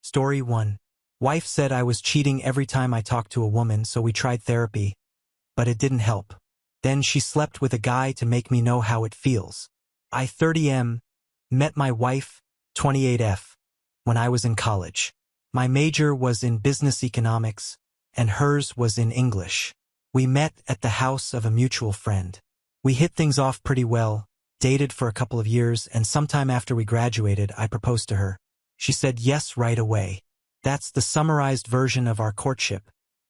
Story 1. Wife said I was cheating every time I talked to a woman, so we tried therapy, but it didn't help. Then she slept with a guy to make me know how it feels. I 30M, met my wife, 28F, when I was in college. My major was in business economics, and hers was in English. We met at the house of a mutual friend. We hit things off pretty well, dated for a couple of years, and sometime after we graduated, I proposed to her. She said yes right away. That's the summarized version of our courtship,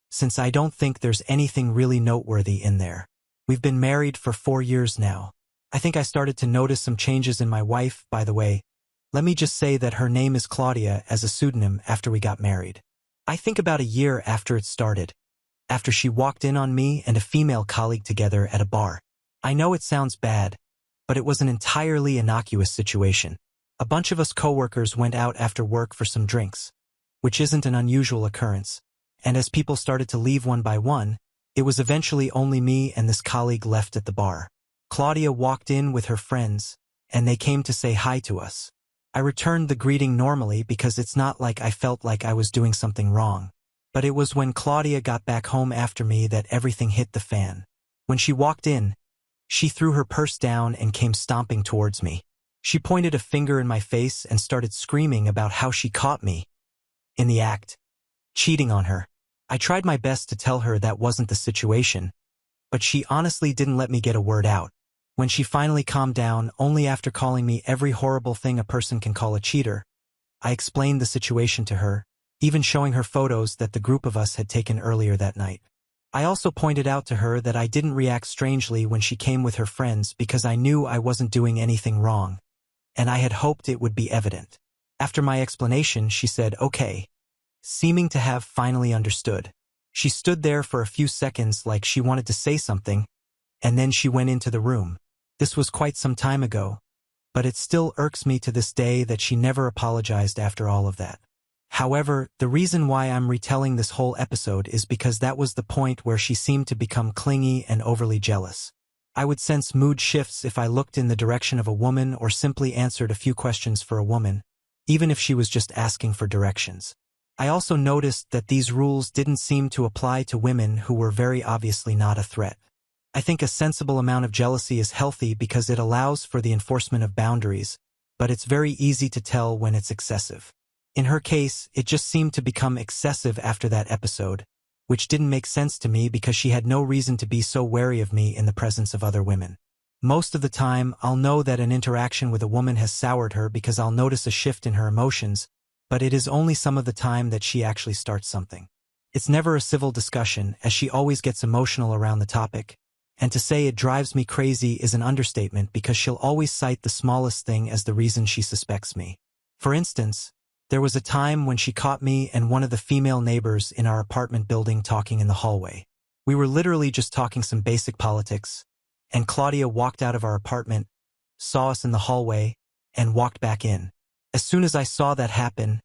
since I don't think there's anything really noteworthy in there. We've been married for 4 years now. I think I started to notice some changes in my wife, by the way. Let me just say that her name is Claudia as a pseudonym after we got married. I think about a year after it started, after she walked in on me and a female colleague together at a bar. I know it sounds bad, but it was an entirely innocuous situation. A bunch of us coworkers went out after work for some drinks, which isn't an unusual occurrence, and as people started to leave one by one, it was eventually only me and this colleague left at the bar. Claudia walked in with her friends, and they came to say hi to us. I returned the greeting normally because it's not like I felt like I was doing something wrong. But it was when Claudia got back home after me that everything hit the fan. When she walked in, she threw her purse down and came stomping towards me. She pointed a finger in my face and started screaming about how she caught me in the act, cheating on her. I tried my best to tell her that wasn't the situation, but she honestly didn't let me get a word out. When she finally calmed down, only after calling me every horrible thing a person can call a cheater, I explained the situation to her, even showing her photos that the group of us had taken earlier that night. I also pointed out to her that I didn't react strangely when she came with her friends because I knew I wasn't doing anything wrong, and I had hoped it would be evident. After my explanation, she said, okay, seeming to have finally understood. She stood there for a few seconds like she wanted to say something, and then she went into the room. This was quite some time ago, but it still irks me to this day that she never apologized after all of that. However, the reason why I'm retelling this whole episode is because that was the point where she seemed to become clingy and overly jealous. I would sense mood shifts if I looked in the direction of a woman or simply answered a few questions for a woman, even if she was just asking for directions. I also noticed that these rules didn't seem to apply to women who were very obviously not a threat. I think a sensible amount of jealousy is healthy because it allows for the enforcement of boundaries, but it's very easy to tell when it's excessive. In her case, it just seemed to become excessive after that episode, which didn't make sense to me because she had no reason to be so wary of me in the presence of other women. Most of the time, I'll know that an interaction with a woman has soured her because I'll notice a shift in her emotions, but it is only some of the time that she actually starts something. It's never a civil discussion, as she always gets emotional around the topic, and to say it drives me crazy is an understatement because she'll always cite the smallest thing as the reason she suspects me. For instance, there was a time when she caught me and one of the female neighbors in our apartment building talking in the hallway. We were literally just talking some basic politics, and Claudia walked out of our apartment, saw us in the hallway, and walked back in. As soon as I saw that happen,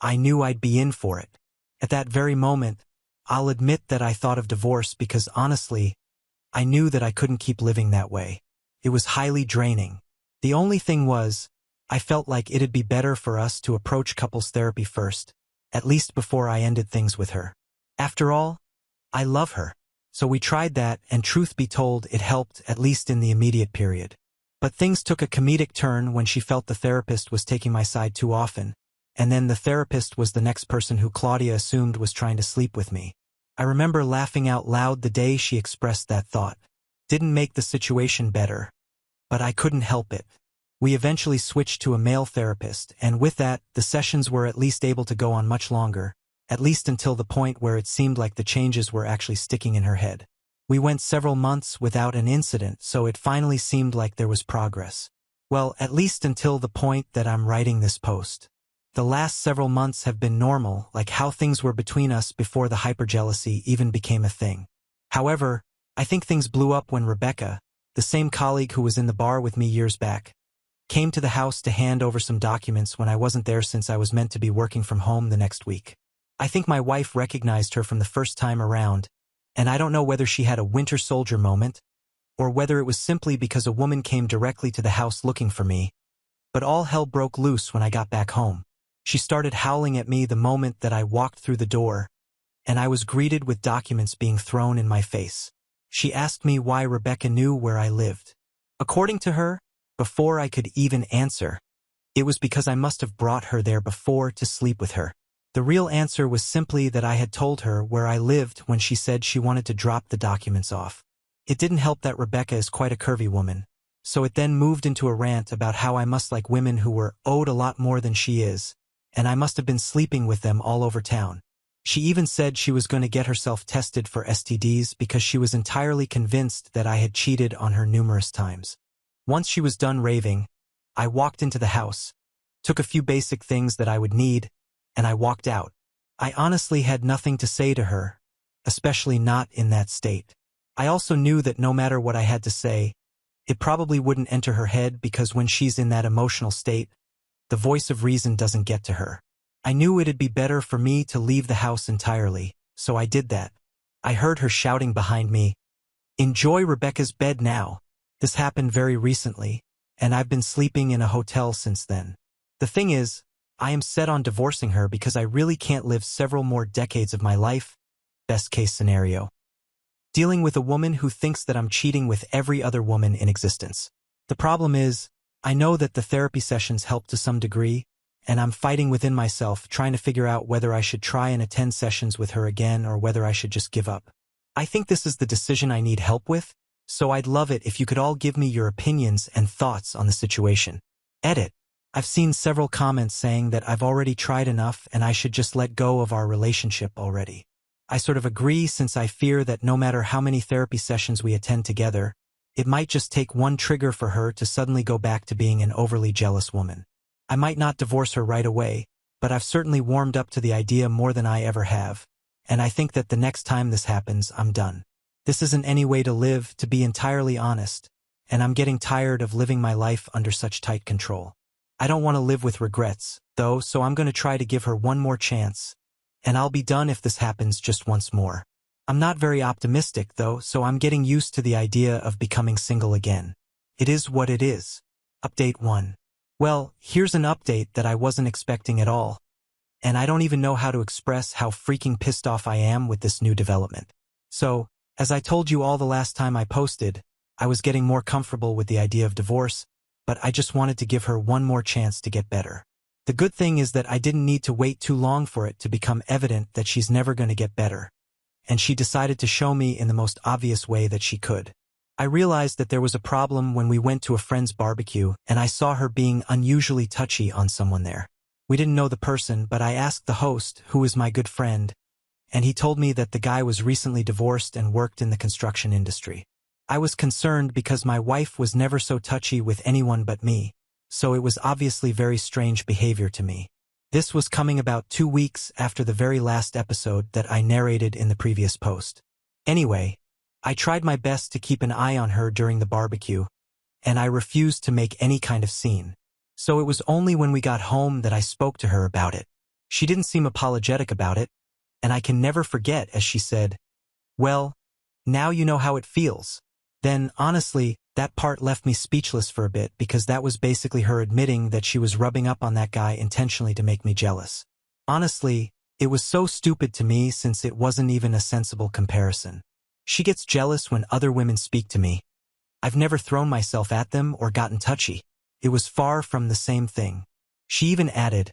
I knew I'd be in for it. At that very moment, I'll admit that I thought of divorce because honestly, I knew that I couldn't keep living that way. It was highly draining. The only thing was, I felt like it'd be better for us to approach couples therapy first, at least before I ended things with her. After all, I love her. So we tried that, and truth be told, it helped, at least in the immediate period. But things took a comedic turn when she felt the therapist was taking my side too often, and then the therapist was the next person who Claudia assumed was trying to sleep with me. I remember laughing out loud the day she expressed that thought. Didn't make the situation better, but I couldn't help it. We eventually switched to a male therapist, and with that, the sessions were at least able to go on much longer, at least until the point where it seemed like the changes were actually sticking in her head. We went several months without an incident, so it finally seemed like there was progress. Well, at least until the point that I'm writing this post. The last several months have been normal, like how things were between us before the hyperjealousy even became a thing. However, I think things blew up when Rebecca, the same colleague who was in the bar with me years back, came to the house to hand over some documents when I wasn't there since I was meant to be working from home the next week. I think my wife recognized her from the first time around, and I don't know whether she had a Winter Soldier moment, or whether it was simply because a woman came directly to the house looking for me, but all hell broke loose when I got back home. She started howling at me the moment that I walked through the door, and I was greeted with documents being thrown in my face. She asked me why Rebecca knew where I lived. According to her, before I could even answer, it was because I must have brought her there before to sleep with her. The real answer was simply that I had told her where I lived when she said she wanted to drop the documents off. It didn't help that Rebecca is quite a curvy woman, so it then moved into a rant about how I must like women who were owed a lot more than she is, and I must have been sleeping with them all over town. She even said she was going to get herself tested for STDs because she was entirely convinced that I had cheated on her numerous times. Once she was done raving, I walked into the house, took a few basic things that I would need, and I walked out. I honestly had nothing to say to her, especially not in that state. I also knew that no matter what I had to say, it probably wouldn't enter her head because when she's in that emotional state, the voice of reason doesn't get to her. I knew it'd be better for me to leave the house entirely, so I did that. I heard her shouting behind me, "Enjoy Rebecca's bed now." This happened very recently, and I've been sleeping in a hotel since then. The thing is, I am set on divorcing her because I really can't live several more decades of my life, best case scenario, dealing with a woman who thinks that I'm cheating with every other woman in existence. The problem is, I know that the therapy sessions help to some degree, and I'm fighting within myself trying to figure out whether I should try and attend sessions with her again or whether I should just give up. I think this is the decision I need help with, so I'd love it if you could all give me your opinions and thoughts on the situation. Edit. I've seen several comments saying that I've already tried enough and I should just let go of our relationship already. I sort of agree since I fear that no matter how many therapy sessions we attend together, it might just take one trigger for her to suddenly go back to being an overly jealous woman. I might not divorce her right away, but I've certainly warmed up to the idea more than I ever have, and I think that the next time this happens, I'm done. This isn't any way to live, to be entirely honest, and I'm getting tired of living my life under such tight control. I don't want to live with regrets, though, so I'm going to try to give her one more chance, and I'll be done if this happens just once more. I'm not very optimistic, though, so I'm getting used to the idea of becoming single again. It is what it is. Update 1. Well, here's an update that I wasn't expecting at all, and I don't even know how to express how freaking pissed off I am with this new development. So, as I told you all the last time I posted, I was getting more comfortable with the idea of divorce, but I just wanted to give her one more chance to get better. The good thing is that I didn't need to wait too long for it to become evident that she's never going to get better, and she decided to show me in the most obvious way that she could. I realized that there was a problem when we went to a friend's barbecue and I saw her being unusually touchy on someone there. We didn't know the person, but I asked the host, who is my good friend, and he told me that the guy was recently divorced and worked in the construction industry. I was concerned because my wife was never so touchy with anyone but me, so it was obviously very strange behavior to me. This was coming about 2 weeks after the very last episode that I narrated in the previous post. Anyway, I tried my best to keep an eye on her during the barbecue, and I refused to make any kind of scene. So it was only when we got home that I spoke to her about it. She didn't seem apologetic about it, and I can never forget as she said, "Well, now you know how it feels." Then, honestly, that part left me speechless for a bit because that was basically her admitting that she was rubbing up on that guy intentionally to make me jealous. Honestly, it was so stupid to me since it wasn't even a sensible comparison. She gets jealous when other women speak to me. I've never thrown myself at them or gotten touchy. It was far from the same thing. She even added,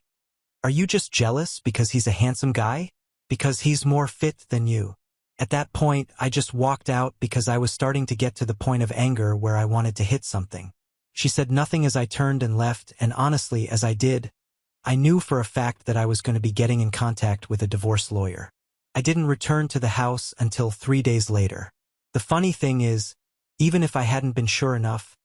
"Are you just jealous because he's a handsome guy? Because he's more fit than you?" At that point, I just walked out because I was starting to get to the point of anger where I wanted to hit something. She said nothing as I turned and left, and honestly, as I did, I knew for a fact that I was going to be getting in contact with a divorce lawyer. I didn't return to the house until 3 days later. The funny thing is, even if I hadn't been sure enough,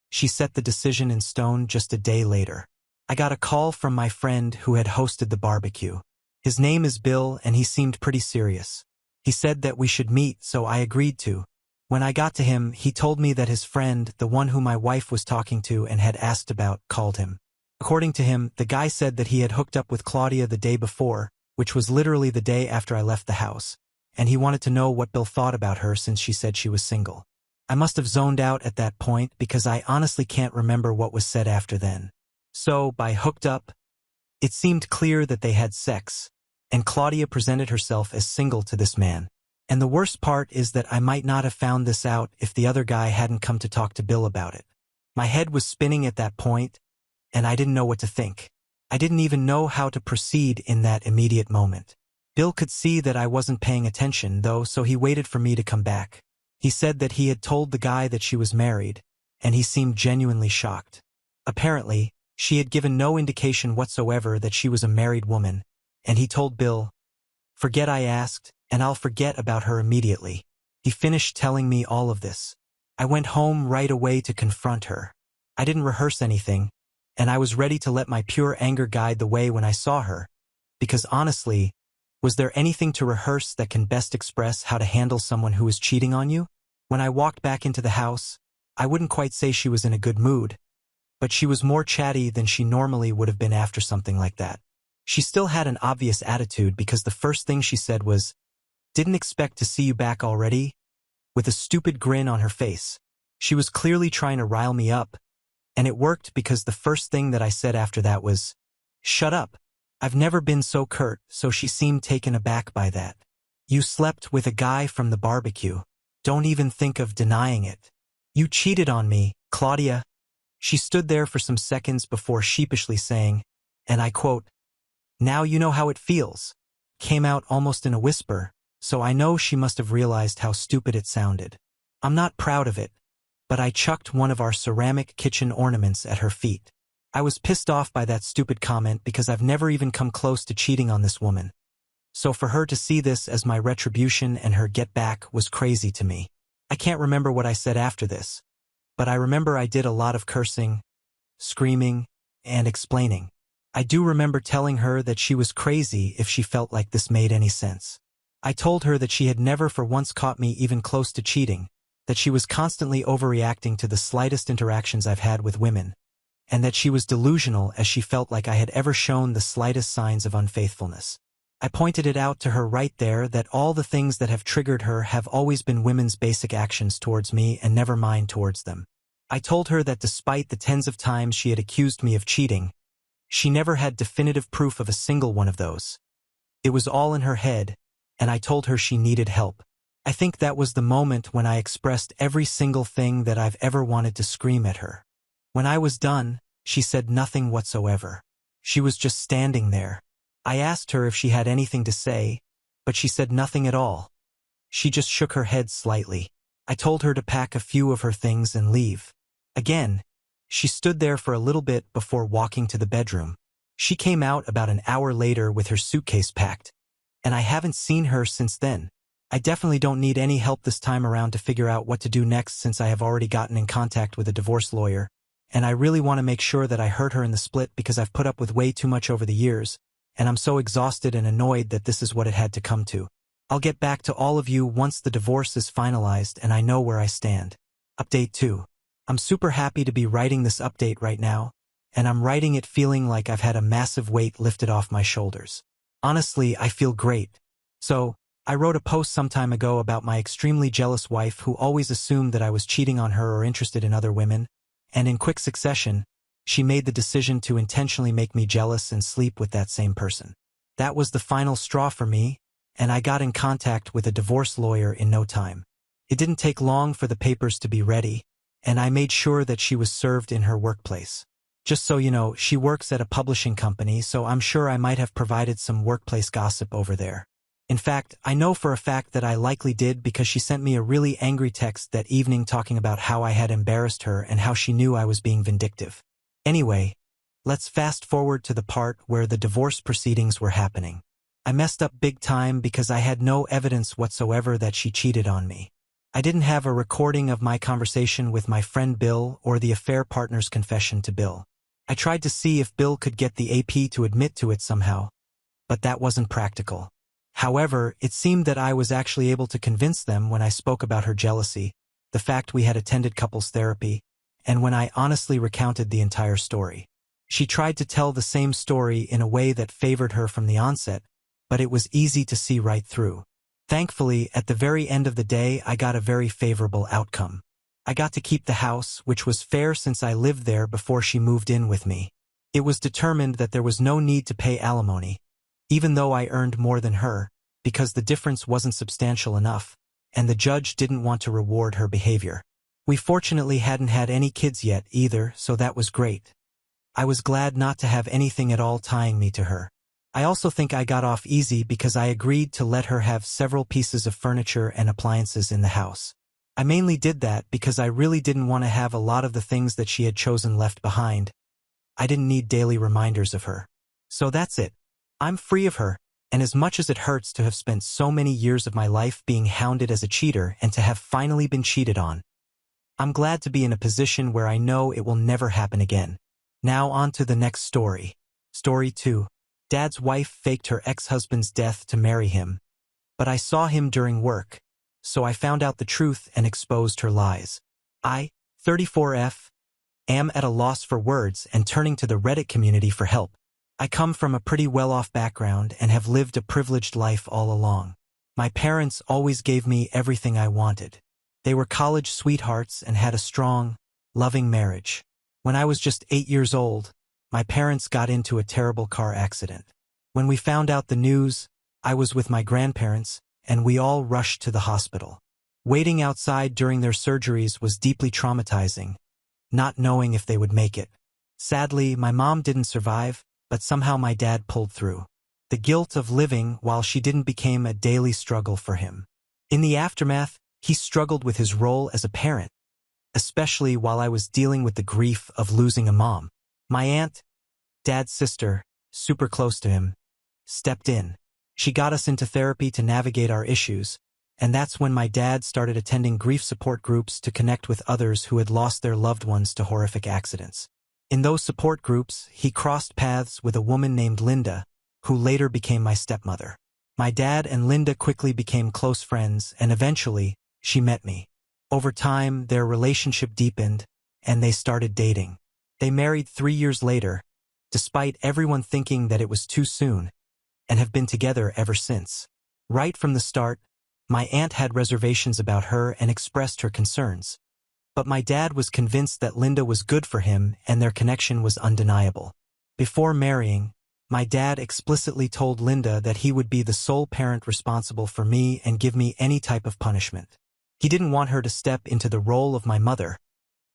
she set the decision in stone just a day later. I got a call from my friend who had hosted the barbecue. His name is Bill, and he seemed pretty serious. He said that we should meet, so I agreed to. When I got to him, he told me that his friend, the one who my wife was talking to and had asked about, called him. According to him, the guy said that he had hooked up with Claudia the day before, which was literally the day after I left the house, and he wanted to know what Bill thought about her since she said she was single. I must have zoned out at that point because I honestly can't remember what was said after then. So, by hooked up, It seemed clear that they had sex, and Claudia presented herself as single to this man. And the worst part is that I might not have found this out if the other guy hadn't come to talk to Bill about it. My head was spinning at that point, and I didn't know what to think. I didn't even know how to proceed in that immediate moment. Bill could see that I wasn't paying attention, though, so he waited for me to come back. He said that he had told the guy that she was married, and he seemed genuinely shocked. Apparently, she had given no indication whatsoever that she was a married woman, and he told Bill, "Forget I asked, and I'll forget about her immediately." He finished telling me all of this. I went home right away to confront her. I didn't rehearse anything, and I was ready to let my pure anger guide the way when I saw her, because honestly, was there anything to rehearse that can best express how to handle someone who is cheating on you? When I walked back into the house, I wouldn't quite say she was in a good mood, but she was more chatty than she normally would have been after something like that. She still had an obvious attitude because the first thing she said was, "Didn't expect to see you back already?" with a stupid grin on her face. She was clearly trying to rile me up, and it worked because the first thing that I said after that was, "Shut up." I've never been so curt, so she seemed taken aback by that. "You slept with a guy from the barbecue. Don't even think of denying it. You cheated on me, Claudia." She stood there for some seconds before sheepishly saying, and I quote, "Now you know how it feels," came out almost in a whisper, so I know she must have realized how stupid it sounded. I'm not proud of it, but I chucked one of our ceramic kitchen ornaments at her feet. I was pissed off by that stupid comment because I've never even come close to cheating on this woman. So for her to see this as my retribution and her get back was crazy to me. I can't remember what I said after this, but I remember I did a lot of cursing, screaming, and explaining. I do remember telling her that she was crazy if she felt like this made any sense. I told her that she had never for once caught me even close to cheating, that she was constantly overreacting to the slightest interactions I've had with women, and that she was delusional as she felt like I had ever shown the slightest signs of unfaithfulness. I pointed it out to her right there that all the things that have triggered her have always been women's basic actions towards me and never mine towards them. I told her that despite the tens of times she had accused me of cheating, she never had definitive proof of a single one of those. It was all in her head, and I told her she needed help. I think that was the moment when I expressed every single thing that I've ever wanted to scream at her. When I was done, she said nothing whatsoever. She was just standing there. I asked her if she had anything to say, but she said nothing at all. She just shook her head slightly. I told her to pack a few of her things and leave. Again, she stood there for a little bit before walking to the bedroom. She came out about an hour later with her suitcase packed, and I haven't seen her since then. I definitely don't need any help this time around to figure out what to do next since I have already gotten in contact with a divorce lawyer, and I really want to make sure that I hurt her in the split because I've put up with way too much over the years, and I'm so exhausted and annoyed that this is what it had to come to. I'll get back to all of you once the divorce is finalized and I know where I stand. Update 2. I'm super happy to be writing this update right now, and I'm writing it feeling like I've had a massive weight lifted off my shoulders. Honestly, I feel great. So, I wrote a post some time ago about my extremely jealous wife who always assumed that I was cheating on her or interested in other women, and in quick succession, she made the decision to intentionally make me jealous and sleep with that same person. That was the final straw for me, and I got in contact with a divorce lawyer in no time. It didn't take long for the papers to be ready, and I made sure that she was served in her workplace. Just so you know, she works at a publishing company, so I'm sure I might have provided some workplace gossip over there. In fact, I know for a fact that I likely did because she sent me a really angry text that evening talking about how I had embarrassed her and how she knew I was being vindictive. Anyway, let's fast forward to the part where the divorce proceedings were happening. I messed up big time because I had no evidence whatsoever that she cheated on me. I didn't have a recording of my conversation with my friend Bill or the affair partner's confession to Bill. I tried to see if Bill could get the AP to admit to it somehow, but that wasn't practical. However, it seemed that I was actually able to convince them when I spoke about her jealousy, the fact we had attended couples therapy, and when I honestly recounted the entire story. She tried to tell the same story in a way that favored her from the onset, but it was easy to see right through. Thankfully, at the very end of the day, I got a very favorable outcome. I got to keep the house, which was fair since I lived there before she moved in with me. It was determined that there was no need to pay alimony, even though I earned more than her, because the difference wasn't substantial enough, and the judge didn't want to reward her behavior. We fortunately hadn't had any kids yet either, so that was great. I was glad not to have anything at all tying me to her. I also think I got off easy because I agreed to let her have several pieces of furniture and appliances in the house. I mainly did that because I really didn't want to have a lot of the things that she had chosen left behind. I didn't need daily reminders of her. So that's it. I'm free of her, and as much as it hurts to have spent so many years of my life being hounded as a cheater and to have finally been cheated on, I'm glad to be in a position where I know it will never happen again. Now on to the next story. Story 2. Dad's wife faked her ex-husband's death to marry him, but I saw him during work, so I found out the truth and exposed her lies. I, 34F, am at a loss for words and turning to the Reddit community for help. I come from a pretty well-off background and have lived a privileged life all along. My parents always gave me everything I wanted. They were college sweethearts and had a strong, loving marriage. When I was just 8 years old, my parents got into a terrible car accident. When we found out the news, I was with my grandparents, and we all rushed to the hospital. Waiting outside during their surgeries was deeply traumatizing, not knowing if they would make it. Sadly, my mom didn't survive, but somehow my dad pulled through. The guilt of living while she didn't became a daily struggle for him. In the aftermath, he struggled with his role as a parent, especially while I was dealing with the grief of losing a mom. My aunt, Dad's sister, super close to him, stepped in. She got us into therapy to navigate our issues, and that's when my dad started attending grief support groups to connect with others who had lost their loved ones to horrific accidents. In those support groups, he crossed paths with a woman named Linda, who later became my stepmother. My dad and Linda quickly became close friends, and eventually, she met me. Over time, their relationship deepened, and they started dating. They married 3 years later, despite everyone thinking that it was too soon, and have been together ever since. Right from the start, my aunt had reservations about her and expressed her concerns. But my dad was convinced that Linda was good for him and their connection was undeniable. Before marrying, my dad explicitly told Linda that he would be the sole parent responsible for me and give me any type of punishment. He didn't want her to step into the role of my mother,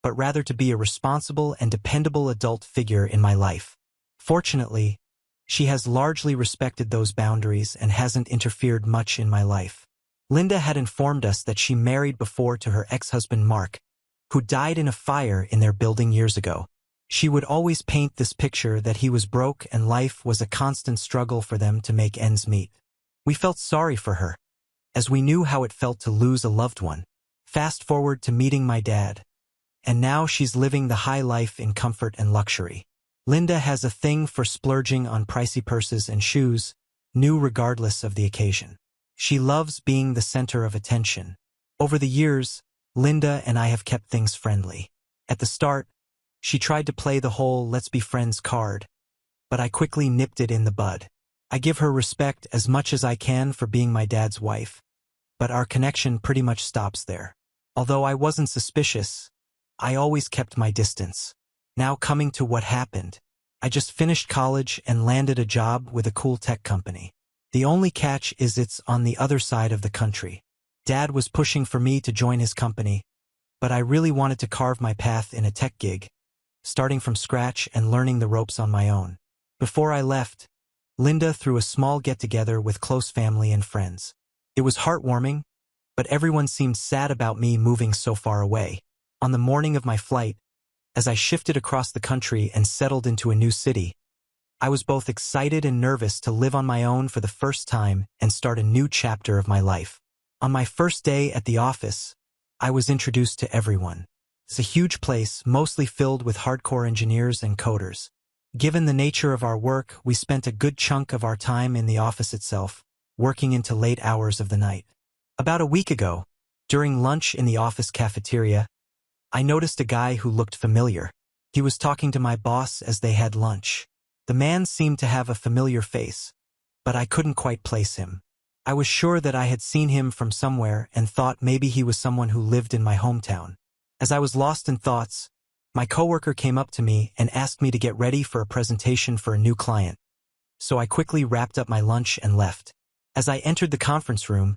but rather to be a responsible and dependable adult figure in my life. Fortunately, she has largely respected those boundaries and hasn't interfered much in my life. Linda had informed us that she married before to her ex-husband Mark, who died in a fire in their building years ago. She would always paint this picture that he was broke and life was a constant struggle for them to make ends meet. We felt sorry for her, as we knew how it felt to lose a loved one. Fast forward to meeting my dad, and now she's living the high life in comfort and luxury. Linda has a thing for splurging on pricey purses and shoes, new regardless of the occasion. She loves being the center of attention. Over the years, Linda and I have kept things friendly. At the start, she tried to play the whole let's be friends card, but I quickly nipped it in the bud. I give her respect as much as I can for being my dad's wife, but our connection pretty much stops there. Although I wasn't suspicious, I always kept my distance. Now coming to what happened, I just finished college and landed a job with a cool tech company. The only catch is it's on the other side of the country. Dad was pushing for me to join his company, but I really wanted to carve my path in a tech gig, starting from scratch and learning the ropes on my own. Before I left, Linda threw a small get-together with close family and friends. It was heartwarming, but everyone seemed sad about me moving so far away. On the morning of my flight, as I shifted across the country and settled into a new city, I was both excited and nervous to live on my own for the first time and start a new chapter of my life. On my first day at the office, I was introduced to everyone. It's a huge place, mostly filled with hardcore engineers and coders. Given the nature of our work, we spent a good chunk of our time in the office itself, working into late hours of the night. About a week ago, during lunch in the office cafeteria, I noticed a guy who looked familiar. He was talking to my boss as they had lunch. The man seemed to have a familiar face, but I couldn't quite place him. I was sure that I had seen him from somewhere and thought maybe he was someone who lived in my hometown. As I was lost in thoughts, My coworker came up to me and asked me to get ready for a presentation for a new client, so I quickly wrapped up my lunch and left. As I entered the conference room,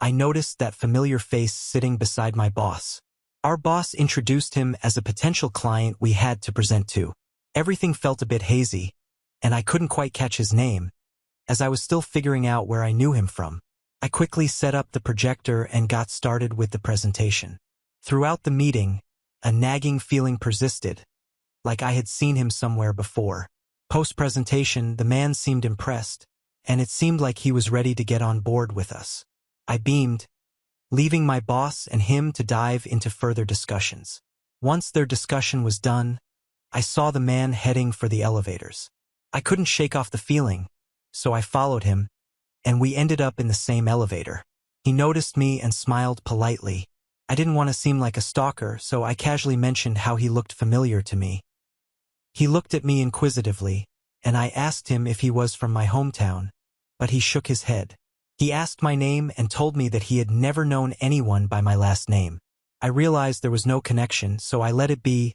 I noticed that familiar face sitting beside my boss. Our boss introduced him as a potential client we had to present to. Everything felt a bit hazy, and I couldn't quite catch his name, as I was still figuring out where I knew him from. I quickly set up the projector and got started with the presentation. Throughout the meeting, a nagging feeling persisted, like I had seen him somewhere before. Post-presentation, the man seemed impressed, and it seemed like he was ready to get on board with us. I beamed, leaving my boss and him to dive into further discussions. Once their discussion was done, I saw the man heading for the elevators. I couldn't shake off the feeling, so I followed him, and we ended up in the same elevator. He noticed me and smiled politely. I didn't want to seem like a stalker, so I casually mentioned how he looked familiar to me. He looked at me inquisitively, and I asked him if he was from my hometown, but he shook his head. He asked my name and told me that he had never known anyone by my last name. I realized there was no connection, so I let it be,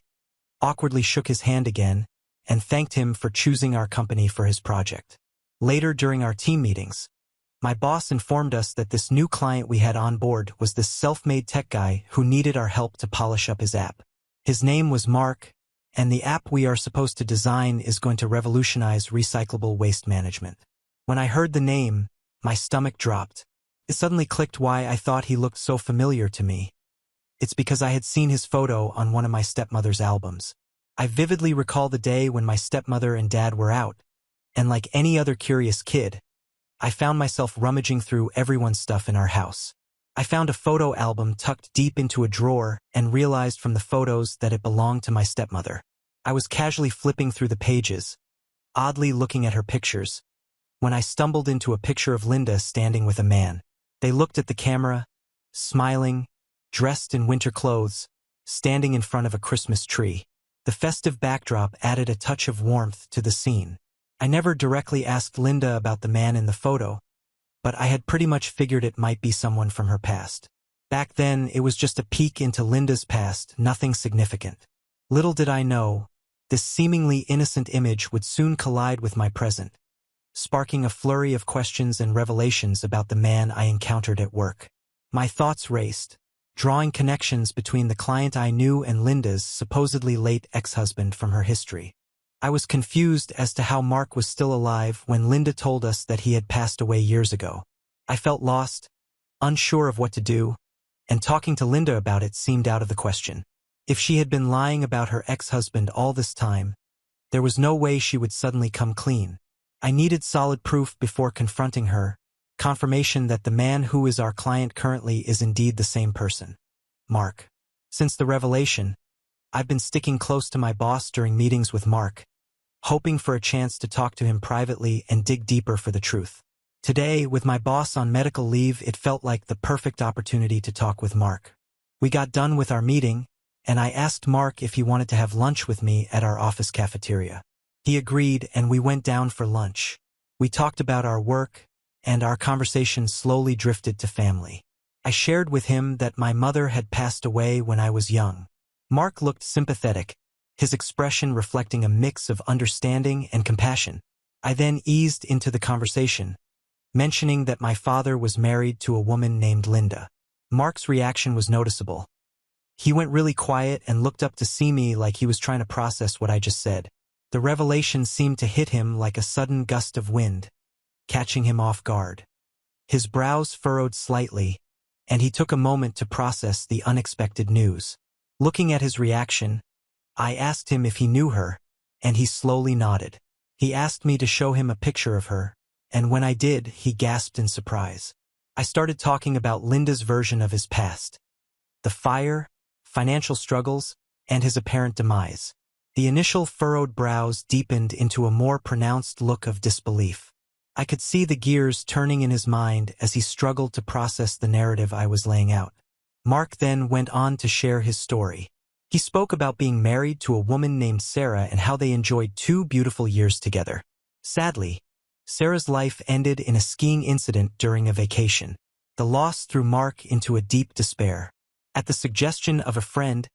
awkwardly shook his hand again, and thanked him for choosing our company for his project. Later during our team meetings, my boss informed us that this new client we had on board was this self-made tech guy who needed our help to polish up his app. His name was Mark, and the app we are supposed to design is going to revolutionize recyclable waste management. When I heard the name, my stomach dropped. It suddenly clicked why I thought he looked so familiar to me. It's because I had seen his photo on one of my stepmother's albums. I vividly recall the day when my stepmother and dad were out, and like any other curious kid, I found myself rummaging through everyone's stuff in our house. I found a photo album tucked deep into a drawer and realized from the photos that it belonged to my stepmother. I was casually flipping through the pages, oddly looking at her pictures, when I stumbled into a picture of Linda standing with a man. They looked at the camera, smiling, dressed in winter clothes, standing in front of a Christmas tree. The festive backdrop added a touch of warmth to the scene. I never directly asked Linda about the man in the photo, but I had pretty much figured it might be someone from her past. Back then, it was just a peek into Linda's past, nothing significant. Little did I know, this seemingly innocent image would soon collide with my present, sparking a flurry of questions and revelations about the man I encountered at work. My thoughts raced, drawing connections between the client I knew and Linda's supposedly late ex-husband from her history. I was confused as to how Mark was still alive when Linda told us that he had passed away years ago. I felt lost, unsure of what to do, and talking to Linda about it seemed out of the question. If she had been lying about her ex-husband all this time, there was no way she would suddenly come clean. I needed solid proof before confronting her, confirmation that the man who is our client currently is indeed the same person, Mark. Since the revelation, I've been sticking close to my boss during meetings with Mark, hoping for a chance to talk to him privately and dig deeper for the truth. Today, with my boss on medical leave, it felt like the perfect opportunity to talk with Mark. We got done with our meeting, and I asked Mark if he wanted to have lunch with me at our office cafeteria. He agreed, and we went down for lunch. We talked about our work, and our conversation slowly drifted to family. I shared with him that my mother had passed away when I was young. Mark looked sympathetic, his expression reflecting a mix of understanding and compassion. I then eased into the conversation, mentioning that my father was married to a woman named Linda. Mark's reaction was noticeable. He went really quiet and looked up to see me like he was trying to process what I just said. The revelation seemed to hit him like a sudden gust of wind, catching him off guard. His brows furrowed slightly, and he took a moment to process the unexpected news. Looking at his reaction, I asked him if he knew her, and he slowly nodded. He asked me to show him a picture of her, and when I did, he gasped in surprise. I started talking about Linda's version of his past. The fire, financial struggles, and his apparent demise. The initial furrowed brows deepened into a more pronounced look of disbelief. I could see the gears turning in his mind as he struggled to process the narrative I was laying out. Mark then went on to share his story. He spoke about being married to a woman named Sarah and how they enjoyed 2 beautiful years together. Sadly, Sarah's life ended in a skiing incident during a vacation. The loss threw Mark into a deep despair. At the suggestion of a friend,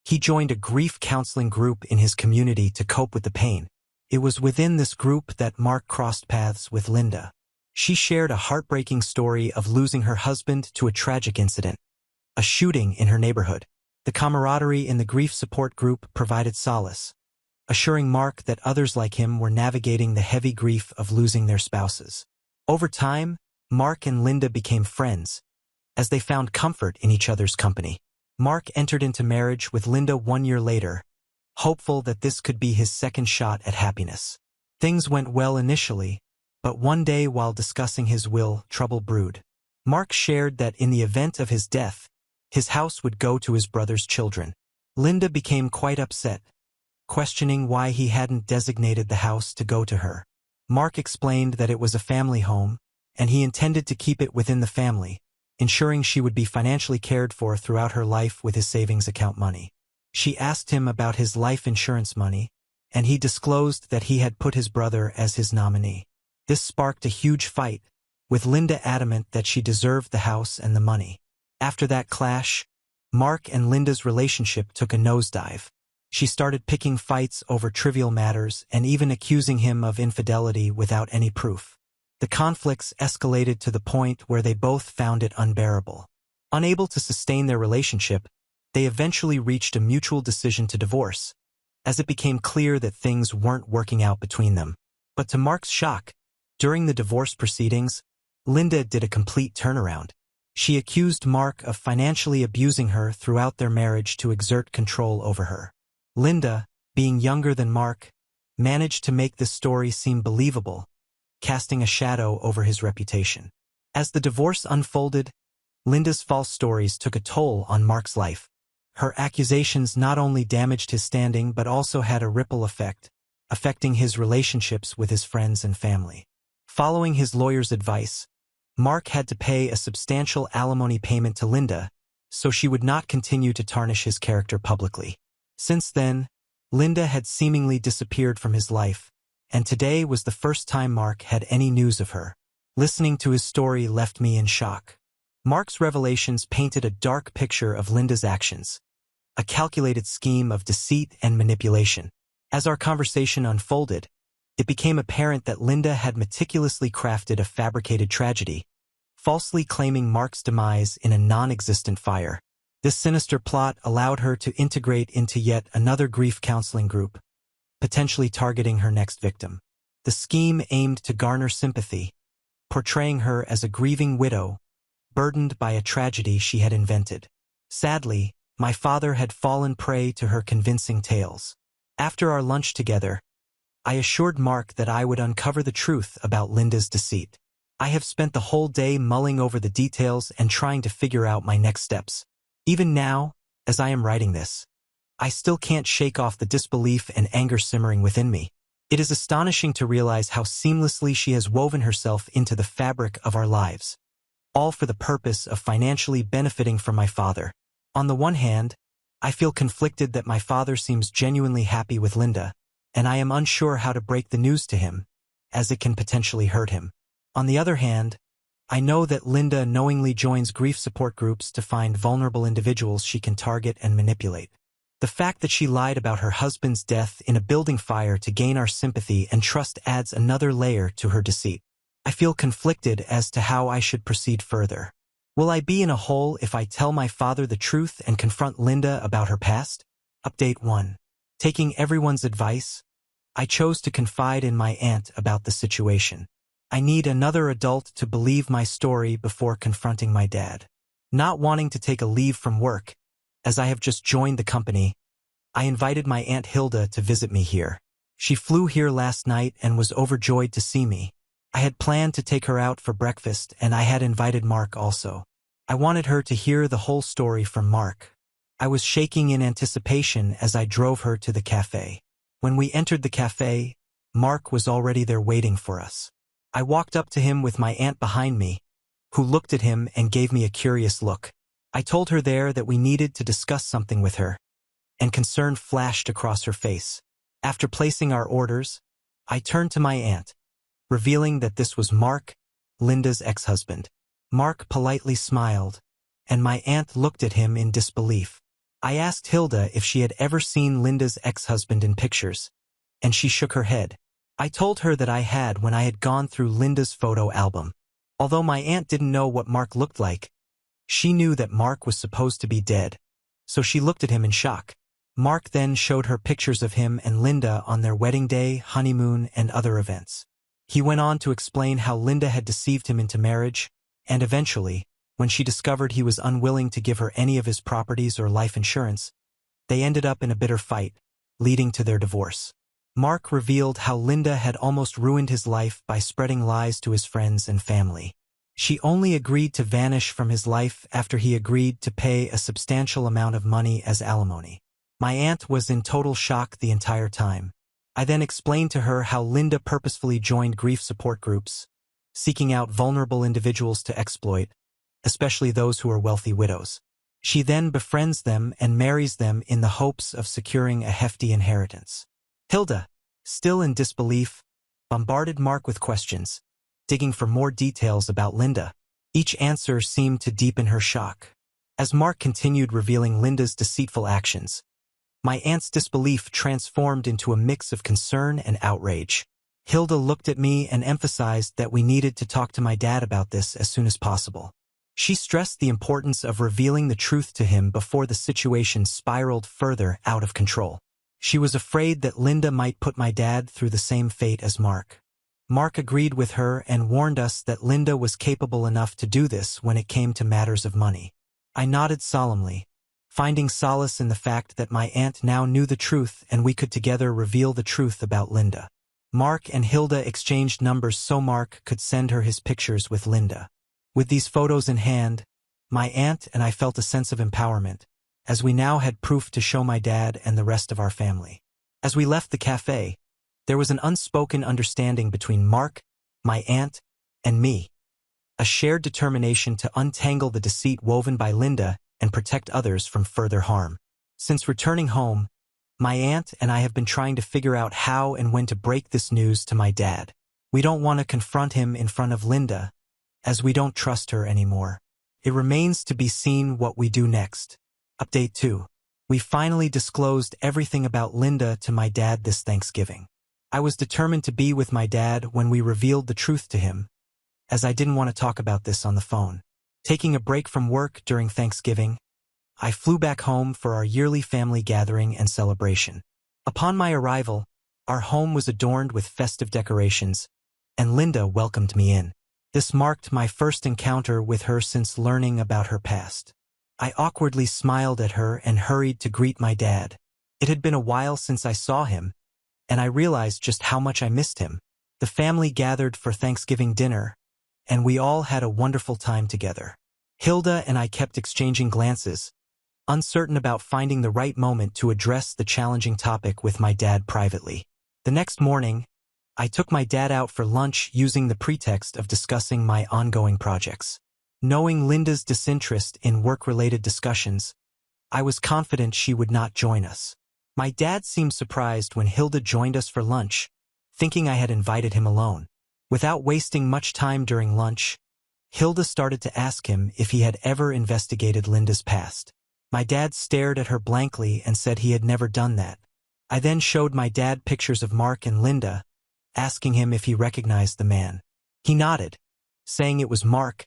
He joined a grief counseling group in his community to cope with the pain. It was within this group that Mark crossed paths with Linda. She shared a heartbreaking story of losing her husband to a tragic incident, a shooting in her neighborhood. The camaraderie in the grief support group provided solace, assuring Mark that others like him were navigating the heavy grief of losing their spouses. Over time, Mark and Linda became friends, as they found comfort in each other's company. Mark entered into marriage with Linda 1 year later, hopeful that this could be his second shot at happiness. Things went well initially, but one day while discussing his will, trouble brewed. Mark shared that in the event of his death, his house would go to his brother's children. Linda became quite upset, questioning why he hadn't designated the house to go to her. Mark explained that it was a family home, and he intended to keep it within the family, ensuring she would be financially cared for throughout her life with his savings account money. She asked him about his life insurance money, and he disclosed that he had put his brother as his nominee. This sparked a huge fight, with Linda adamant that she deserved the house and the money. After that clash, Mark and Linda's relationship took a nosedive. She started picking fights over trivial matters and even accusing him of infidelity without any proof. The conflicts escalated to the point where they both found it unbearable. Unable to sustain their relationship, they eventually reached a mutual decision to divorce, as it became clear that things weren't working out between them. But to Mark's shock, during the divorce proceedings, Linda did a complete turnaround. She accused Mark of financially abusing her throughout their marriage to exert control over her. Linda, being younger than Mark, managed to make this story seem believable, casting a shadow over his reputation. As the divorce unfolded, Linda's false stories took a toll on Mark's life. Her accusations not only damaged his standing but also had a ripple effect, affecting his relationships with his friends and family. Following his lawyer's advice, Mark had to pay a substantial alimony payment to Linda, so she would not continue to tarnish his character publicly. Since then, Linda had seemingly disappeared from his life, and today was the first time Mark had any news of her. Listening to his story left me in shock. Mark's revelations painted a dark picture of Linda's actions, a calculated scheme of deceit and manipulation. As our conversation unfolded, it became apparent that Linda had meticulously crafted a fabricated tragedy, falsely claiming Mark's demise in a non-existent fire. This sinister plot allowed her to integrate into yet another grief counseling group, potentially targeting her next victim. The scheme aimed to garner sympathy, portraying her as a grieving widow, burdened by a tragedy she had invented. Sadly, my father had fallen prey to her convincing tales. After our lunch together, I assured Mark that I would uncover the truth about Linda's deceit. I have spent the whole day mulling over the details and trying to figure out my next steps. Even now, as I am writing this, I still can't shake off the disbelief and anger simmering within me. It is astonishing to realize how seamlessly she has woven herself into the fabric of our lives, all for the purpose of financially benefiting from my father. On the one hand, I feel conflicted that my father seems genuinely happy with Linda, and I am unsure how to break the news to him, as it can potentially hurt him. On the other hand, I know that Linda knowingly joins grief support groups to find vulnerable individuals she can target and manipulate. The fact that she lied about her husband's death in a building fire to gain our sympathy and trust adds another layer to her deceit. I feel conflicted as to how I should proceed further. Will I be in a hole if I tell my father the truth and confront Linda about her past? Update 1. Taking everyone's advice, I chose to confide in my aunt about the situation. I need another adult to believe my story before confronting my dad. Not wanting to take a leave from work, as I have just joined the company, I invited my Aunt Hilda to visit me here. She flew here last night and was overjoyed to see me. I had planned to take her out for breakfast and I had invited Mark also. I wanted her to hear the whole story from Mark. I was shaking in anticipation as I drove her to the cafe. When we entered the cafe, Mark was already there waiting for us. I walked up to him with my aunt behind me, who looked at him and gave me a curious look. I told her there that we needed to discuss something with her, and concern flashed across her face. After placing our orders, I turned to my aunt, revealing that this was Mark, Linda's ex-husband. Mark politely smiled, and my aunt looked at him in disbelief. I asked Hilda if she had ever seen Linda's ex-husband in pictures, and she shook her head. I told her that I had when I had gone through Linda's photo album. Although my aunt didn't know what Mark looked like, she knew that Mark was supposed to be dead, so she looked at him in shock. Mark then showed her pictures of him and Linda on their wedding day, honeymoon, and other events. He went on to explain how Linda had deceived him into marriage, and eventually, when she discovered he was unwilling to give her any of his properties or life insurance, they ended up in a bitter fight, leading to their divorce. Mark revealed how Linda had almost ruined his life by spreading lies to his friends and family. She only agreed to vanish from his life after he agreed to pay a substantial amount of money as alimony. My aunt was in total shock the entire time. I then explained to her how Linda purposefully joined grief support groups, seeking out vulnerable individuals to exploit, especially those who are wealthy widows. She then befriends them and marries them in the hopes of securing a hefty inheritance. Hilda, still in disbelief, bombarded Mark with questions, digging for more details about Linda. Each answer seemed to deepen her shock. As Mark continued revealing Linda's deceitful actions, my aunt's disbelief transformed into a mix of concern and outrage. Hilda looked at me and emphasized that we needed to talk to my dad about this as soon as possible. She stressed the importance of revealing the truth to him before the situation spiraled further out of control. She was afraid that Linda might put my dad through the same fate as Mark. Mark agreed with her and warned us that Linda was capable enough to do this when it came to matters of money. I nodded solemnly, finding solace in the fact that my aunt now knew the truth and we could together reveal the truth about Linda. Mark and Hilda exchanged numbers so Mark could send her his pictures with Linda. With these photos in hand, my aunt and I felt a sense of empowerment, as we now had proof to show my dad and the rest of our family. As we left the cafe, there was an unspoken understanding between Mark, my aunt, and me. A shared determination to untangle the deceit woven by Linda and protect others from further harm. Since returning home, my aunt and I have been trying to figure out how and when to break this news to my dad. We don't want to confront him in front of Linda, as we don't trust her anymore. It remains to be seen what we do next. Update 2. We finally disclosed everything about Linda to my dad this Thanksgiving. I was determined to be with my dad when we revealed the truth to him, as I didn't want to talk about this on the phone. Taking a break from work during Thanksgiving, I flew back home for our yearly family gathering and celebration. Upon my arrival, our home was adorned with festive decorations, and Linda welcomed me in. This marked my first encounter with her since learning about her past. I awkwardly smiled at her and hurried to greet my dad. It had been a while since I saw him, and I realized just how much I missed him. The family gathered for Thanksgiving dinner, and we all had a wonderful time together. Hilda and I kept exchanging glances, uncertain about finding the right moment to address the challenging topic with my dad privately. The next morning, I took my dad out for lunch using the pretext of discussing my ongoing projects. Knowing Linda's disinterest in work-related discussions, I was confident she would not join us. My dad seemed surprised when Hilda joined us for lunch, thinking I had invited him alone. Without wasting much time during lunch, Hilda started to ask him if he had ever investigated Linda's past. My dad stared at her blankly and said he had never done that. I then showed my dad pictures of Mark and Linda, asking him if he recognized the man. He nodded, saying it was Mark,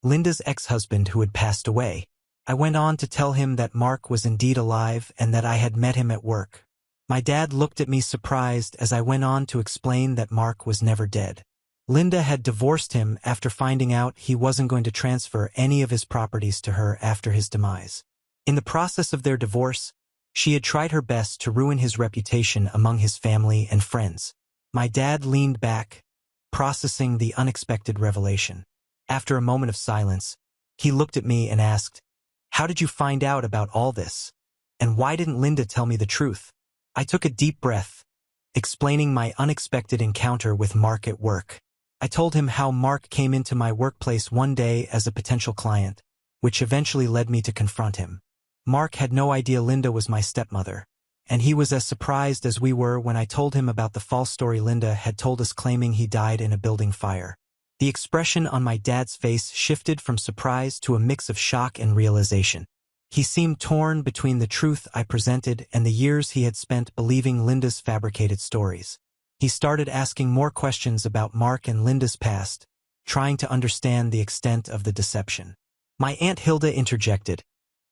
Linda's ex-husband who had passed away. I went on to tell him that Mark was indeed alive and that I had met him at work. My dad looked at me surprised as I went on to explain that Mark was never dead. Linda had divorced him after finding out he wasn't going to transfer any of his properties to her after his demise. In the process of their divorce, she had tried her best to ruin his reputation among his family and friends. My dad leaned back, processing the unexpected revelation. After a moment of silence, he looked at me and asked, "How did you find out about all this? And why didn't Linda tell me the truth?" I took a deep breath, explaining my unexpected encounter with Mark at work. I told him how Mark came into my workplace one day as a potential client, which eventually led me to confront him. Mark had no idea Linda was my stepmother, and he was as surprised as we were when I told him about the false story Linda had told us claiming he died in a building fire. The expression on my dad's face shifted from surprise to a mix of shock and realization. He seemed torn between the truth I presented and the years he had spent believing Linda's fabricated stories. He started asking more questions about Mark and Linda's past, trying to understand the extent of the deception. My Aunt Hilda interjected,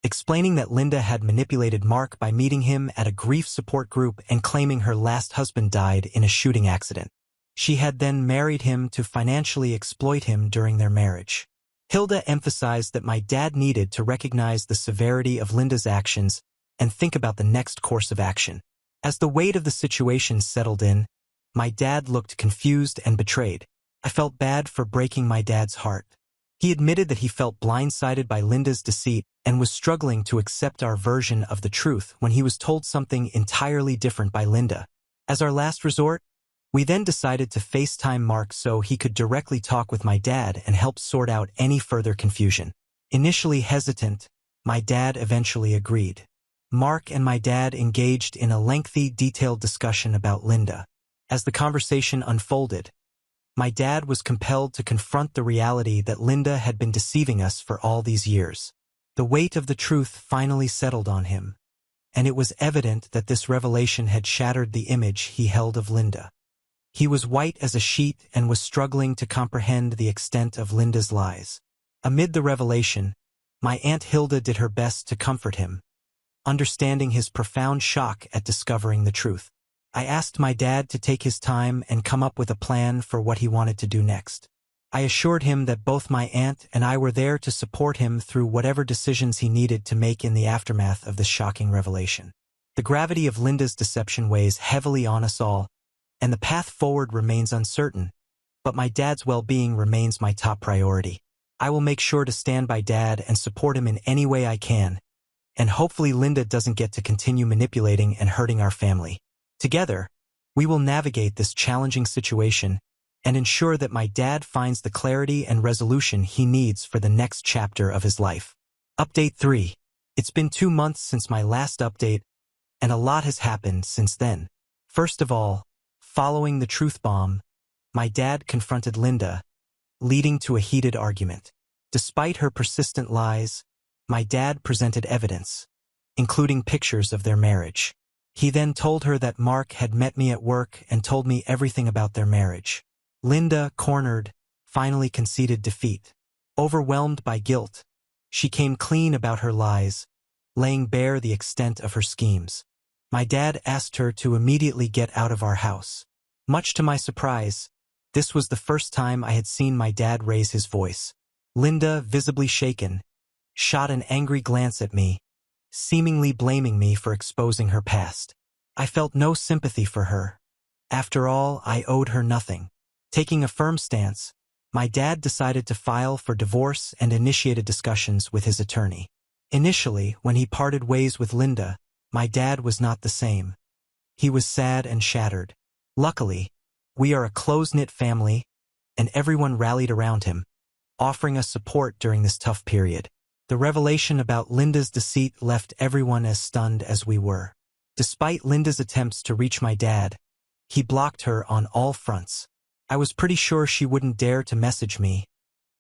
explaining that Linda had manipulated Mark by meeting him at a grief support group and claiming her last husband died in a shooting accident. She had then married him to financially exploit him during their marriage. Hilda emphasized that my dad needed to recognize the severity of Linda's actions and think about the next course of action. As the weight of the situation settled in, my dad looked confused and betrayed. I felt bad for breaking my dad's heart. He admitted that he felt blindsided by Linda's deceit and was struggling to accept our version of the truth when he was told something entirely different by Linda. As our last resort, we then decided to FaceTime Mark so he could directly talk with my dad and help sort out any further confusion. Initially hesitant, my dad eventually agreed. Mark and my dad engaged in a lengthy, detailed discussion about Linda. As the conversation unfolded, my dad was compelled to confront the reality that Linda had been deceiving us for all these years. The weight of the truth finally settled on him, and it was evident that this revelation had shattered the image he held of Linda. He was white as a sheet and was struggling to comprehend the extent of Linda's lies. Amid the revelation, my Aunt Hilda did her best to comfort him, understanding his profound shock at discovering the truth. I asked my dad to take his time and come up with a plan for what he wanted to do next. I assured him that both my aunt and I were there to support him through whatever decisions he needed to make in the aftermath of this shocking revelation. The gravity of Linda's deception weighs heavily on us all, and the path forward remains uncertain, but my dad's well-being remains my top priority. I will make sure to stand by Dad and support him in any way I can, and hopefully Linda doesn't get to continue manipulating and hurting our family. Together, we will navigate this challenging situation and ensure that my dad finds the clarity and resolution he needs for the next chapter of his life. Update 3. It's been 2 months since my last update, and a lot has happened since then. First of all, following the truth bomb, my dad confronted Linda, leading to a heated argument. Despite her persistent lies, my dad presented evidence, including pictures of their marriage. He then told her that Mark had met me at work and told me everything about their marriage. Linda, cornered, finally conceded defeat. Overwhelmed by guilt, she came clean about her lies, laying bare the extent of her schemes. My dad asked her to immediately get out of our house. Much to my surprise, this was the first time I had seen my dad raise his voice. Linda, visibly shaken, shot an angry glance at me, seemingly blaming me for exposing her past. I felt no sympathy for her. After all, I owed her nothing. Taking a firm stance, my dad decided to file for divorce and initiated discussions with his attorney. Initially, when he parted ways with Linda, my dad was not the same. He was sad and shattered. Luckily, we are a close-knit family, and everyone rallied around him, offering us support during this tough period. The revelation about Linda's deceit left everyone as stunned as we were. Despite Linda's attempts to reach my dad, he blocked her on all fronts. I was pretty sure she wouldn't dare to message me,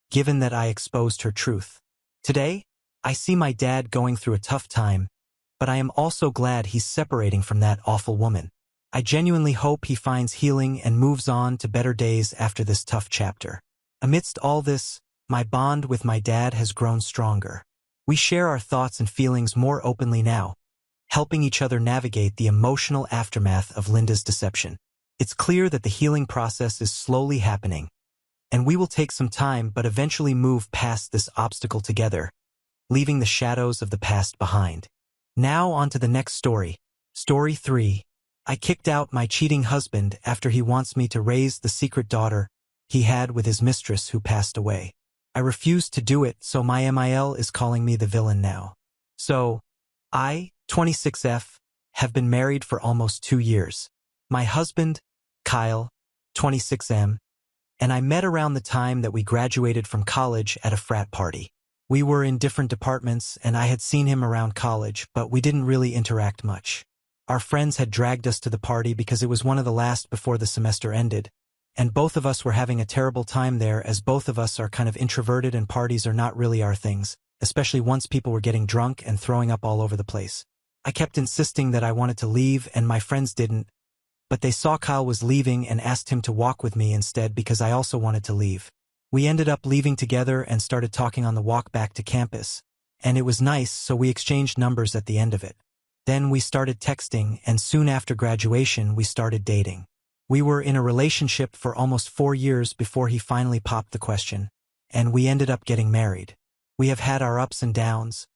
given that I exposed her truth. Today, I see my dad going through a tough time, but I am also glad he's separating from that awful woman. I genuinely hope he finds healing and moves on to better days after this tough chapter. Amidst all this, my bond with my dad has grown stronger. We share our thoughts and feelings more openly now, helping each other navigate the emotional aftermath of Linda's deception. It's clear that the healing process is slowly happening, and we will take some time but eventually move past this obstacle together, leaving the shadows of the past behind. Now on to the next story. Story 3. I kicked out my cheating husband after he wants me to raise the secret daughter he had with his mistress who passed away. I refused to do it, so my MIL is calling me the villain now. So, I, 26F, have been married for almost 2 years. My husband, Kyle, 26M, and I met around the time that we graduated from college at a frat party. We were in different departments, and I had seen him around college, but we didn't really interact much. Our friends had dragged us to the party because it was one of the last before the semester ended, and both of us were having a terrible time there as both of us are kind of introverted and parties are not really our things. especially once people were getting drunk and throwing up all over the place. I kept insisting that I wanted to leave and my friends didn't, but they saw Kyle was leaving and asked him to walk with me instead because I also wanted to leave. We ended up leaving together and started talking on the walk back to campus, and it was nice, so we exchanged numbers at the end of it. Then we started texting, and soon after graduation we started dating. We were in a relationship for almost 4 years before he finally popped the question, and we ended up getting married. We have had our ups and downs,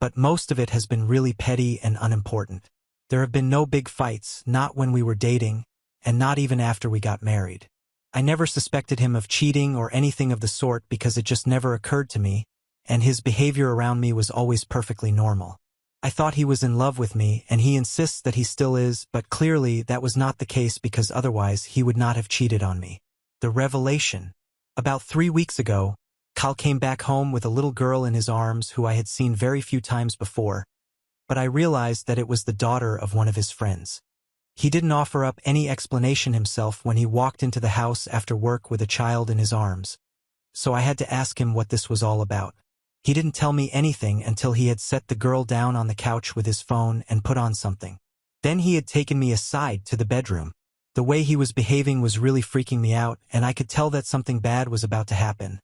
but most of it has been really petty and unimportant. There have been no big fights, not when we were dating, and not even after we got married. I never suspected him of cheating or anything of the sort because it just never occurred to me, and his behavior around me was always perfectly normal. I thought he was in love with me, and he insists that he still is, but clearly that was not the case because otherwise he would not have cheated on me. The revelation. About 3 weeks ago, Kyle came back home with a little girl in his arms who I had seen very few times before, but I realized that it was the daughter of one of his friends. He didn't offer up any explanation himself when he walked into the house after work with a child in his arms, so I had to ask him what this was all about. He didn't tell me anything until he had set the girl down on the couch with his phone and put on something. Then he had taken me aside to the bedroom. The way he was behaving was really freaking me out, and I could tell that something bad was about to happen.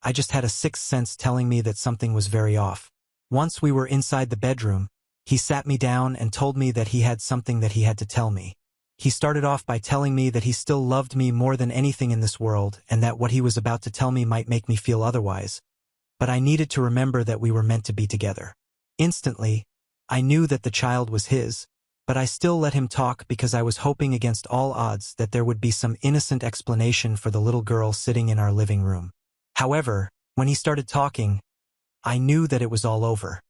I just had a sixth sense telling me that something was very off. Once we were inside the bedroom, he sat me down and told me that he had something that he had to tell me. He started off by telling me that he still loved me more than anything in this world and that what he was about to tell me might make me feel otherwise. But I needed to remember that we were meant to be together. Instantly, I knew that the child was his, but I still let him talk because I was hoping against all odds that there would be some innocent explanation for the little girl sitting in our living room. However, when he started talking, I knew that it was all over.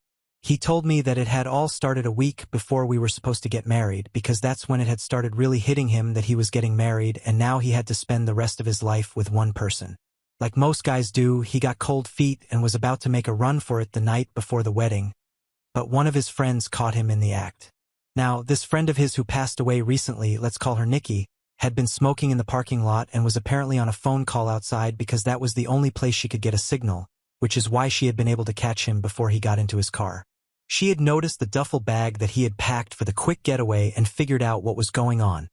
He told me that it had all started a week before we were supposed to get married because that's when it had started really hitting him that he was getting married and now he had to spend the rest of his life with one person. Like most guys do, he got cold feet and was about to make a run for it the night before the wedding, but one of his friends caught him in the act. Now, this friend of his who passed away recently, let's call her Nikki, had been smoking in the parking lot and was apparently on a phone call outside because that was the only place she could get a signal, which is why she had been able to catch him before he got into his car. She had noticed the duffel bag that he had packed for the quick getaway and figured out what was going on.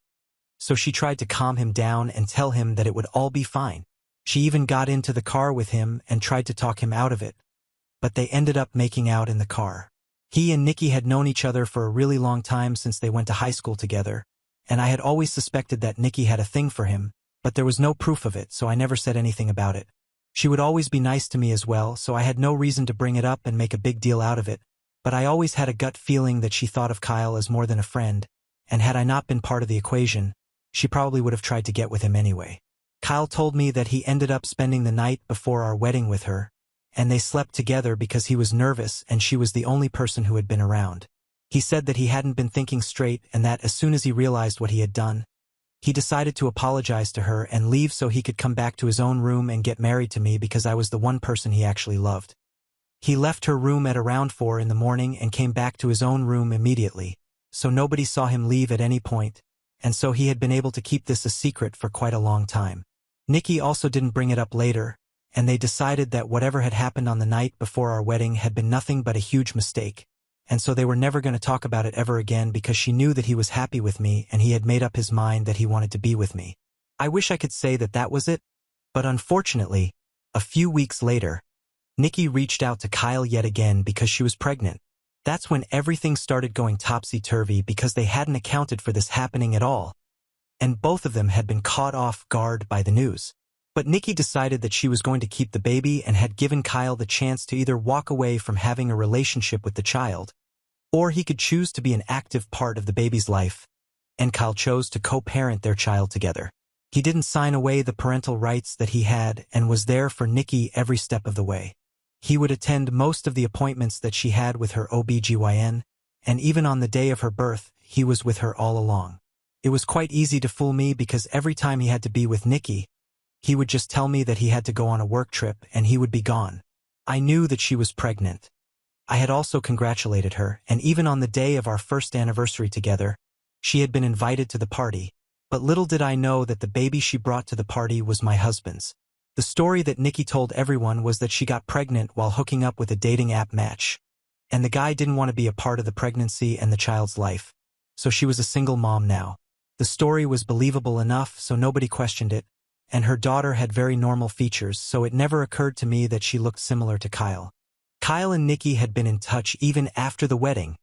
So she tried to calm him down and tell him that it would all be fine. She even got into the car with him and tried to talk him out of it, but they ended up making out in the car. He and Nikki had known each other for a really long time since they went to high school together, and I had always suspected that Nikki had a thing for him, but there was no proof of it, so I never said anything about it. She would always be nice to me as well, so I had no reason to bring it up and make a big deal out of it, but I always had a gut feeling that she thought of Kyle as more than a friend, and had I not been part of the equation, she probably would have tried to get with him anyway. Kyle told me that he ended up spending the night before our wedding with her, and they slept together because he was nervous and she was the only person who had been around. He said that he hadn't been thinking straight and that as soon as he realized what he had done, he decided to apologize to her and leave so he could come back to his own room and get married to me because I was the one person he actually loved. He left her room at around 4 in the morning and came back to his own room immediately, so nobody saw him leave at any point, and so he had been able to keep this a secret for quite a long time. Nikki also didn't bring it up later, and they decided that whatever had happened on the night before our wedding had been nothing but a huge mistake, and so they were never going to talk about it ever again because she knew that he was happy with me and he had made up his mind that he wanted to be with me. I wish I could say that that was it, but unfortunately, a few weeks later, Nikki reached out to Kyle yet again because she was pregnant. That's when everything started going topsy-turvy because they hadn't accounted for this happening at all, and both of them had been caught off guard by the news. But Nikki decided that she was going to keep the baby and had given Kyle the chance to either walk away from having a relationship with the child, or he could choose to be an active part of the baby's life, and Kyle chose to co-parent their child together. He didn't sign away the parental rights that he had and was there for Nikki every step of the way. He would attend most of the appointments that she had with her OB/GYN, and even on the day of her birth, he was with her all along. It was quite easy to fool me because every time he had to be with Nikki, he would just tell me that he had to go on a work trip and he would be gone. I knew that she was pregnant. I had also congratulated her, and even on the day of our first anniversary together, she had been invited to the party, but little did I know that the baby she brought to the party was my husband's. The story that Nikki told everyone was that she got pregnant while hooking up with a dating app match. And the guy didn't want to be a part of the pregnancy and the child's life. So she was a single mom now. The story was believable enough, so nobody questioned it, and her daughter had very normal features, so it never occurred to me that she looked similar to Kyle. Kyle and Nikki had been in touch even after the wedding,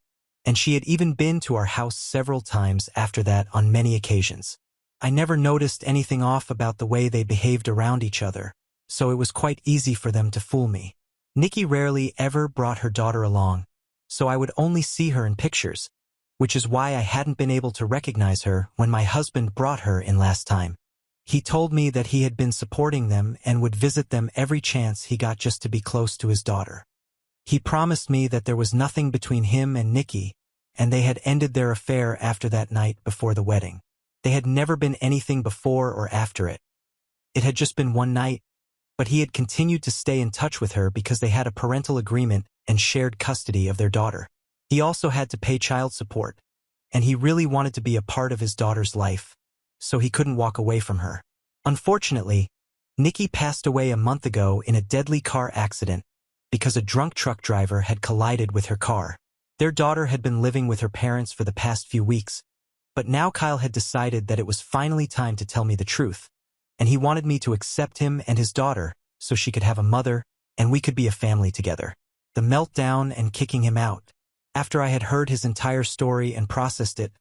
and she had even been to our house several times after that on many occasions. I never noticed anything off about the way they behaved around each other, so it was quite easy for them to fool me. Nikki rarely ever brought her daughter along, so I would only see her in pictures, which is why I hadn't been able to recognize her when my husband brought her in last time. He told me that he had been supporting them and would visit them every chance he got just to be close to his daughter. He promised me that there was nothing between him and Nikki, and they had ended their affair after that night before the wedding. They had never been anything before or after it. It had just been one night, but he had continued to stay in touch with her because they had a parental agreement and shared custody of their daughter. He also had to pay child support, and he really wanted to be a part of his daughter's life, so he couldn't walk away from her. Unfortunately, Nikki passed away a month ago in a deadly car accident because a drunk truck driver had collided with her car. Their daughter had been living with her parents for the past few weeks, but now Kyle had decided that it was finally time to tell me the truth, and he wanted me to accept him and his daughter so she could have a mother and we could be a family together. The meltdown and kicking him out. After I had heard his entire story and processed it,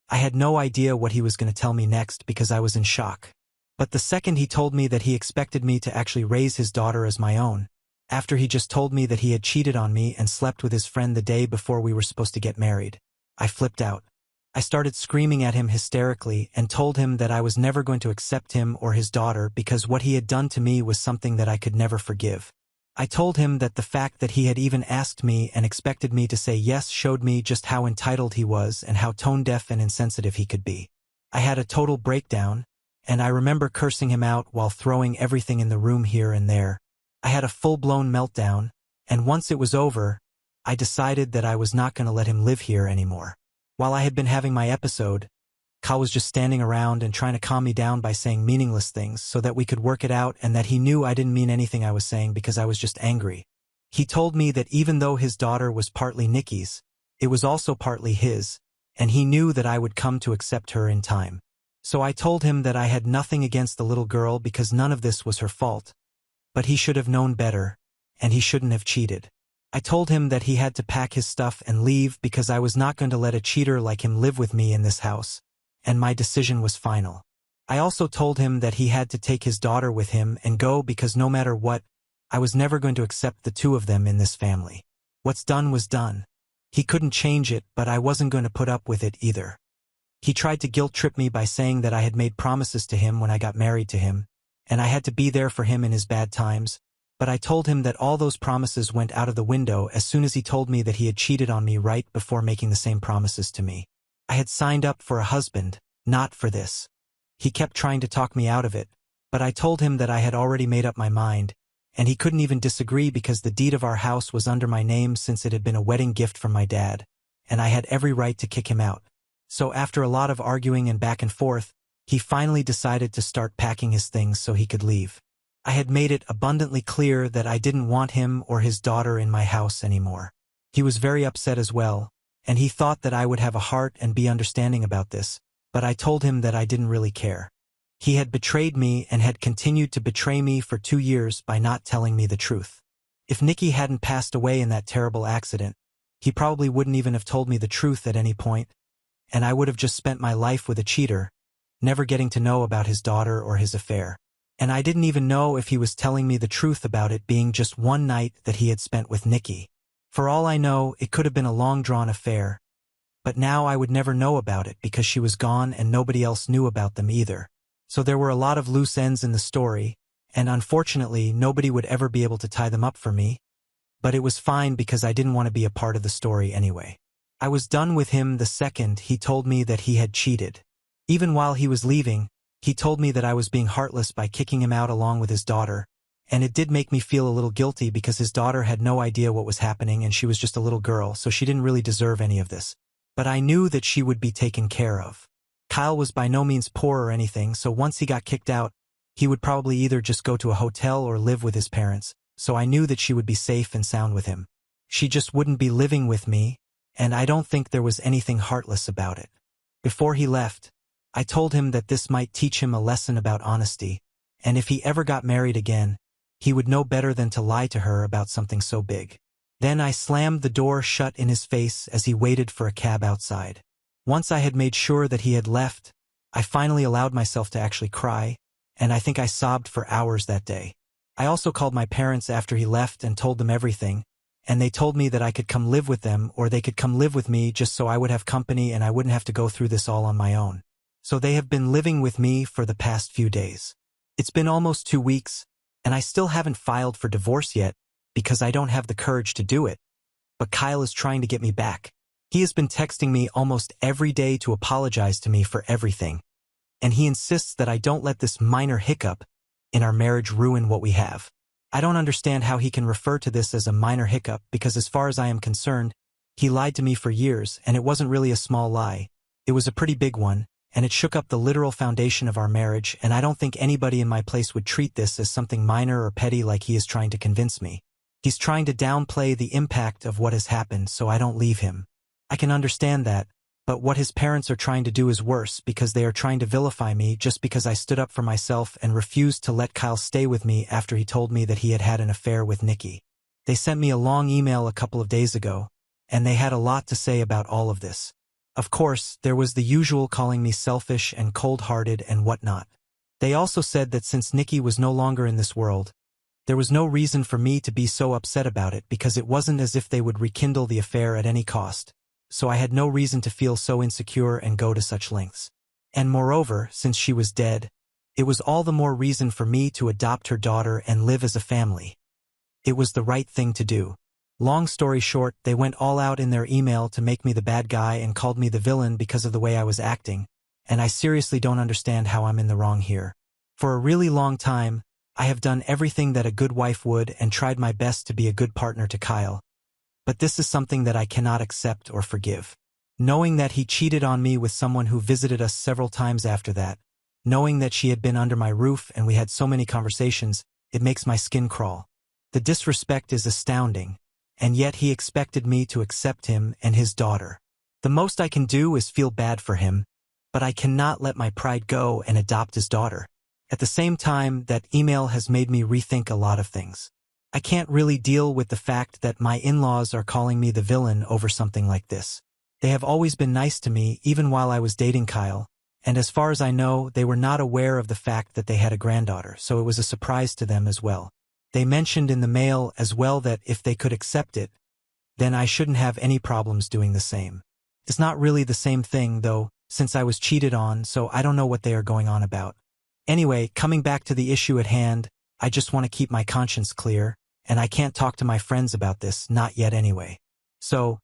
I had no idea what he was going to tell me next because I was in shock. But the second he told me that he expected me to actually raise his daughter as my own, after he just told me that he had cheated on me and slept with his friend the day before we were supposed to get married, I flipped out. I started screaming at him hysterically and told him that I was never going to accept him or his daughter because what he had done to me was something that I could never forgive. I told him that the fact that he had even asked me and expected me to say yes showed me just how entitled he was and how tone-deaf and insensitive he could be. I had a total breakdown, and I remember cursing him out while throwing everything in the room here and there. I had a full-blown meltdown, and once it was over, I decided that I was not going to let him live here anymore. While I had been having my episode, Kyle was just standing around and trying to calm me down by saying meaningless things so that we could work it out and that he knew I didn't mean anything I was saying because I was just angry. He told me that even though his daughter was partly Nikki's, it was also partly his, and he knew that I would come to accept her in time. So I told him that I had nothing against the little girl because none of this was her fault, but he should have known better, and he shouldn't have cheated. I told him that he had to pack his stuff and leave because I was not going to let a cheater like him live with me in this house, and my decision was final. I also told him that he had to take his daughter with him and go because no matter what, I was never going to accept the two of them in this family. What's done was done. He couldn't change it, but I wasn't going to put up with it either. He tried to guilt-trip me by saying that I had made promises to him when I got married to him, and I had to be there for him in his bad times, but I told him that all those promises went out of the window as soon as he told me that he had cheated on me right before making the same promises to me. I had signed up for a husband, not for this. He kept trying to talk me out of it, but I told him that I had already made up my mind, and he couldn't even disagree because the deed of our house was under my name since it had been a wedding gift from my dad, and I had every right to kick him out. So after a lot of arguing and back and forth, he finally decided to start packing his things so he could leave. I had made it abundantly clear that I didn't want him or his daughter in my house anymore. He was very upset as well, and he thought that I would have a heart and be understanding about this, but I told him that I didn't really care. He had betrayed me and had continued to betray me for 2 years by not telling me the truth. If Nikki hadn't passed away in that terrible accident, he probably wouldn't even have told me the truth at any point, and I would have just spent my life with a cheater, never getting to know about his daughter or his affair. And I didn't even know if he was telling me the truth about it being just one night that he had spent with Nikki. For all I know, it could have been a long-drawn affair, but now I would never know about it because she was gone and nobody else knew about them either. So there were a lot of loose ends in the story, and unfortunately nobody would ever be able to tie them up for me, but it was fine because I didn't want to be a part of the story anyway. I was done with him the second he told me that he had cheated. Even while he was leaving, he told me that I was being heartless by kicking him out along with his daughter, and it did make me feel a little guilty because his daughter had no idea what was happening and she was just a little girl, so she didn't really deserve any of this. But I knew that she would be taken care of. Kyle was by no means poor or anything, so once he got kicked out, He would probably either just go to a hotel or live with his parents, so I knew that she would be safe and sound with him. She just wouldn't be living with me, and I don't think there was anything heartless about it. Before he left, I told him that this might teach him a lesson about honesty, and if he ever got married again, he would know better than to lie to her about something so big. Then I slammed the door shut in his face as he waited for a cab outside. Once I had made sure that he had left, I finally allowed myself to actually cry, and I think I sobbed for hours that day. I also called my parents after he left and told them everything, and they told me that I could come live with them or they could come live with me just so I would have company and I wouldn't have to go through this all on my own. So they have been living with me for the past few days. It's been almost 2 weeks, and I still haven't filed for divorce yet because I don't have the courage to do it, but Kyle is trying to get me back. He has been texting me almost every day to apologize to me for everything, and he insists that I don't let this minor hiccup in our marriage ruin what we have. I don't understand how he can refer to this as a minor hiccup because as far as I am concerned, he lied to me for years and it wasn't really a small lie. It was a pretty big one, and it shook up the literal foundation of our marriage, and I don't think anybody in my place would treat this as something minor or petty like he is trying to convince me. He's trying to downplay the impact of what has happened so I don't leave him. I can understand that, but what his parents are trying to do is worse because they are trying to vilify me just because I stood up for myself and refused to let Kyle stay with me after he told me that he had had an affair with Nikki. They sent me a long email a couple of days ago, and they had a lot to say about all of this. Of course, there was the usual calling me selfish and cold-hearted and whatnot. They also said that since Nikki was no longer in this world, there was no reason for me to be so upset about it because it wasn't as if they would rekindle the affair at any cost, so I had no reason to feel so insecure and go to such lengths. And moreover, since she was dead, it was all the more reason for me to adopt her daughter and live as a family. It was the right thing to do. Long story short, they went all out in their email to make me the bad guy and called me the villain because of the way I was acting, and I seriously don't understand how I'm in the wrong here. For a really long time, I have done everything that a good wife would and tried my best to be a good partner to Kyle. But this is something that I cannot accept or forgive. Knowing that he cheated on me with someone who visited us several times after that, knowing that she had been under my roof and we had so many conversations, it makes my skin crawl. The disrespect is astounding, and yet he expected me to accept him and his daughter. The most I can do is feel bad for him, but I cannot let my pride go and adopt his daughter. At the same time, that email has made me rethink a lot of things. I can't really deal with the fact that my in-laws are calling me the villain over something like this. They have always been nice to me even while I was dating Kyle, and as far as I know, they were not aware of the fact that they had a granddaughter, so it was a surprise to them as well. They mentioned in the mail as well that if they could accept it, then I shouldn't have any problems doing the same. It's not really the same thing, though, since I was cheated on, so I don't know what they are going on about. Anyway, coming back to the issue at hand, I just want to keep my conscience clear, and I can't talk to my friends about this, not yet anyway. So,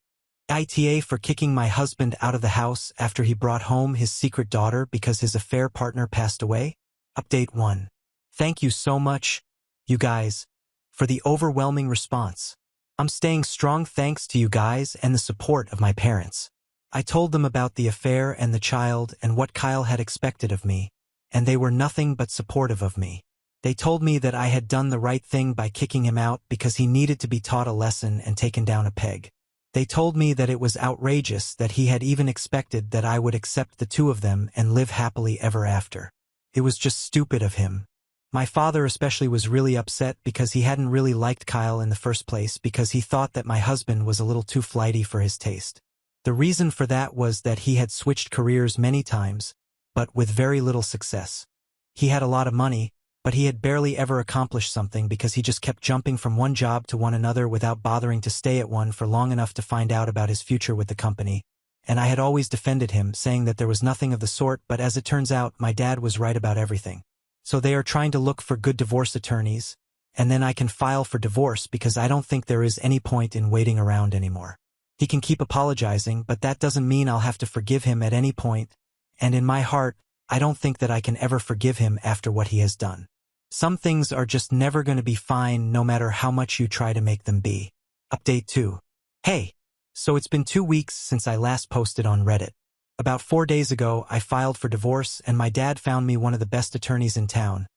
AITA for kicking my husband out of the house after he brought home his secret daughter because his affair partner passed away? Update 1. Thank you so much, you guys, for the overwhelming response. I'm staying strong thanks to you guys and the support of my parents. I told them about the affair and the child and what Kyle had expected of me, and they were nothing but supportive of me. They told me that I had done the right thing by kicking him out because he needed to be taught a lesson and taken down a peg. They told me that it was outrageous that he had even expected that I would accept the two of them and live happily ever after. It was just stupid of him. My father especially was really upset because he hadn't really liked Kyle in the first place because he thought that my husband was a little too flighty for his taste. The reason for that was that he had switched careers many times, but with very little success. He had a lot of money, but he had barely ever accomplished something because he just kept jumping from one job to one another without bothering to stay at one for long enough to find out about his future with the company. And I had always defended him, saying that there was nothing of the sort, but as it turns out, my dad was right about everything. So they are trying to look for good divorce attorneys, and then I can file for divorce because I don't think there is any point in waiting around anymore. He can keep apologizing, but that doesn't mean I'll have to forgive him at any point, and in my heart, I don't think that I can ever forgive him after what he has done. Some things are just never going to be fine no matter how much you try to make them be. Update 2. Hey, so it's been 2 weeks since I last posted on Reddit. About 4 days ago, I filed for divorce and my dad found me one of the best attorneys in town,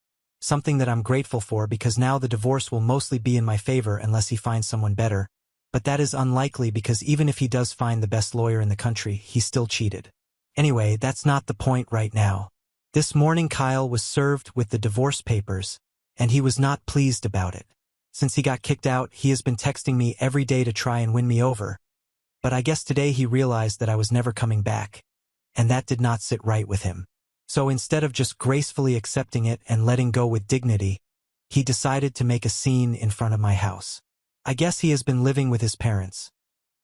something that I'm grateful for because now the divorce will mostly be in my favor unless he finds someone better, but that is unlikely because even if he does find the best lawyer in the country, he still cheated. Anyway, that's not the point right now. This morning Kyle was served with the divorce papers, and he was not pleased about it. Since he got kicked out, he has been texting me every day to try and win me over, but I guess today he realized that I was never coming back, and that did not sit right with him. So instead of just gracefully accepting it and letting go with dignity, he decided to make a scene in front of my house. I guess he has been living with his parents.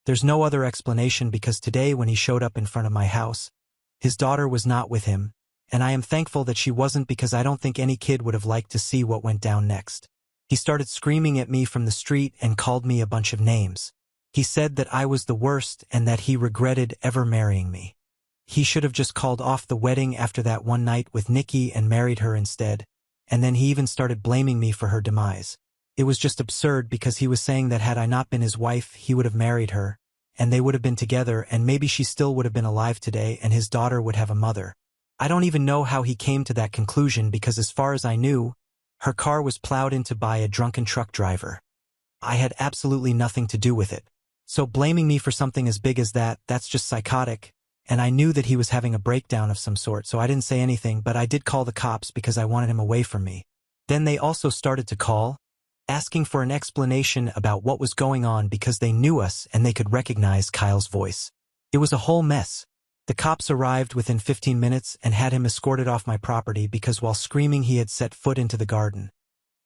There's no other explanation because today when he showed up in front of my house, his daughter was not with him, and I am thankful that she wasn't because I don't think any kid would have liked to see what went down next. He started screaming at me from the street and called me a bunch of names. He said that I was the worst and that he regretted ever marrying me. He should have just called off the wedding after that one night with Nikki and married her instead, and then he even started blaming me for her demise. It was just absurd because he was saying that had I not been his wife, he would have married her, and they would have been together and maybe she still would have been alive today and his daughter would have a mother. I don't even know how he came to that conclusion because as far as I knew, her car was plowed into by a drunken truck driver. I had absolutely nothing to do with it. So blaming me for something as big as that, that's just psychotic. And I knew that he was having a breakdown of some sort, so I didn't say anything, but I did call the cops because I wanted him away from me. Then they also started to call, asking for an explanation about what was going on because they knew us and they could recognize Kyle's voice. It was a whole mess. The cops arrived within 15 minutes and had him escorted off my property because while screaming he had set foot into the garden.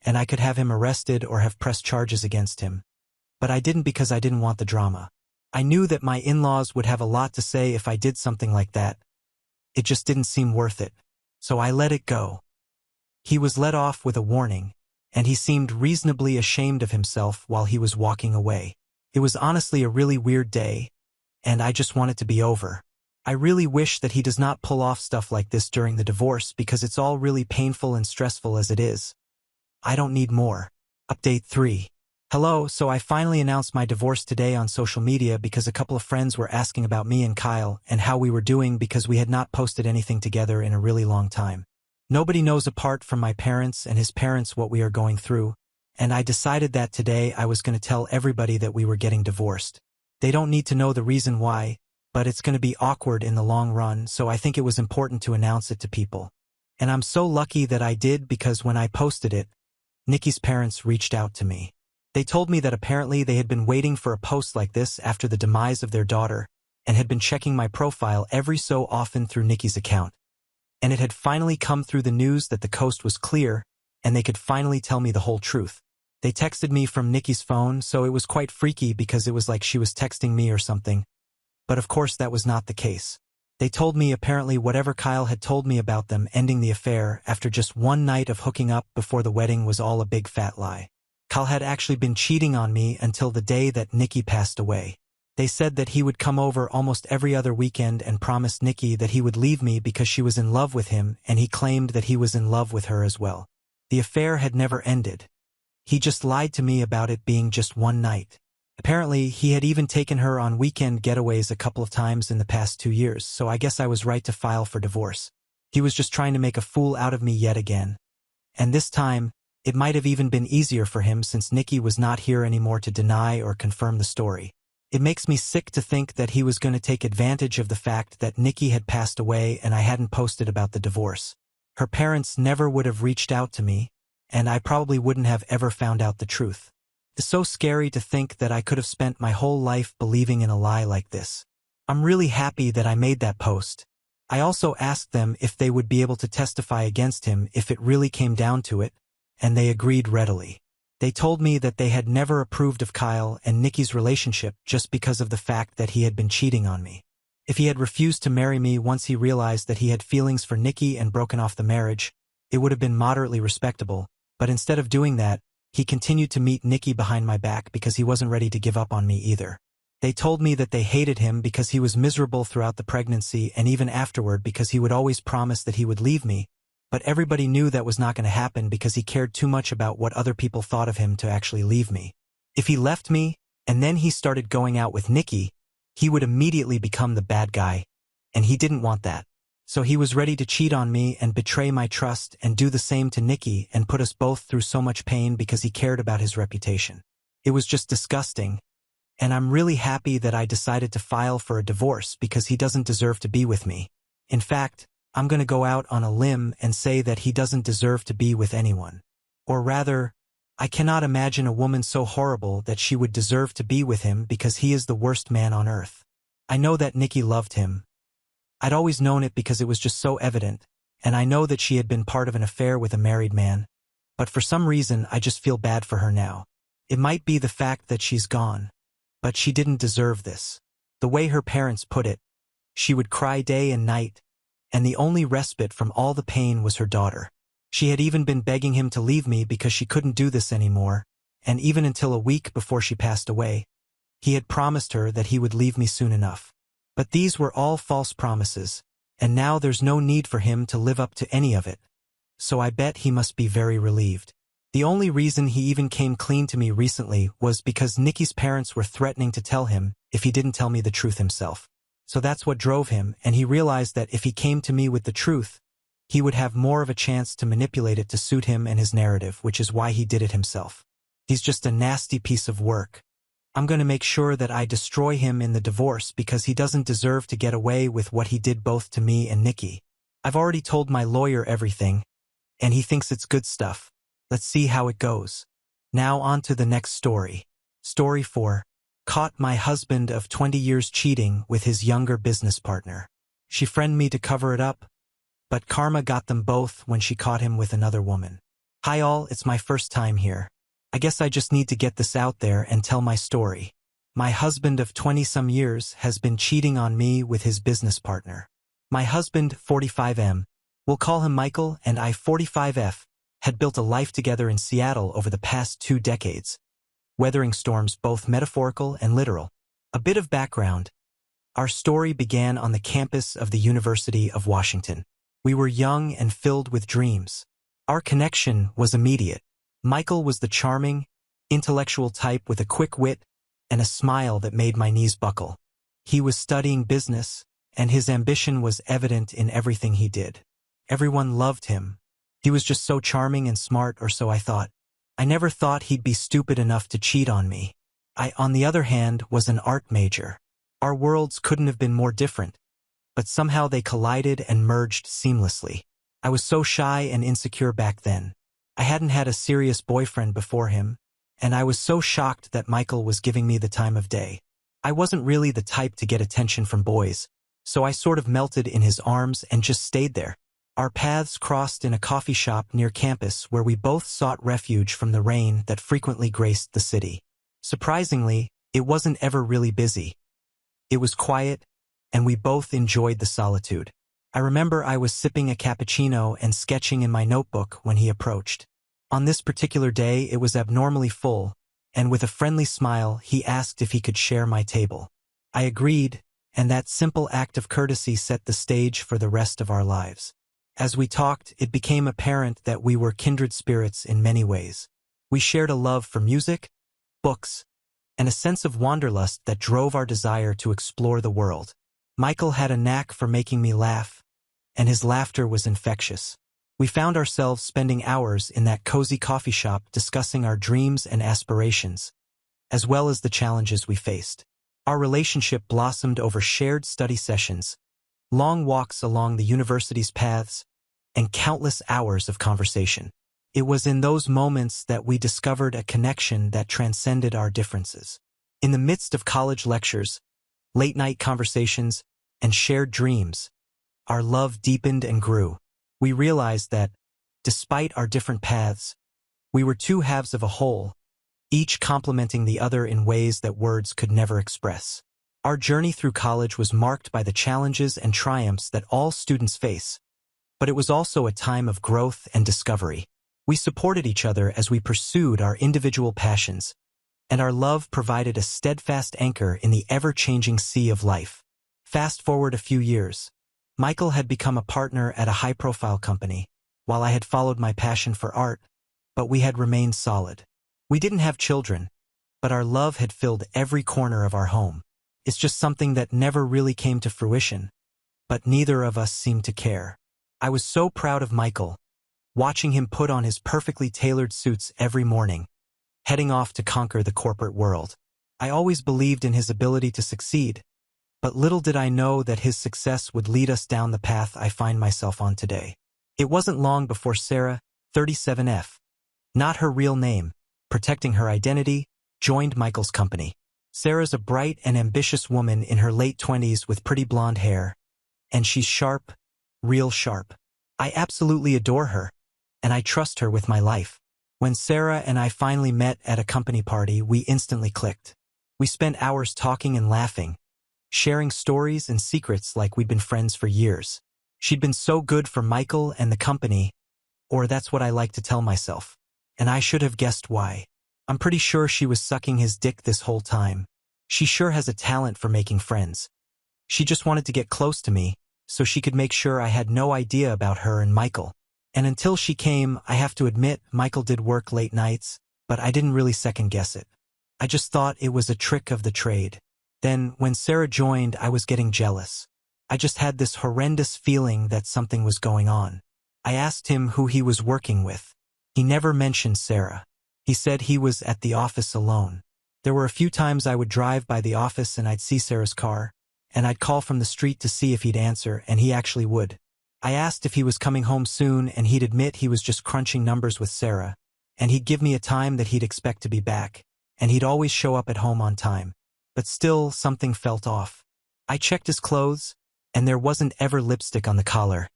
And I could have him arrested or have pressed charges against him. But I didn't because I didn't want the drama. I knew that my in-laws would have a lot to say if I did something like that. It just didn't seem worth it. So I let it go. He was let off with a warning, and he seemed reasonably ashamed of himself while he was walking away. It was honestly a really weird day, and I just want it to be over. I really wish that he does not pull off stuff like this during the divorce because it's all really painful and stressful as it is. I don't need more. Update 3. Hello, so I finally announced my divorce today on social media because a couple of friends were asking about me and Kyle and how we were doing because we had not posted anything together in a really long time. Nobody knows apart from my parents and his parents what we are going through, and I decided that today I was going to tell everybody that we were getting divorced. They don't need to know the reason why, but it's going to be awkward in the long run, so I think it was important to announce it to people. And I'm so lucky that I did because when I posted it, Nikki's parents reached out to me. They told me that apparently they had been waiting for a post like this after the demise of their daughter and had been checking my profile every so often through Nikki's account. And it had finally come through the news that the coast was clear and they could finally tell me the whole truth. They texted me from Nikki's phone, so it was quite freaky because it was like she was texting me or something. But of course that was not the case. They told me apparently whatever Kyle had told me about them ending the affair after just one night of hooking up before the wedding was all a big fat lie. Kyle had actually been cheating on me until the day that Nikki passed away. They said that he would come over almost every other weekend and promised Nikki that he would leave me because she was in love with him, and he claimed that he was in love with her as well. The affair had never ended. He just lied to me about it being just one night. Apparently, he had even taken her on weekend getaways a couple of times in the past 2 years, so I guess I was right to file for divorce. He was just trying to make a fool out of me yet again. And this time, it might have even been easier for him since Nikki was not here anymore to deny or confirm the story. It makes me sick to think that he was going to take advantage of the fact that Nikki had passed away and I hadn't posted about the divorce. Her parents never would have reached out to me, and I probably wouldn't have ever found out the truth. It's so scary to think that I could have spent my whole life believing in a lie like this. I'm really happy that I made that post. I also asked them if they would be able to testify against him if it really came down to it, and they agreed readily. They told me that they had never approved of Kyle and Nikki's relationship just because of the fact that he had been cheating on me. If he had refused to marry me once he realized that he had feelings for Nikki and broken off the marriage, it would have been moderately respectable, but instead of doing that, he continued to meet Nikki behind my back because he wasn't ready to give up on me either. They told me that they hated him because he was miserable throughout the pregnancy and even afterward because he would always promise that he would leave me, but everybody knew that was not going to happen because he cared too much about what other people thought of him to actually leave me. If he left me, and then he started going out with Nikki, he would immediately become the bad guy, and he didn't want that. So he was ready to cheat on me and betray my trust and do the same to Nikki and put us both through so much pain because he cared about his reputation. It was just disgusting, and I'm really happy that I decided to file for a divorce because he doesn't deserve to be with me. In fact, I'm going to go out on a limb and say that he doesn't deserve to be with anyone. Or rather, I cannot imagine a woman so horrible that she would deserve to be with him because he is the worst man on earth. I know that Nikki loved him. I'd always known it because it was just so evident, and I know that she had been part of an affair with a married man, but for some reason I just feel bad for her now. It might be the fact that she's gone, but she didn't deserve this. The way her parents put it, she would cry day and night, and the only respite from all the pain was her daughter. She had even been begging him to leave me because she couldn't do this anymore, and even until a week before she passed away, he had promised her that he would leave me soon enough. But these were all false promises, and now there's no need for him to live up to any of it. So I bet he must be very relieved. The only reason he even came clean to me recently was because Nikki's parents were threatening to tell him if he didn't tell me the truth himself. So that's what drove him, and he realized that if he came to me with the truth, he would have more of a chance to manipulate it to suit him and his narrative, which is why he did it himself. He's just a nasty piece of work. I'm going to make sure that I destroy him in the divorce because he doesn't deserve to get away with what he did both to me and Nikki. I've already told my lawyer everything, and he thinks it's good stuff. Let's see how it goes. Now on to the next story. Story 4. Caught my husband of 20 years cheating with his younger business partner. She friended me to cover it up, but karma got them both when she caught him with another woman. Hi all, it's my first time here. I guess I just need to get this out there and tell my story. My husband of 20-some years has been cheating on me with his business partner. My husband, 45M, we'll call him Michael, and I, 45F, had built a life together in Seattle over the past 2 decades, weathering storms both metaphorical and literal. A bit of background. Our story began on the campus of the University of Washington. We were young and filled with dreams. Our connection was immediate. Michael was the charming, intellectual type with a quick wit and a smile that made my knees buckle. He was studying business, and his ambition was evident in everything he did. Everyone loved him. He was just so charming and smart, or so I thought. I never thought he'd be stupid enough to cheat on me. I, on the other hand, was an art major. Our worlds couldn't have been more different, but somehow they collided and merged seamlessly. I was so shy and insecure back then. I hadn't had a serious boyfriend before him, and I was so shocked that Michael was giving me the time of day. I wasn't really the type to get attention from boys, so I sort of melted in his arms and just stayed there. Our paths crossed in a coffee shop near campus where we both sought refuge from the rain that frequently graced the city. Surprisingly, it wasn't ever really busy. It was quiet, and we both enjoyed the solitude. I remember I was sipping a cappuccino and sketching in my notebook when he approached. On this particular day, it was abnormally full, and with a friendly smile, he asked if he could share my table. I agreed, and that simple act of courtesy set the stage for the rest of our lives. As we talked, it became apparent that we were kindred spirits in many ways. We shared a love for music, books, and a sense of wanderlust that drove our desire to explore the world. Michael had a knack for making me laugh, and his laughter was infectious. We found ourselves spending hours in that cozy coffee shop discussing our dreams and aspirations, as well as the challenges we faced. Our relationship blossomed over shared study sessions, long walks along the university's paths, and countless hours of conversation. It was in those moments that we discovered a connection that transcended our differences. In the midst of college lectures, late-night conversations, and shared dreams, our love deepened and grew. We realized that, despite our different paths, we were 2 halves of a whole, each complementing the other in ways that words could never express. Our journey through college was marked by the challenges and triumphs that all students face, but it was also a time of growth and discovery. We supported each other as we pursued our individual passions, and our love provided a steadfast anchor in the ever-changing sea of life. Fast forward a few years. Michael had become a partner at a high-profile company, while I had followed my passion for art, but we had remained solid. We didn't have children, but our love had filled every corner of our home. It's just something that never really came to fruition, but neither of us seemed to care. I was so proud of Michael, watching him put on his perfectly tailored suits every morning, heading off to conquer the corporate world. I always believed in his ability to succeed, but little did I know that his success would lead us down the path I find myself on today. It wasn't long before Sarah, 37F, not her real name, protecting her identity, joined Michael's company. Sarah's a bright and ambitious woman in her late 20s with pretty blonde hair, and she's sharp, real sharp. I absolutely adore her, and I trust her with my life. When Sarah and I finally met at a company party, we instantly clicked. We spent hours talking and laughing, sharing stories and secrets like we'd been friends for years. She'd been so good for Michael and the company, or that's what I like to tell myself. And I should have guessed why. I'm pretty sure she was sucking his dick this whole time. She sure has a talent for making friends. She just wanted to get close to me, so she could make sure I had no idea about her and Michael. And until she came, I have to admit, Michael did work late nights, but I didn't really second guess it. I just thought it was a trick of the trade. Then, when Sarah joined, I was getting jealous. I just had this horrendous feeling that something was going on. I asked him who he was working with. He never mentioned Sarah. He said he was at the office alone. There were a few times I would drive by the office and I'd see Sarah's car, and I'd call from the street to see if he'd answer, and he actually would. I asked if he was coming home soon, and he'd admit he was just crunching numbers with Sarah, and he'd give me a time that he'd expect to be back, and he'd always show up at home on time. But still, something felt off. I checked his clothes, and there wasn't ever lipstick on the collar,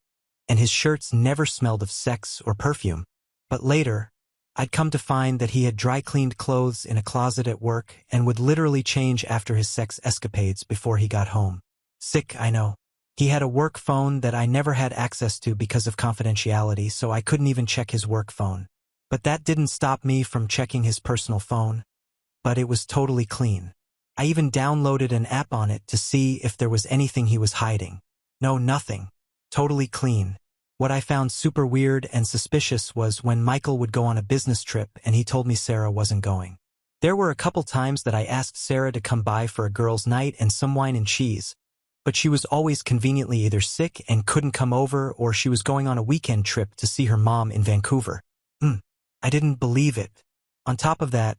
and his shirts never smelled of sex or perfume. But later, I'd come to find that he had dry-cleaned clothes in a closet at work and would literally change after his sex escapades before he got home. Sick, I know. He had a work phone that I never had access to because of confidentiality, so I couldn't even check his work phone. But that didn't stop me from checking his personal phone. But it was totally clean. I even downloaded an app on it to see if there was anything he was hiding. No, nothing. Totally clean. What I found super weird and suspicious was when Michael would go on a business trip and he told me Sarah wasn't going. There were a couple times that I asked Sarah to come by for a girls' night and some wine and cheese, but she was always conveniently either sick and couldn't come over, or she was going on a weekend trip to see her mom in Vancouver. I didn't believe it. On top of that,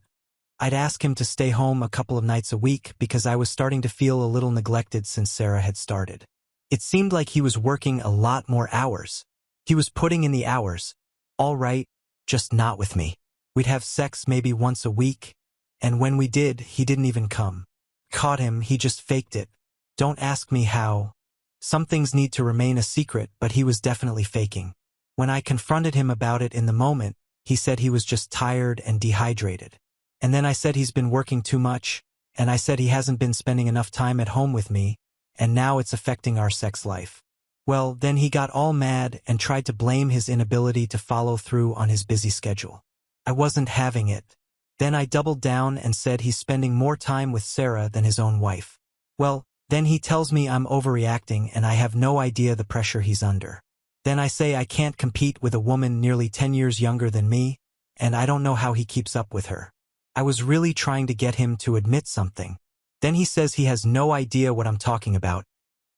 I'd ask him to stay home a couple of nights a week because I was starting to feel a little neglected since Sarah had started. It seemed like he was working a lot more hours. He was putting in the hours. All right, just not with me. We'd have sex maybe once a week, and when we did, he didn't even come. Caught him, he just faked it. Don't ask me how. Some things need to remain a secret, but he was definitely faking. When I confronted him about it in the moment, he said he was just tired and dehydrated. And then I said he's been working too much, and I said he hasn't been spending enough time at home with me, and now it's affecting our sex life. Well, then he got all mad and tried to blame his inability to follow through on his busy schedule. I wasn't having it. Then I doubled down and said he's spending more time with Sarah than his own wife. Well, then he tells me I'm overreacting and I have no idea the pressure he's under. Then I say I can't compete with a woman nearly 10 years younger than me, and I don't know how he keeps up with her. I was really trying to get him to admit something. Then he says he has no idea what I'm talking about,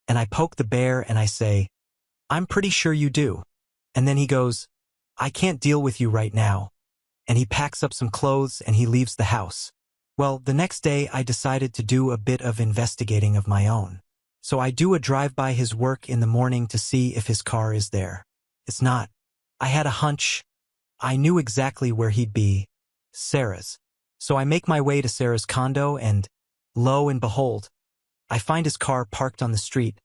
and I poke the bear and I say, I'm pretty sure you do. And then he goes, I can't deal with you right now. And he packs up some clothes and he leaves the house. Well, the next day I decided to do a bit of investigating of my own. So I do a drive-by his work in the morning to see if his car is there. It's not. I had a hunch. I knew exactly where he'd be. Sarah's. So I make my way to Sarah's condo and, lo and behold, I find his car parked on the street,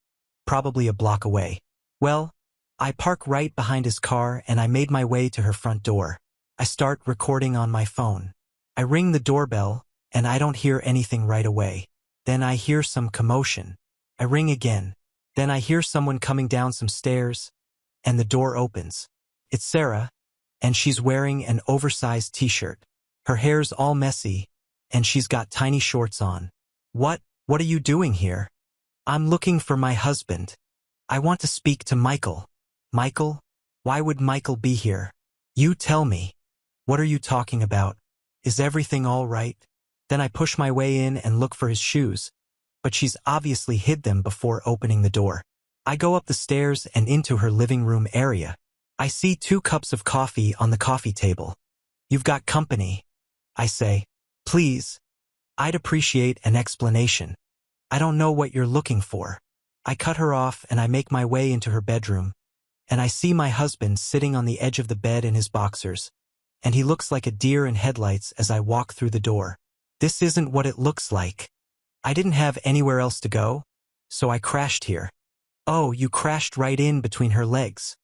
probably a block away. Well, I park right behind his car and I made my way to her front door. I start recording on my phone. I ring the doorbell and I don't hear anything right away. Then I hear some commotion. I ring again. Then I hear someone coming down some stairs and the door opens. It's Sarah, and she's wearing an oversized t-shirt. Her hair's all messy and she's got tiny shorts on. What are you doing here? I'm looking for my husband. I want to speak to Michael. Michael? Why would Michael be here? You tell me. What are you talking about? Is everything all right? Then I push my way in and look for his shoes, but she's obviously hid them before opening the door. I go up the stairs and into her living room area. I see 2 cups of coffee on the coffee table. "You've got company," I say. "Please, I'd appreciate an explanation. I don't know what you're looking for." I cut her off and I make my way into her bedroom, and I see my husband sitting on the edge of the bed in his boxers, and he looks like a deer in headlights as I walk through the door. This isn't what it looks like. I didn't have anywhere else to go, so I crashed here. "Oh, you crashed right in between her legs."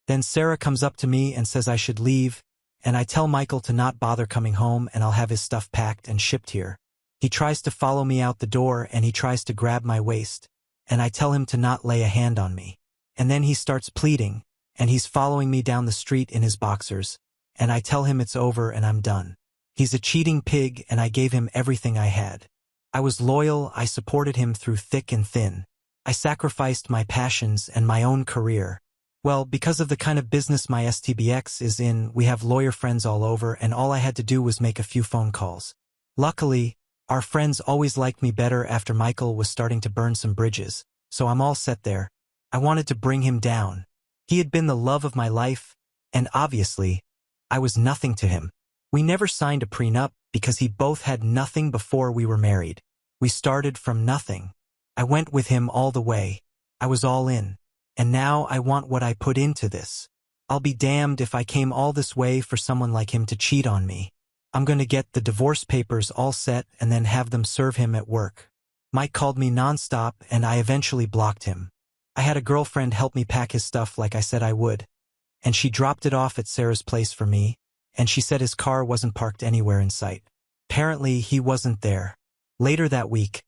Then Sarah comes up to me and says I should leave, and I tell Michael to not bother coming home and I'll have his stuff packed and shipped here. He tries to follow me out the door and he tries to grab my waist, and I tell him to not lay a hand on me. And then he starts pleading, and he's following me down the street in his boxers, and I tell him it's over and I'm done. He's a cheating pig and I gave him everything I had. I was loyal, I supported him through thick and thin. I sacrificed my passions and my own career. Well, because of the kind of business my STBX is in, we have lawyer friends all over and all I had to do was make a few phone calls. Luckily, our friends always liked me better after Michael was starting to burn some bridges, so I'm all set there. I wanted to bring him down. He had been the love of my life, and obviously, I was nothing to him. We never signed a prenup because he both had nothing before we were married. We started from nothing. I went with him all the way. I was all in. And now I want what I put into this. I'll be damned if I came all this way for someone like him to cheat on me. I'm going to get the divorce papers all set and then have them serve him at work. Mike called me nonstop and I eventually blocked him. I had a girlfriend help me pack his stuff like I said I would, and she dropped it off at Sarah's place for me, and she said his car wasn't parked anywhere in sight. Apparently, he wasn't there. Later that week,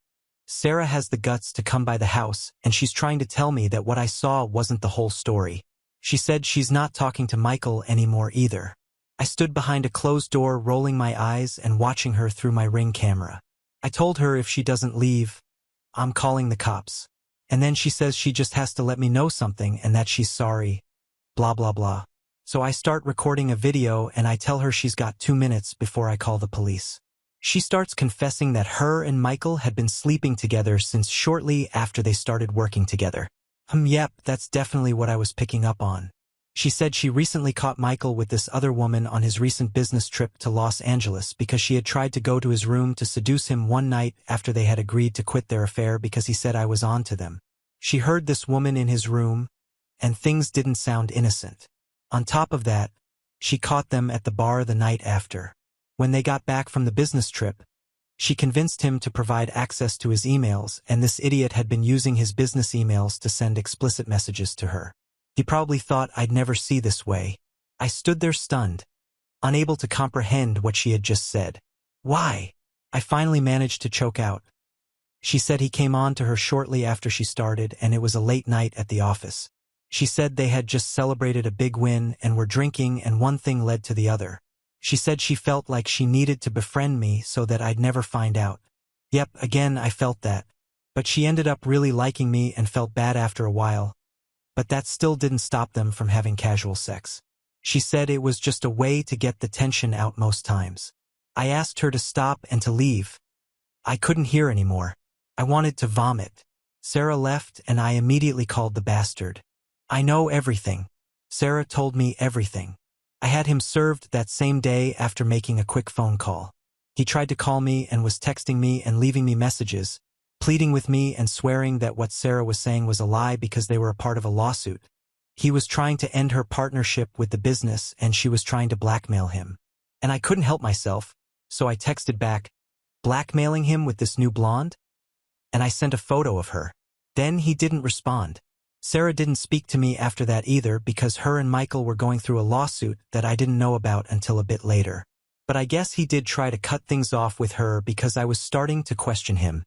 Sarah has the guts to come by the house, and she's trying to tell me that what I saw wasn't the whole story. She said she's not talking to Michael anymore either. I stood behind a closed door rolling my eyes and watching her through my Ring camera. I told her if she doesn't leave, I'm calling the cops. And then she says she just has to let me know something and that she's sorry. Blah blah blah. So I start recording a video and I tell her she's got 2 minutes before I call the police. She starts confessing that her and Michael had been sleeping together since shortly after they started working together. Yep, that's definitely what I was picking up on. She said she recently caught Michael with this other woman on his recent business trip to Los Angeles because she had tried to go to his room to seduce him one night after they had agreed to quit their affair because he said I was on to them. She heard this woman in his room, and things didn't sound innocent. On top of that, she caught them at the bar the night after. When they got back from the business trip, she convinced him to provide access to his emails, and this idiot had been using his business emails to send explicit messages to her. He probably thought I'd never see this way. I stood there stunned, unable to comprehend what she had just said. Why? I finally managed to choke out. She said he came on to her shortly after she started, and it was a late night at the office. She said they had just celebrated a big win and were drinking, and one thing led to the other. She said she felt like she needed to befriend me so that I'd never find out. Yep, again I felt that. But she ended up really liking me and felt bad after a while. But that still didn't stop them from having casual sex. She said it was just a way to get the tension out most times. I asked her to stop and to leave. I couldn't hear anymore. I wanted to vomit. Sarah left and I immediately called the bastard. I know everything. Sarah told me everything. I had him served that same day after making a quick phone call. He tried to call me and was texting me and leaving me messages, pleading with me and swearing that what Sarah was saying was a lie because they were a part of a lawsuit. He was trying to end her partnership with the business and she was trying to blackmail him. And I couldn't help myself, so I texted back, blackmailing him with this new blonde? And I sent a photo of her. Then he didn't respond. Sarah didn't speak to me after that either because her and Michael were going through a lawsuit that I didn't know about until a bit later. But I guess he did try to cut things off with her because I was starting to question him.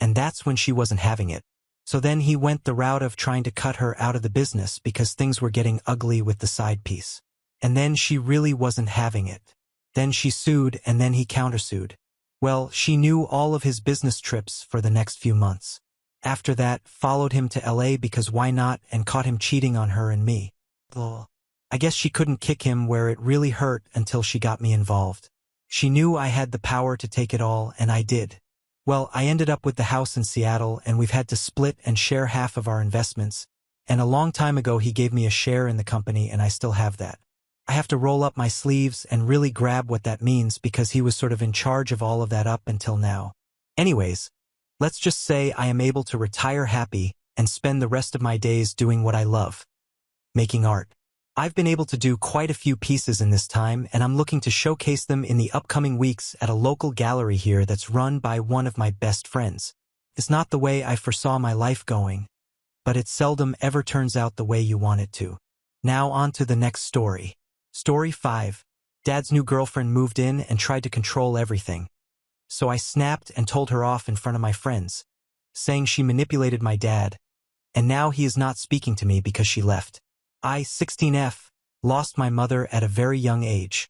And that's when she wasn't having it. So then he went the route of trying to cut her out of the business because things were getting ugly with the side piece. And then she really wasn't having it. Then she sued and then he countersued. Well, she knew all of his business trips for the next few months. After that, followed him to LA because why not, and caught him cheating on her and me. Ugh. I guess she couldn't kick him where it really hurt until she got me involved. She knew I had the power to take it all, and I did. Well, I ended up with the house in Seattle, and we've had to split and share half of our investments, And a long time ago he gave me a share in the company and I still have that. I have to roll up my sleeves and really grab what that means because he was sort of in charge of all of that up until now. Anyways, let's just say I am able to retire happy and spend the rest of my days doing what I love, making art. I've been able to do quite a few pieces in this time and I'm looking to showcase them in the upcoming weeks at a local gallery here that's run by one of my best friends. It's not the way I foresaw my life going, but it seldom ever turns out the way you want it to. Now on to the next story. Story 5. Dad's new girlfriend moved in and tried to control everything. So I snapped and told her off in front of my friends, saying she manipulated my dad, and now he is not speaking to me because she left. I, 16F, lost my mother at a very young age,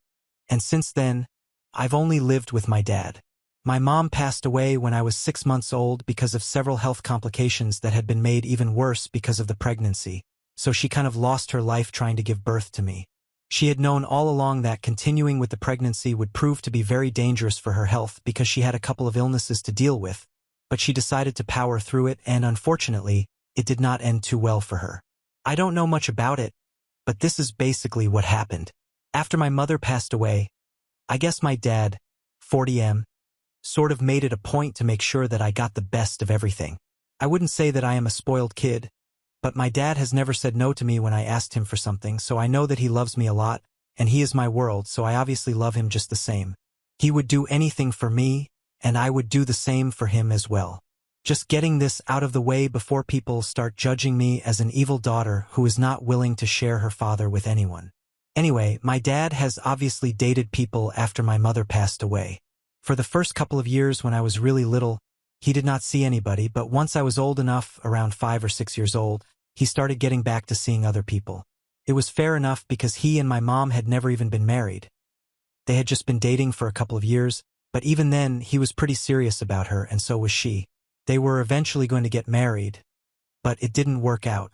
and since then, I've only lived with my dad. My mom passed away when I was 6 months old because of several health complications that had been made even worse because of the pregnancy, so she kind of lost her life trying to give birth to me. She had known all along that continuing with the pregnancy would prove to be very dangerous for her health because she had a couple of illnesses to deal with, but she decided to power through it and unfortunately, it did not end too well for her. I don't know much about it, but this is basically what happened. After my mother passed away, I guess my dad, 40M, sort of made it a point to make sure that I got the best of everything. I wouldn't say that I am a spoiled kid, but my dad has never said no to me when I asked him for something, so I know that he loves me a lot, and he is my world, so I obviously love him just the same. He would do anything for me, and I would do the same for him as well. Just getting this out of the way before people start judging me as an evil daughter who is not willing to share her father with anyone. Anyway, my dad has obviously dated people after my mother passed away. For the first couple of years when I was really little, he did not see anybody, but once I was old enough, around 5 or 6 years old, he started getting back to seeing other people. It was fair enough because he and my mom had never even been married. They had just been dating for a couple of years, but even then, he was pretty serious about her and so was she. They were eventually going to get married, but it didn't work out.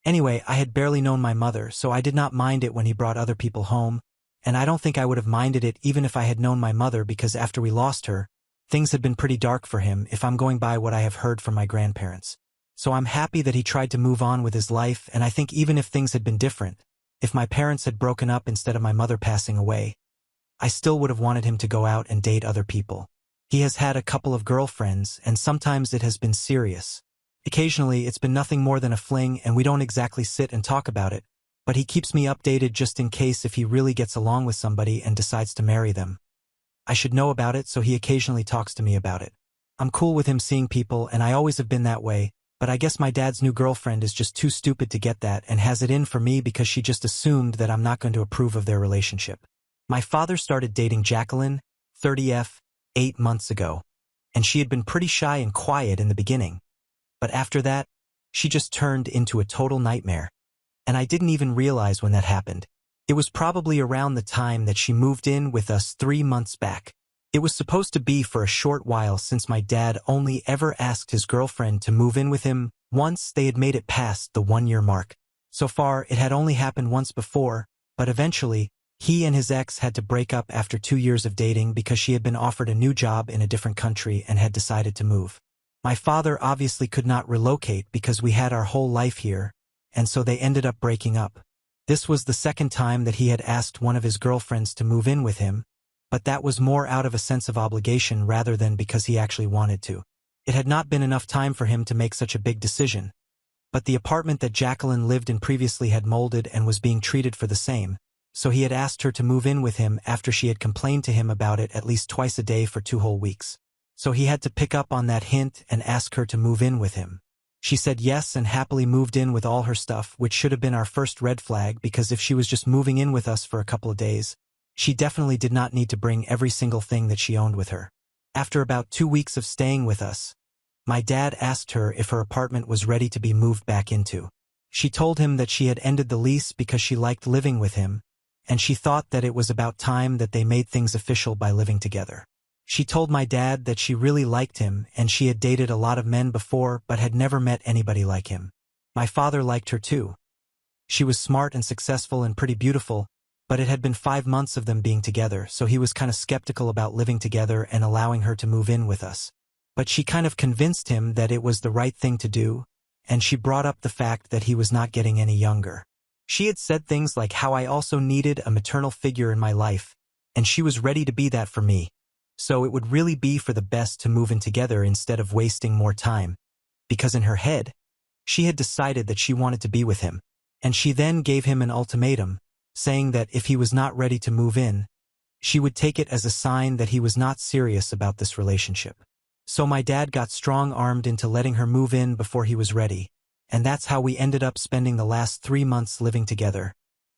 Anyway, I had barely known my mother, so I did not mind it when he brought other people home, and I don't think I would have minded it even if I had known my mother because after we lost her, things had been pretty dark for him if I'm going by what I have heard from my grandparents. So I'm happy that he tried to move on with his life, and I think even if things had been different, if my parents had broken up instead of my mother passing away, I still would have wanted him to go out and date other people. He has had a couple of girlfriends, and sometimes it has been serious. Occasionally, it's been nothing more than a fling, and we don't exactly sit and talk about it, but he keeps me updated just in case if he really gets along with somebody and decides to marry them. I should know about it, so he occasionally talks to me about it. I'm cool with him seeing people, and I always have been that way, but I guess my dad's new girlfriend is just too stupid to get that and has it in for me because she just assumed that I'm not going to approve of their relationship. My father started dating Jacqueline, 30F, 8 months ago, and she had been pretty shy and quiet in the beginning. But after that, she just turned into a total nightmare. And I didn't even realize when that happened. It was probably around the time that she moved in with us 3 months back. It was supposed to be for a short while since my dad only ever asked his girlfriend to move in with him once they had made it past the 1-year mark. So far, it had only happened once before, but eventually, he and his ex had to break up after 2 years of dating because she had been offered a new job in a different country and had decided to move. My father obviously could not relocate because we had our whole life here, and so they ended up breaking up. This was the second time that he had asked one of his girlfriends to move in with him, but that was more out of a sense of obligation rather than because he actually wanted to. It had not been enough time for him to make such a big decision, but the apartment that Jacqueline lived in previously had molded and was being treated for the same, so he had asked her to move in with him after she had complained to him about it at least twice a day for 2 whole weeks. So he had to pick up on that hint and ask her to move in with him. She said yes and happily moved in with all her stuff, which should have been our first red flag because if she was just moving in with us for a couple of days, she definitely did not need to bring every single thing that she owned with her. After about 2 weeks of staying with us, my dad asked her if her apartment was ready to be moved back into. She told him that she had ended the lease because she liked living with him, and she thought that it was about time that they made things official by living together. She told my dad that she really liked him and she had dated a lot of men before but had never met anybody like him. My father liked her too. She was smart and successful and pretty beautiful, but it had been 5 months of them being together, so he was kind of skeptical about living together and allowing her to move in with us. But she kind of convinced him that it was the right thing to do, and she brought up the fact that he was not getting any younger. She had said things like how I also needed a maternal figure in my life, and she was ready to be that for me. So it would really be for the best to move in together instead of wasting more time, because in her head, she had decided that she wanted to be with him. And she then gave him an ultimatum, saying that if he was not ready to move in, she would take it as a sign that he was not serious about this relationship. So my dad got strong-armed into letting her move in before he was ready, and that's how we ended up spending the last 3 months living together,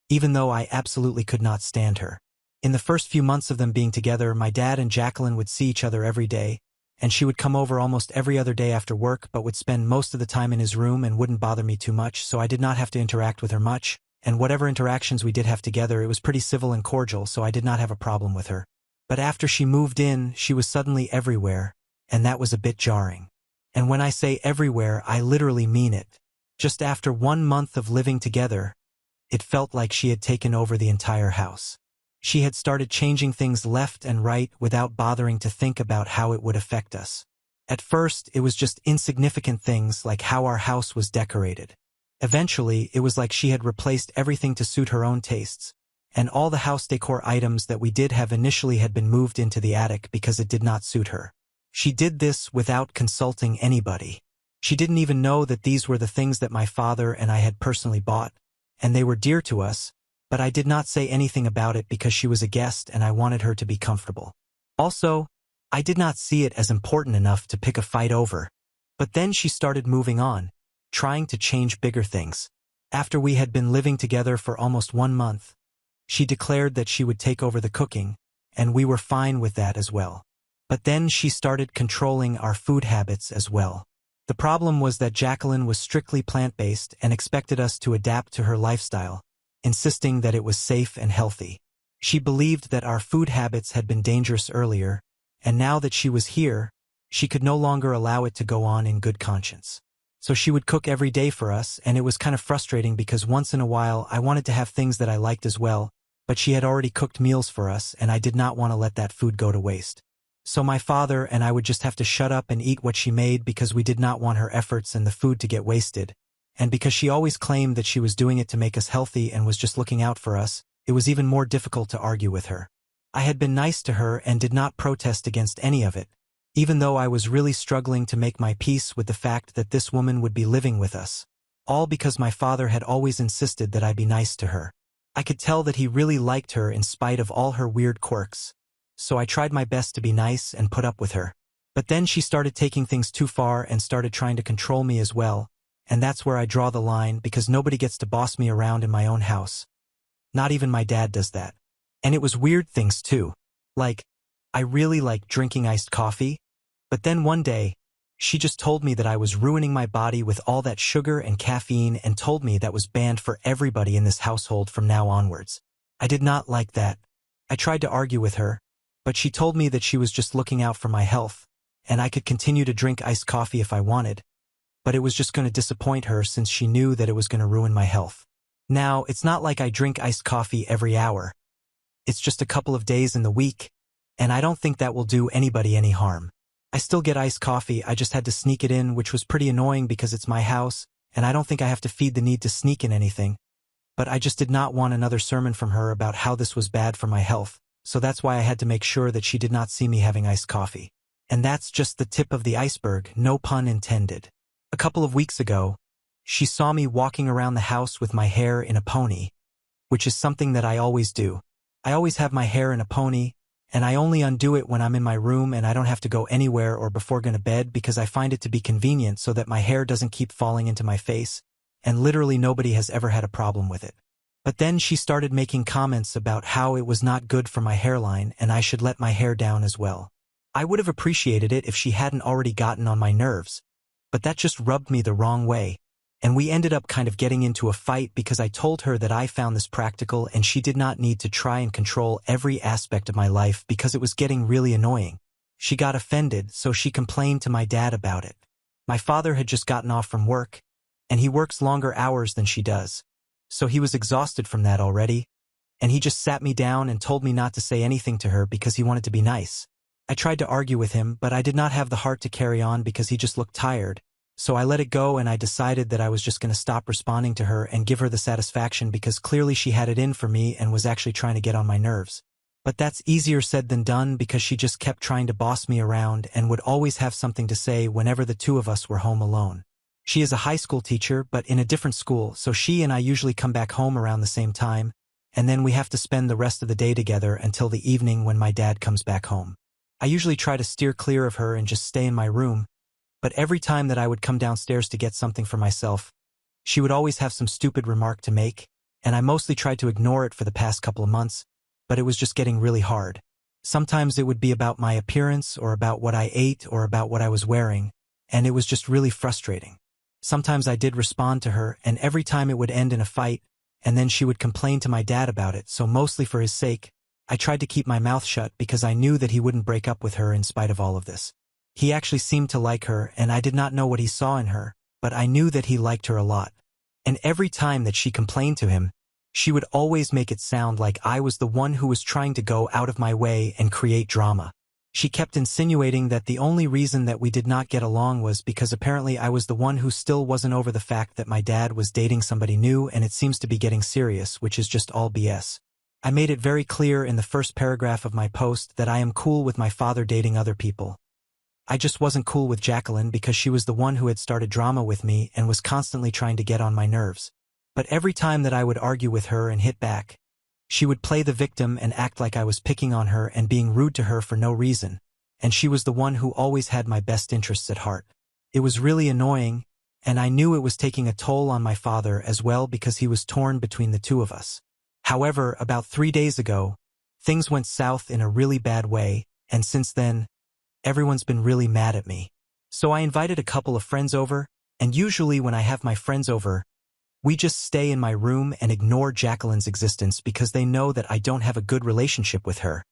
even though I absolutely could not stand her. In the first few months of them being together, my dad and Jacqueline would see each other every day, and she would come over almost every other day after work but would spend most of the time in his room and wouldn't bother me too much, so I did not have to interact with her much, and whatever interactions we did have together, it was pretty civil and cordial, so I did not have a problem with her. But after she moved in, she was suddenly everywhere, and that was a bit jarring. And when I say everywhere, I literally mean it. Just after 1 month of living together, it felt like she had taken over the entire house. She had started changing things left and right without bothering to think about how it would affect us. At first, it was just insignificant things like how our house was decorated. Eventually, it was like she had replaced everything to suit her own tastes, and all the house decor items that we did have initially had been moved into the attic because it did not suit her. She did this without consulting anybody. She didn't even know that these were the things that my father and I had personally bought, and they were dear to us, but I did not say anything about it because she was a guest and I wanted her to be comfortable. Also, I did not see it as important enough to pick a fight over. But then she started moving on, trying to change bigger things. After we had been living together for almost 1 month, she declared that she would take over the cooking, and we were fine with that as well. But then she started controlling our food habits as well. The problem was that Jacqueline was strictly plant-based and expected us to adapt to her lifestyle, insisting that it was safe and healthy. She believed that our food habits had been dangerous earlier, and now that she was here, she could no longer allow it to go on in good conscience. So she would cook every day for us, and it was kind of frustrating because once in a while I wanted to have things that I liked as well, but she had already cooked meals for us and I did not want to let that food go to waste. So my father and I would just have to shut up and eat what she made because we did not want her efforts and the food to get wasted. And because she always claimed that she was doing it to make us healthy and was just looking out for us, it was even more difficult to argue with her. I had been nice to her and did not protest against any of it, even though I was really struggling to make my peace with the fact that this woman would be living with us. All because my father had always insisted that I be nice to her. I could tell that he really liked her in spite of all her weird quirks. So I tried my best to be nice and put up with her. But then she started taking things too far and started trying to control me as well, and that's where I draw the line because nobody gets to boss me around in my own house. Not even my dad does that. And it was weird things too. Like, I really like drinking iced coffee, but then one day, she just told me that I was ruining my body with all that sugar and caffeine and told me that was banned for everybody in this household from now onwards. I did not like that. I tried to argue with her, but she told me that she was just looking out for my health, and I could continue to drink iced coffee if I wanted, but it was just going to disappoint her since she knew that it was going to ruin my health. Now, it's not like I drink iced coffee every hour. It's just a couple of days in the week, and I don't think that will do anybody any harm. I still get iced coffee, I just had to sneak it in, which was pretty annoying because it's my house, and I don't think I have to feed the need to sneak in anything. But I just did not want another sermon from her about how this was bad for my health, so that's why I had to make sure that she did not see me having iced coffee. And that's just the tip of the iceberg, no pun intended. A couple of weeks ago, she saw me walking around the house with my hair in a pony, which is something that I always do. I always have my hair in a pony, and I only undo it when I'm in my room and I don't have to go anywhere or before going to bed because I find it to be convenient so that my hair doesn't keep falling into my face, and literally nobody has ever had a problem with it. But then she started making comments about how it was not good for my hairline and I should let my hair down as well. I would have appreciated it if she hadn't already gotten on my nerves, but that just rubbed me the wrong way. And we ended up kind of getting into a fight because I told her that I found this practical and she did not need to try and control every aspect of my life because it was getting really annoying. She got offended, so she complained to my dad about it. My father had just gotten off from work, and he works longer hours than she does. So he was exhausted from that already, and he just sat me down and told me not to say anything to her because he wanted to be nice. I tried to argue with him, but I did not have the heart to carry on because he just looked tired. So I let it go and I decided that I was just going to stop responding to her and give her the satisfaction because clearly she had it in for me and was actually trying to get on my nerves. But that's easier said than done because she just kept trying to boss me around and would always have something to say whenever the two of us were home alone. She is a high school teacher but in a different school, so she and I usually come back home around the same time, and then we have to spend the rest of the day together until the evening when my dad comes back home. I usually try to steer clear of her and just stay in my room, but every time that I would come downstairs to get something for myself, she would always have some stupid remark to make, and I mostly tried to ignore it for the past couple of months, but it was just getting really hard. Sometimes it would be about my appearance or about what I ate or about what I was wearing, and it was just really frustrating. Sometimes I did respond to her, and every time it would end in a fight, and then she would complain to my dad about it, so mostly for his sake, I tried to keep my mouth shut because I knew that he wouldn't break up with her in spite of all of this. He actually seemed to like her, and I did not know what he saw in her, but I knew that he liked her a lot. And every time that she complained to him, she would always make it sound like I was the one who was trying to go out of my way and create drama. She kept insinuating that the only reason that we did not get along was because apparently I was the one who still wasn't over the fact that my dad was dating somebody new and it seems to be getting serious, which is just all BS. I made it very clear in the first paragraph of my post that I am cool with my father dating other people. I just wasn't cool with Jacqueline because she was the one who had started drama with me and was constantly trying to get on my nerves. But every time that I would argue with her and hit back, she would play the victim and act like I was picking on her and being rude to her for no reason, and she was the one who always had my best interests at heart. It was really annoying, and I knew it was taking a toll on my father as well because he was torn between the two of us. However, about 3 days ago, things went south in a really bad way, and since then, everyone's been really mad at me. So I invited a couple of friends over, and usually when I have my friends over, we just stay in my room and ignore Jacqueline's existence because they know that I don't have a good relationship with her,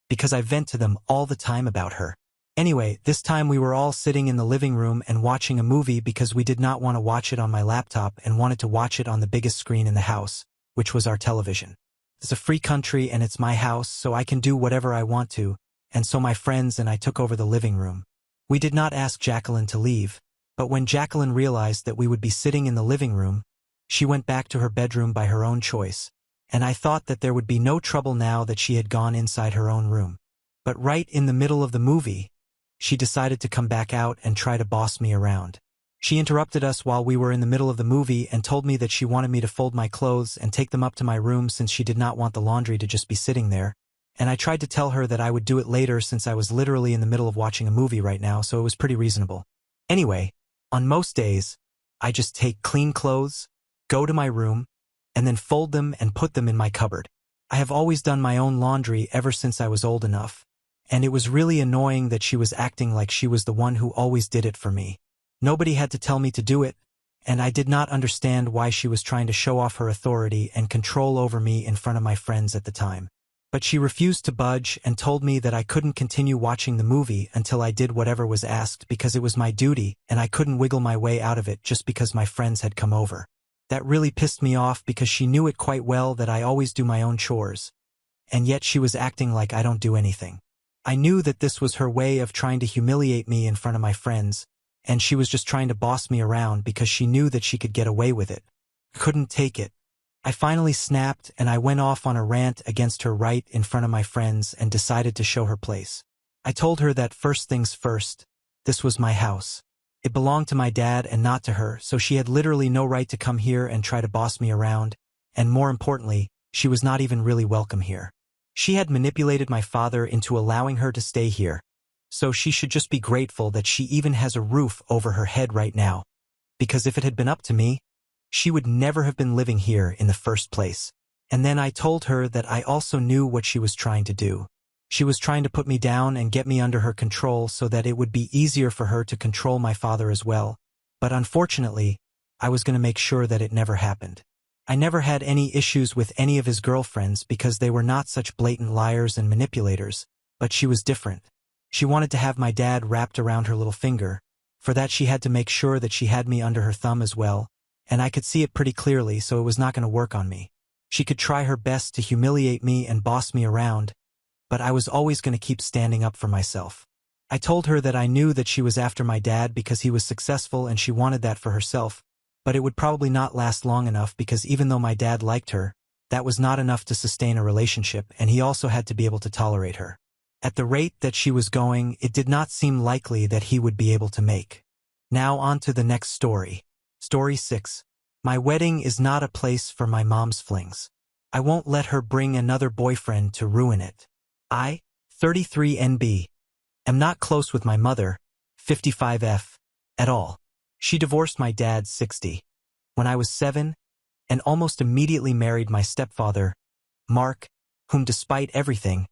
because I vent to them all the time about her. Anyway, this time we were all sitting in the living room and watching a movie because we did not want to watch it on my laptop and wanted to watch it on the biggest screen in the house, which was our television. It's a free country and it's my house, so I can do whatever I want to, and so my friends and I took over the living room. We did not ask Jacqueline to leave, but when Jacqueline realized that we would be sitting in the living room, she went back to her bedroom by her own choice, and I thought that there would be no trouble now that she had gone inside her own room. But right in the middle of the movie, she decided to come back out and try to boss me around. She interrupted us while we were in the middle of the movie and told me that she wanted me to fold my clothes and take them up to my room since she did not want the laundry to just be sitting there, and I tried to tell her that I would do it later since I was literally in the middle of watching a movie right now, so it was pretty reasonable. Anyway, on most days, I just take clean clothes, go to my room, and then fold them and put them in my cupboard. I have always done my own laundry ever since I was old enough, and it was really annoying that she was acting like she was the one who always did it for me. Nobody had to tell me to do it, and I did not understand why she was trying to show off her authority and control over me in front of my friends at the time. But she refused to budge and told me that I couldn't continue watching the movie until I did whatever was asked because it was my duty and I couldn't wiggle my way out of it just because my friends had come over. That really pissed me off because she knew it quite well that I always do my own chores, and yet she was acting like I don't do anything. I knew that this was her way of trying to humiliate me in front of my friends, and she was just trying to boss me around because she knew that she could get away with it. Couldn't take it. I finally snapped and I went off on a rant against her right in front of my friends and decided to show her place. I told her that first things first, this was my house. It belonged to my dad and not to her, so she had literally no right to come here and try to boss me around, and more importantly, she was not even really welcome here. She had manipulated my father into allowing her to stay here, so she should just be grateful that she even has a roof over her head right now, because if it had been up to me, she would never have been living here in the first place. And then I told her that I also knew what she was trying to do. She was trying to put me down and get me under her control so that it would be easier for her to control my father as well, but unfortunately, I was going to make sure that it never happened. I never had any issues with any of his girlfriends because they were not such blatant liars and manipulators, but she was different. She wanted to have my dad wrapped around her little finger. For that she had to make sure that she had me under her thumb as well, and I could see it pretty clearly, so it was not going to work on me. She could try her best to humiliate me and boss me around, but I was always going to keep standing up for myself. I told her that I knew that she was after my dad because he was successful and she wanted that for herself, but it would probably not last long enough because even though my dad liked her, that was not enough to sustain a relationship, and he also had to be able to tolerate her. At the rate that she was going, it did not seem likely that he would be able to make. Now on to the next story. Story 6. My wedding is not a place for my mom's flings. I won't let her bring another boyfriend to ruin it. I, 33 NB, am not close with my mother, 55F, at all. She divorced my dad, 60, when I was 7, and almost immediately married my stepfather, Mark, whom despite everything,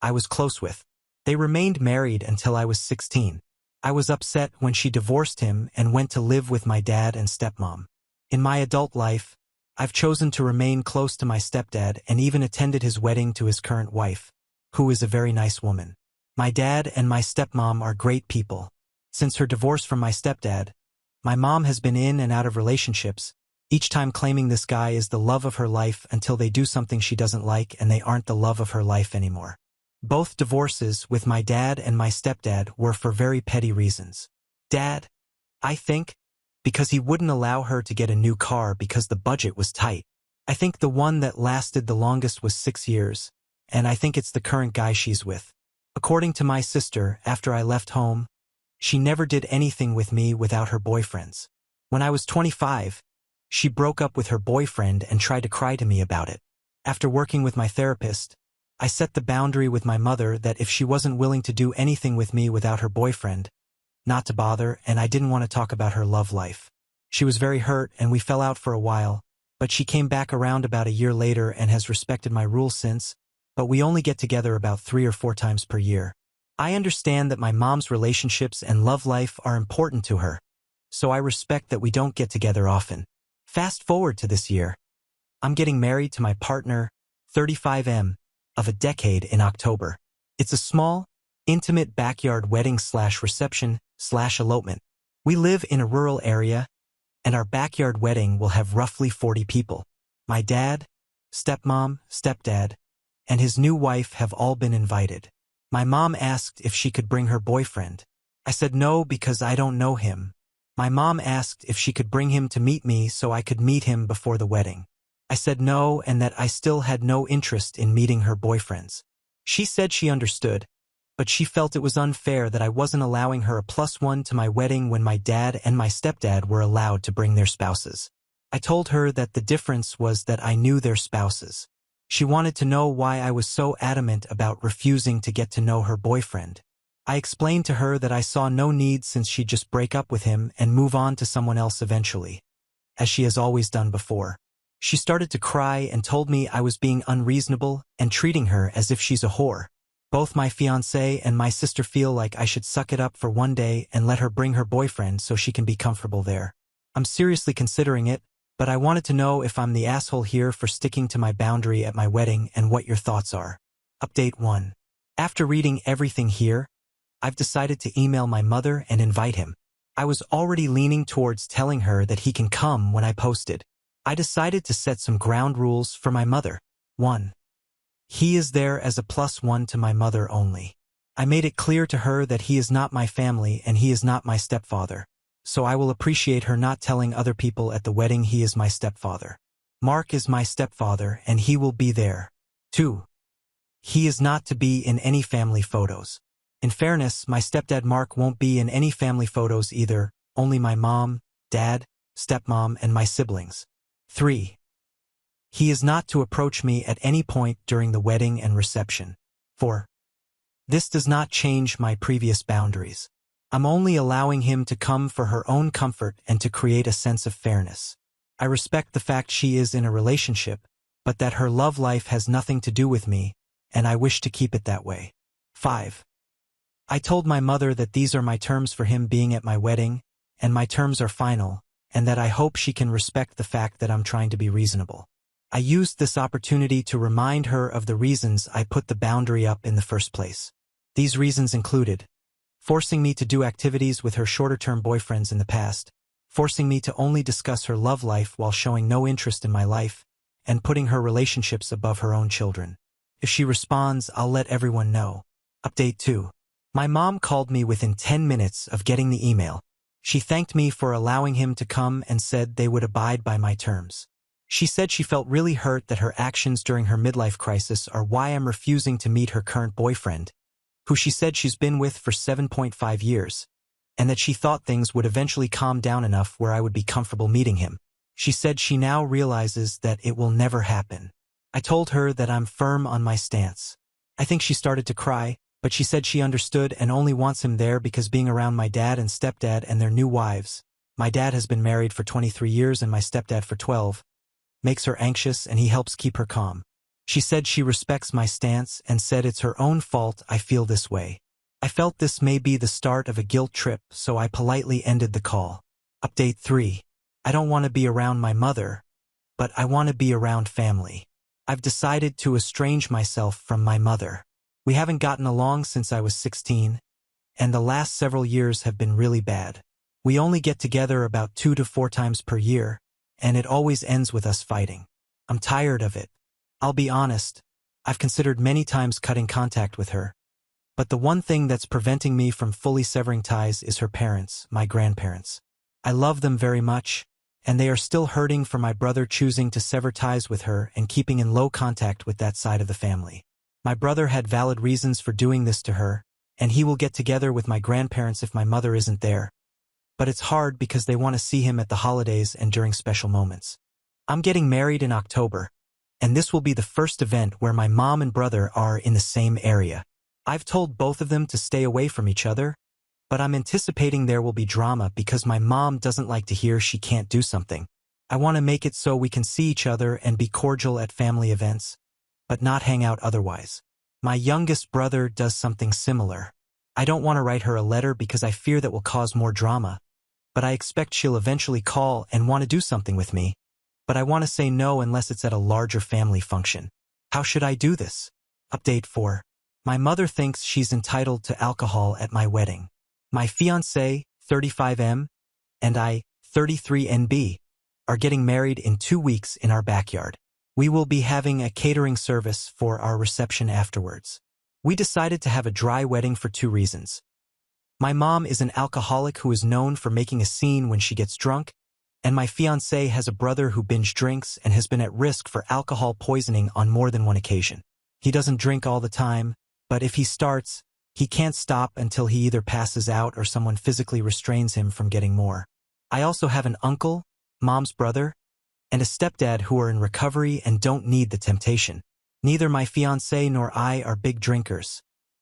I was close with. They remained married until I was 16. I was upset when she divorced him and went to live with my dad and stepmom. In my adult life, I've chosen to remain close to my stepdad and even attended his wedding to his current wife, who is a very nice woman. My dad and my stepmom are great people. Since her divorce from my stepdad, my mom has been in and out of relationships, each time claiming this guy is the love of her life until they do something she doesn't like and they aren't the love of her life anymore. Both divorces with my dad and my stepdad were for very petty reasons. Dad, I think, because he wouldn't allow her to get a new car because the budget was tight. I think the one that lasted the longest was 6 years, and I think it's the current guy she's with. According to my sister, after I left home, she never did anything with me without her boyfriends. When I was 25, she broke up with her boyfriend and tried to cry to me about it. After working with my therapist, I set the boundary with my mother that if she wasn't willing to do anything with me without her boyfriend, not to bother, and I didn't want to talk about her love life. She was very hurt and we fell out for a while, but she came back around about a year later and has respected my rules since, but we only get together about 3 or 4 times per year. I understand that my mom's relationships and love life are important to her, so I respect that we don't get together often. Fast forward to this year. I'm getting married to my partner, 35M, of a decade in October. It's a small, intimate backyard wedding/reception/elopement. We live in a rural area, and our backyard wedding will have roughly 40 people. My dad, stepmom, stepdad, and his new wife have all been invited. My mom asked if she could bring her boyfriend. I said no because I don't know him. My mom asked if she could bring him to meet me so I could meet him before the wedding. I said no and that I still had no interest in meeting her boyfriends. She said she understood, but she felt it was unfair that I wasn't allowing her a +1 to my wedding when my dad and my stepdad were allowed to bring their spouses. I told her that the difference was that I knew their spouses. She wanted to know why I was so adamant about refusing to get to know her boyfriend. I explained to her that I saw no need since she'd just break up with him and move on to someone else eventually, as she has always done before. She started to cry and told me I was being unreasonable and treating her as if she's a whore. Both my fiancé and my sister feel like I should suck it up for one day and let her bring her boyfriend so she can be comfortable there. I'm seriously considering it, but I wanted to know if I'm the asshole here for sticking to my boundary at my wedding and what your thoughts are. Update 1. After reading everything here, I've decided to email my mother and invite him. I was already leaning towards telling her that he can come when I posted. I decided to set some ground rules for my mother. 1. He is there as a +1 to my mother only. I made it clear to her that he is not my family and he is not my stepfather, so I will appreciate her not telling other people at the wedding he is my stepfather. Mark is my stepfather and he will be there. 2. He is not to be in any family photos. In fairness, my stepdad Mark won't be in any family photos either, only my mom, dad, stepmom, and my siblings. 3. He is not to approach me at any point during the wedding and reception. 4. This does not change my previous boundaries. I'm only allowing him to come for her own comfort and to create a sense of fairness. I respect the fact she is in a relationship, but that her love life has nothing to do with me, and I wish to keep it that way. 5. I told my mother that these are my terms for him being at my wedding, and my terms are final, and that I hope she can respect the fact that I'm trying to be reasonable. I used this opportunity to remind her of the reasons I put the boundary up in the first place. These reasons included forcing me to do activities with her shorter-term boyfriends in the past, forcing me to only discuss her love life while showing no interest in my life, and putting her relationships above her own children. If she responds, I'll let everyone know. Update 2. My mom called me within 10 minutes of getting the email. She thanked me for allowing him to come and said they would abide by my terms. She said she felt really hurt that her actions during her midlife crisis are why I'm refusing to meet her current boyfriend, who she said she's been with for 7.5 years, and that she thought things would eventually calm down enough where I would be comfortable meeting him. She said she now realizes that it will never happen. I told her that I'm firm on my stance. I think she started to cry, but she said she understood and only wants him there because being around my dad and stepdad and their new wives, my dad has been married for 23 years and my stepdad for 12, makes her anxious and he helps keep her calm. She said she respects my stance and said it's her own fault I feel this way. I felt this may be the start of a guilt trip, so I politely ended the call. Update 3. I don't want to be around my mother, but I want to be around family. I've decided to estrange myself from my mother. We haven't gotten along since I was 16, and the last several years have been really bad. We only get together about 2 to 4 times per year, and it always ends with us fighting. I'm tired of it. I'll be honest, I've considered many times cutting contact with her, but the one thing that's preventing me from fully severing ties is her parents, my grandparents. I love them very much, and they are still hurting for my brother choosing to sever ties with her and keeping in low contact with that side of the family. My brother had valid reasons for doing this to her, and he will get together with my grandparents if my mother isn't there, but it's hard because they want to see him at the holidays and during special moments. I'm getting married in October, and this will be the first event where my mom and brother are in the same area. I've told both of them to stay away from each other, but I'm anticipating there will be drama because my mom doesn't like to hear she can't do something. I want to make it so we can see each other and be cordial at family events, but not hang out otherwise. My youngest brother does something similar. I don't want to write her a letter because I fear that will cause more drama, but I expect she'll eventually call and want to do something with me, but I want to say no unless it's at a larger family function. How should I do this? Update 4. My mother thinks she's entitled to alcohol at my wedding. My fiancé, 35M, and I, 33NB, are getting married in 2 weeks in our backyard. We will be having a catering service for our reception afterwards. We decided to have a dry wedding for 2 reasons. My mom is an alcoholic who is known for making a scene when she gets drunk, and my fiancé has a brother who binge drinks and has been at risk for alcohol poisoning on more than one occasion. He doesn't drink all the time, but if he starts, he can't stop until he either passes out or someone physically restrains him from getting more. I also have an uncle, mom's brother, and a stepdad who are in recovery and don't need the temptation. Neither my fiancé nor I are big drinkers,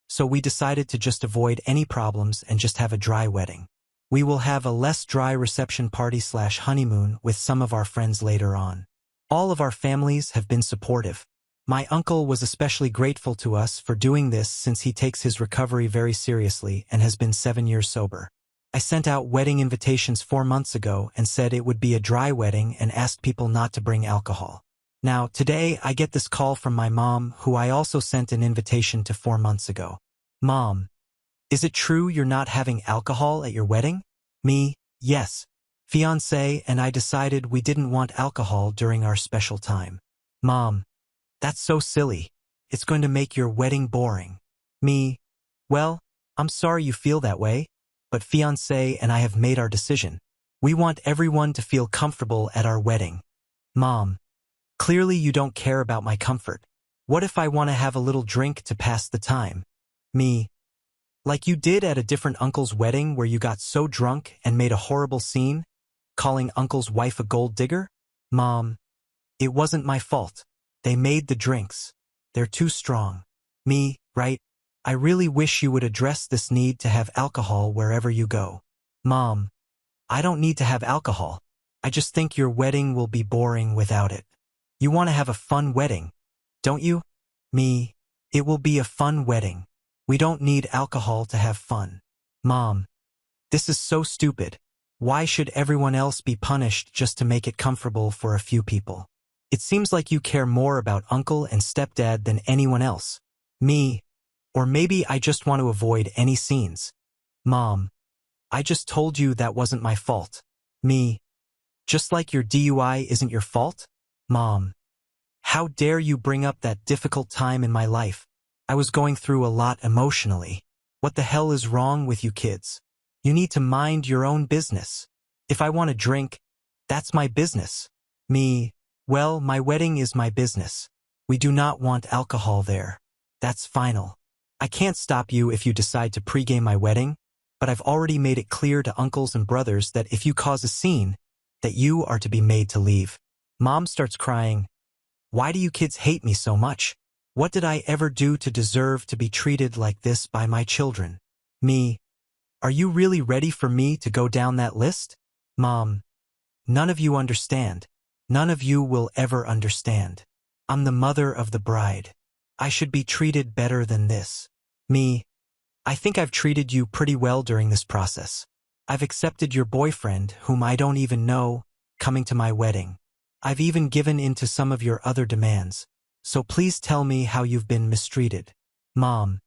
so we decided to just avoid any problems and just have a dry wedding. We will have a less dry reception party/honeymoon with some of our friends later on. All of our families have been supportive. My uncle was especially grateful to us for doing this since he takes his recovery very seriously and has been 7 years sober. I sent out wedding invitations 4 months ago and said it would be a dry wedding and asked people not to bring alcohol. Now, today I get this call from my mom, who I also sent an invitation to 4 months ago. Mom, is it true you're not having alcohol at your wedding? Me, yes. Fiancé and I decided we didn't want alcohol during our special time. Mom, that's so silly. It's going to make your wedding boring. Me, well, I'm sorry you feel that way, but fiancé and I have made our decision. We want everyone to feel comfortable at our wedding. Mom, clearly you don't care about my comfort. What if I want to have a little drink to pass the time? Me, like you did at a different uncle's wedding where you got so drunk and made a horrible scene, calling uncle's wife a gold digger? Mom, it wasn't my fault. They made the drinks. They're too strong. Me, right? I really wish you would address this need to have alcohol wherever you go. Mom, I don't need to have alcohol. I just think your wedding will be boring without it. You want to have a fun wedding, don't you? Me, it will be a fun wedding. We don't need alcohol to have fun. Mom, this is so stupid. Why should everyone else be punished just to make it comfortable for a few people? It seems like you care more about uncle and stepdad than anyone else. Me, or maybe I just want to avoid any scenes. Mom, I just told you that wasn't my fault. Me, just like your DUI isn't your fault? Mom, how dare you bring up that difficult time in my life? I was going through a lot emotionally. What the hell is wrong with you kids? You need to mind your own business. If I want to drink, that's my business. Me, well, my wedding is my business. We do not want alcohol there. That's final. I can't stop you if you decide to pregame my wedding, but I've already made it clear to uncles and brothers that if you cause a scene, that you are to be made to leave. Mom starts crying. Why do you kids hate me so much? What did I ever do to deserve to be treated like this by my children? Me, are you really ready for me to go down that list? Mom, none of you understand. None of you will ever understand. I'm the mother of the bride. I should be treated better than this. Me, I think I've treated you pretty well during this process. I've accepted your boyfriend, whom I don't even know, coming to my wedding. I've even given in to some of your other demands. So please tell me how you've been mistreated. Mom,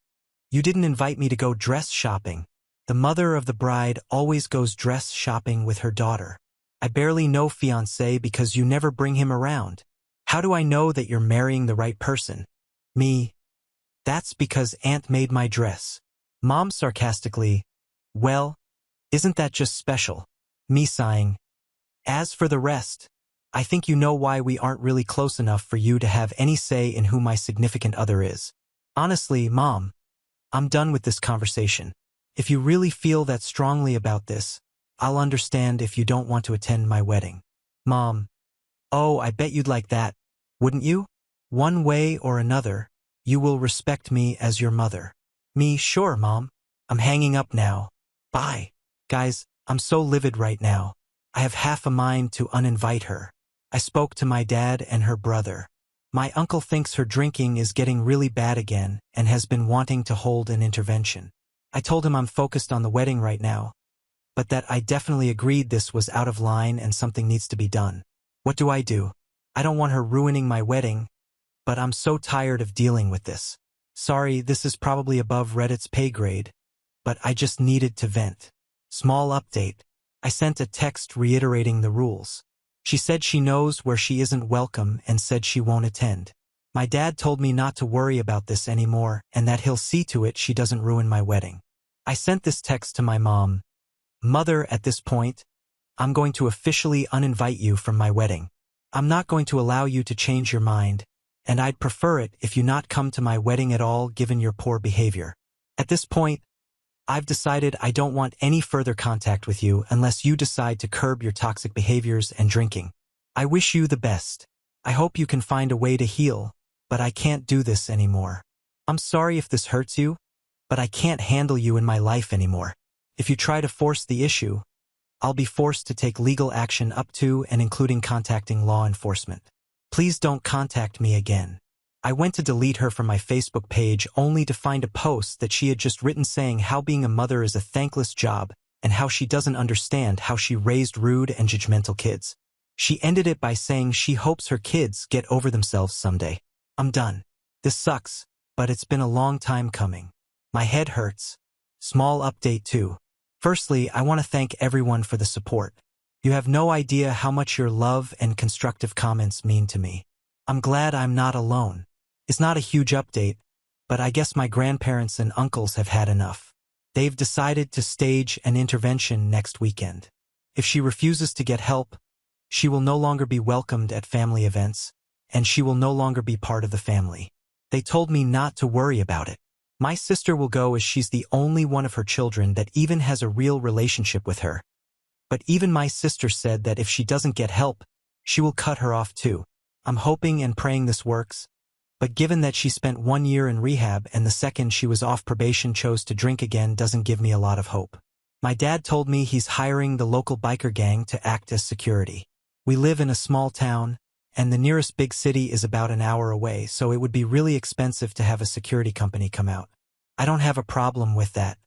you didn't invite me to go dress shopping. The mother of the bride always goes dress shopping with her daughter. I barely know fiancé because you never bring him around. How do I know that you're marrying the right person? Me, that's because Aunt made my dress. Mom sarcastically, well, isn't that just special? Me sighing, as for the rest, I think you know why we aren't really close enough for you to have any say in who my significant other is. Honestly, Mom, I'm done with this conversation. If you really feel that strongly about this, I'll understand if you don't want to attend my wedding. Mom, oh, I bet you'd like that, wouldn't you? One way or another, you will respect me as your mother. Me, sure, Mom. I'm hanging up now. Bye. Guys, I'm so livid right now. I have half a mind to uninvite her. I spoke to my dad and her brother. My uncle thinks her drinking is getting really bad again and has been wanting to hold an intervention. I told him I'm focused on the wedding right now, but that I definitely agreed this was out of line and something needs to be done. What do? I don't want her ruining my wedding, but I'm so tired of dealing with this. Sorry, this is probably above Reddit's pay grade, but I just needed to vent. Small update. I sent a text reiterating the rules. She said she knows where she isn't welcome and said she won't attend. My dad told me not to worry about this anymore and that he'll see to it she doesn't ruin my wedding. I sent this text to my mom. Mother, at this point, I'm going to officially uninvite you from my wedding. I'm not going to allow you to change your mind, and I'd prefer it if you not come to my wedding at all given your poor behavior. At this point, I've decided I don't want any further contact with you unless you decide to curb your toxic behaviors and drinking. I wish you the best. I hope you can find a way to heal, but I can't do this anymore. I'm sorry if this hurts you, but I can't handle you in my life anymore. If you try to force the issue, I'll be forced to take legal action up to and including contacting law enforcement. Please don't contact me again. I went to delete her from my Facebook page only to find a post that she had just written saying how being a mother is a thankless job and how she doesn't understand how she raised rude and judgmental kids. She ended it by saying she hopes her kids get over themselves someday. I'm done. This sucks, but it's been a long time coming. My head hurts. Small update too. Firstly, I want to thank everyone for the support. You have no idea how much your love and constructive comments mean to me. I'm glad I'm not alone. It's not a huge update, but I guess my grandparents and uncles have had enough. They've decided to stage an intervention next weekend. If she refuses to get help, she will no longer be welcomed at family events, and she will no longer be part of the family. They told me not to worry about it. My sister will go as she's the only one of her children that even has a real relationship with her. But even my sister said that if she doesn't get help, she will cut her off too. I'm hoping and praying this works, but given that she spent 1 year in rehab and the second she was off probation chose to drink again doesn't give me a lot of hope. My dad told me he's hiring the local biker gang to act as security. We live in a small town, and the nearest big city is about an hour away, so it would be really expensive to have a security company come out. I don't have a problem with that.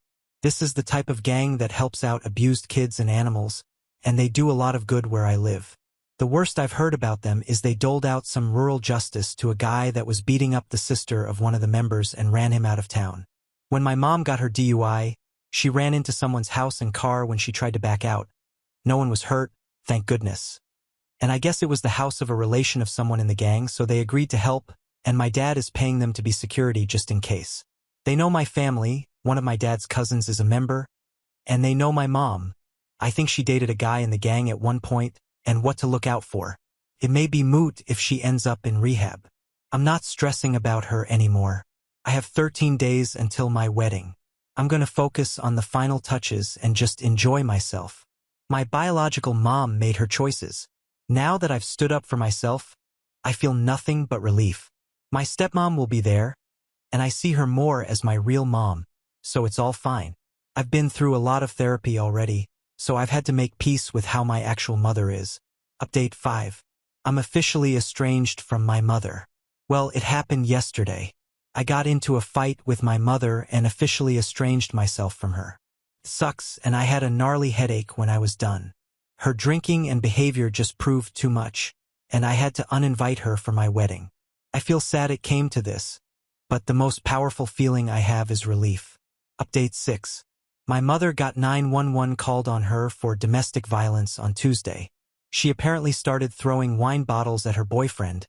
This is the type of gang that helps out abused kids and animals, and they do a lot of good where I live. The worst I've heard about them is they doled out some rural justice to a guy that was beating up the sister of one of the members and ran him out of town. When my mom got her DUI, she ran into someone's house and car when she tried to back out. No one was hurt, thank goodness. And I guess it was the house of a relation of someone in the gang, so they agreed to help, and my dad is paying them to be security just in case. They know my family, One of my dad's cousins is a member, and they know my mom. I think she dated a guy in the gang at one point, and what to look out for. It may be moot if she ends up in rehab. I'm not stressing about her anymore. I have 13 days until my wedding. I'm gonna focus on the final touches and just enjoy myself. My biological mom made her choices. Now that I've stood up for myself, I feel nothing but relief. My stepmom will be there, and I see her more as my real mom, so it's all fine. I've been through a lot of therapy already, so I've had to make peace with how my actual mother is. Update 5. I'm officially estranged from my mother. Well, it happened yesterday. I got into a fight with my mother and officially estranged myself from her. It sucks, and I had a gnarly headache when I was done. Her drinking and behavior just proved too much, and I had to uninvite her for my wedding. I feel sad it came to this, but the most powerful feeling I have is relief. Update 6. My mother got 911 called on her for domestic violence on Tuesday. She apparently started throwing wine bottles at her boyfriend,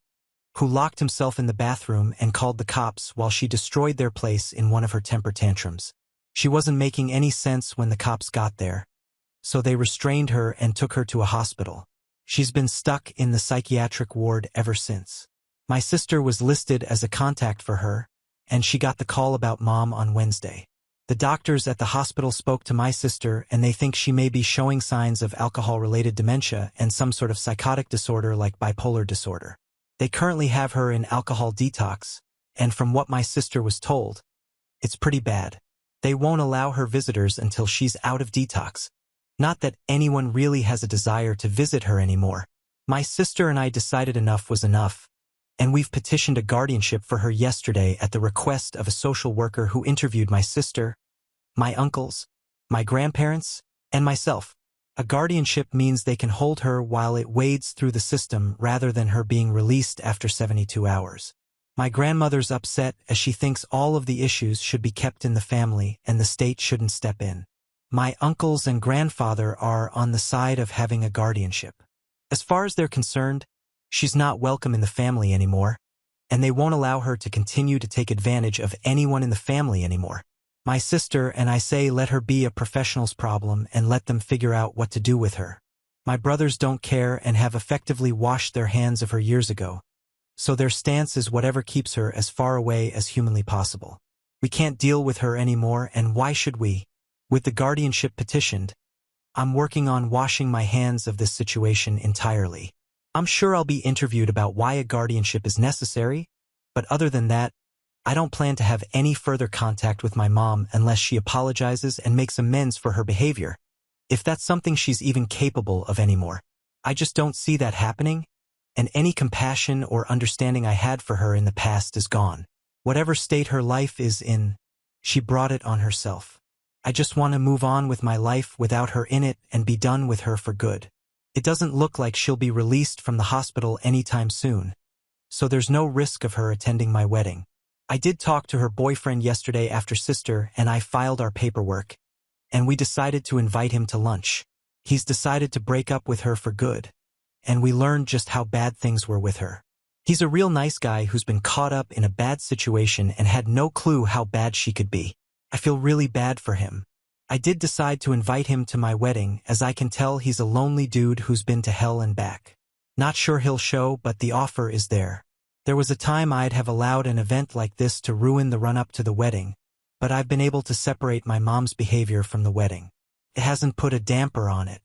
who locked himself in the bathroom and called the cops while she destroyed their place in one of her temper tantrums. She wasn't making any sense when the cops got there, so they restrained her and took her to a hospital. She's been stuck in the psychiatric ward ever since. My sister was listed as a contact for her, and she got the call about mom on Wednesday. The doctors at the hospital spoke to my sister, and they think she may be showing signs of alcohol-related dementia and some sort of psychotic disorder like bipolar disorder. They currently have her in alcohol detox, and from what my sister was told, it's pretty bad. They won't allow her visitors until she's out of detox. Not that anyone really has a desire to visit her anymore. My sister and I decided enough was enough, and we've petitioned a guardianship for her yesterday at the request of a social worker who interviewed my sister, my uncles, my grandparents, and myself. A guardianship means they can hold her while it wades through the system rather than her being released after 72 hours. My grandmother's upset as she thinks all of the issues should be kept in the family and the state shouldn't step in. My uncles and grandfather are on the side of having a guardianship. As far as they're concerned, she's not welcome in the family anymore, and they won't allow her to continue to take advantage of anyone in the family anymore. My sister and I say let her be a professional's problem and let them figure out what to do with her. My brothers don't care and have effectively washed their hands of her years ago, so their stance is whatever keeps her as far away as humanly possible. We can't deal with her anymore, and why should we? With the guardianship petitioned, I'm working on washing my hands of this situation entirely. I'm sure I'll be interviewed about why a guardianship is necessary, but other than that, I don't plan to have any further contact with my mom unless she apologizes and makes amends for her behavior, if that's something she's even capable of anymore. I just don't see that happening, and any compassion or understanding I had for her in the past is gone. Whatever state her life is in, she brought it on herself. I just want to move on with my life without her in it and be done with her for good. It doesn't look like she'll be released from the hospital anytime soon, so there's no risk of her attending my wedding. I did talk to her boyfriend yesterday after sister and I filed our paperwork, and we decided to invite him to lunch. He's decided to break up with her for good, and we learned just how bad things were with her. He's a real nice guy who's been caught up in a bad situation and had no clue how bad she could be. I feel really bad for him. I did decide to invite him to my wedding, as I can tell he's a lonely dude who's been to hell and back. Not sure he'll show, but the offer is there. There was a time I'd have allowed an event like this to ruin the run-up to the wedding, but I've been able to separate my mom's behavior from the wedding. It hasn't put a damper on it.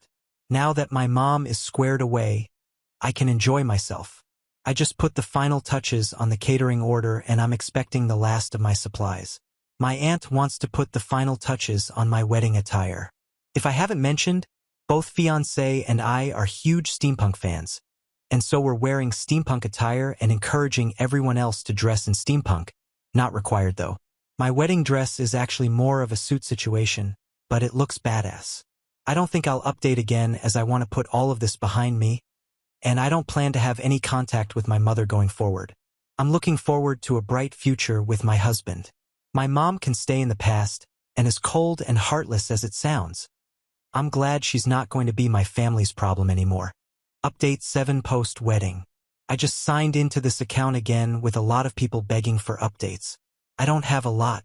Now that my mom is squared away, I can enjoy myself. I just put the final touches on the catering order and I'm expecting the last of my supplies. My aunt wants to put the final touches on my wedding attire. If I haven't mentioned, both fiancé and I are huge steampunk fans, and so we're wearing steampunk attire and encouraging everyone else to dress in steampunk. Not required though. My wedding dress is actually more of a suit situation, but it looks badass. I don't think I'll update again as I want to put all of this behind me, and I don't plan to have any contact with my mother going forward. I'm looking forward to a bright future with my husband. My mom can stay in the past, and as cold and heartless as it sounds, I'm glad she's not going to be my family's problem anymore. Update 7 post-wedding. I just signed into this account again with a lot of people begging for updates. I don't have a lot.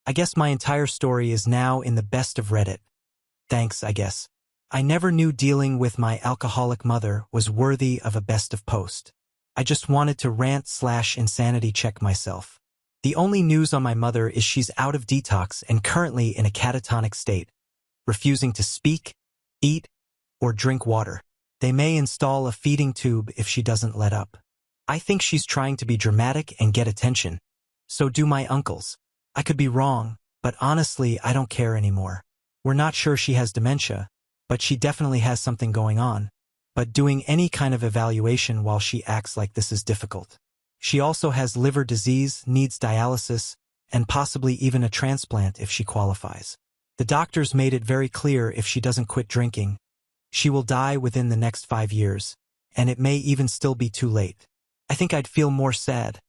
I guess my entire story is now in the best of Reddit. Thanks, I guess. I never knew dealing with my alcoholic mother was worthy of a best of post. I just wanted to rant/insanity check myself. The only news on my mother is she's out of detox and currently in a catatonic state, refusing to speak, eat, or drink water. They may install a feeding tube if she doesn't let up. I think she's trying to be dramatic and get attention. So do my uncles. I could be wrong, but honestly, I don't care anymore. We're not sure she has dementia, but she definitely has something going on. But doing any kind of evaluation while she acts like this is difficult. She also has liver disease, needs dialysis, and possibly even a transplant if she qualifies. The doctors made it very clear if she doesn't quit drinking, she will die within the next 5 years, and it may even still be too late. I think I'd feel more sad,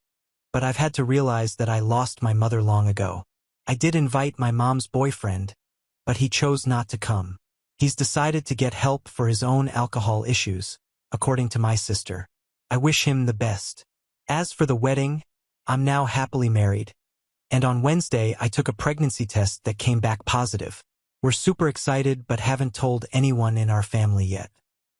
but I've had to realize that I lost my mother long ago. I did invite my mom's boyfriend, but he chose not to come. He's decided to get help for his own alcohol issues, according to my sister. I wish him the best. As for the wedding, I'm now happily married, and on Wednesday I took a pregnancy test that came back positive. We're super excited but haven't told anyone in our family yet.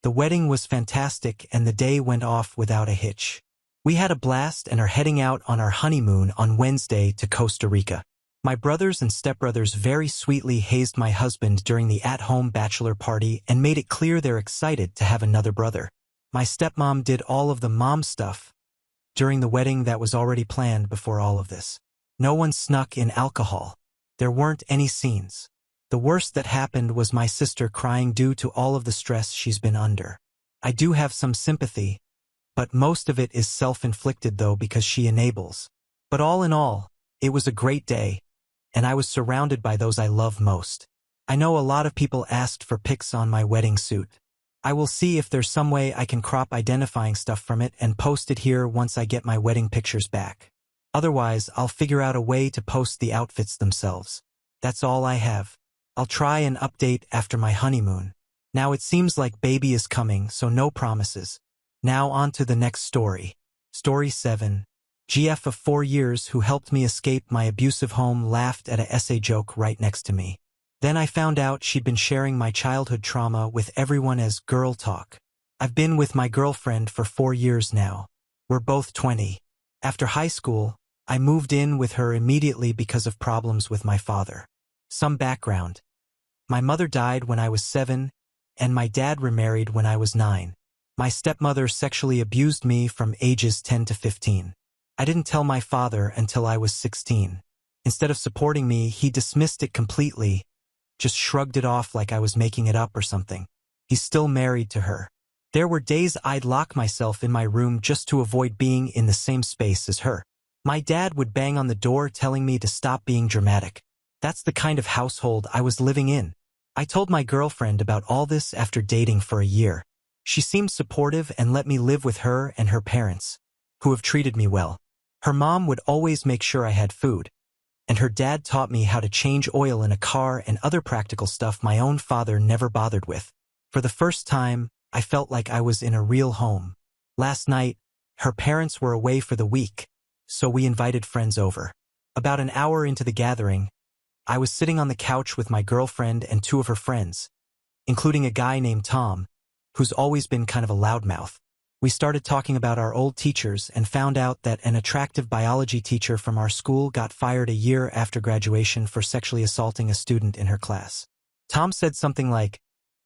The wedding was fantastic and the day went off without a hitch. We had a blast and are heading out on our honeymoon on Wednesday to Costa Rica. My brothers and stepbrothers very sweetly hazed my husband during the at-home bachelor party and made it clear they're excited to have another brother. My stepmom did all of the mom stuff during the wedding that was already planned before all of this. No one snuck in alcohol. There weren't any scenes. The worst that happened was my sister crying due to all of the stress she's been under. I do have some sympathy, but most of it is self-inflicted though because she enables. But all in all, it was a great day, and I was surrounded by those I love most. I know a lot of people asked for pics on my wedding suit. I will see if there's some way I can crop identifying stuff from it and post it here once I get my wedding pictures back. Otherwise, I'll figure out a way to post the outfits themselves. That's all I have. I'll try and update after my honeymoon. Now it seems like baby is coming, so no promises. Now on to the next story. Story 7. GF of 4 years who helped me escape my abusive home laughed at a essay joke right next to me. Then I found out she'd been sharing my childhood trauma with everyone as girl talk. I've been with my girlfriend for 4 years now. We're both 20. After high school, I moved in with her immediately because of problems with my father. Some background. My mother died when I was 7, and my dad remarried when I was 9. My stepmother sexually abused me from ages 10 to 15. I didn't tell my father until I was 16. Instead of supporting me, he dismissed it completely, just shrugged it off like I was making it up or something. He's still married to her. There were days I'd lock myself in my room just to avoid being in the same space as her. My dad would bang on the door telling me to stop being dramatic. That's the kind of household I was living in. I told my girlfriend about all this after dating for a year. She seemed supportive and let me live with her and her parents, who have treated me well. Her mom would always make sure I had food, and her dad taught me how to change oil in a car and other practical stuff my own father never bothered with. For the first time, I felt like I was in a real home. Last night, her parents were away for the week, so we invited friends over. About an hour into the gathering, I was sitting on the couch with my girlfriend and 2 of her friends, including a guy named Tom, who's always been kind of a loudmouth. We started talking about our old teachers and found out that an attractive biology teacher from our school got fired a year after graduation for sexually assaulting a student in her class. Tom said something like,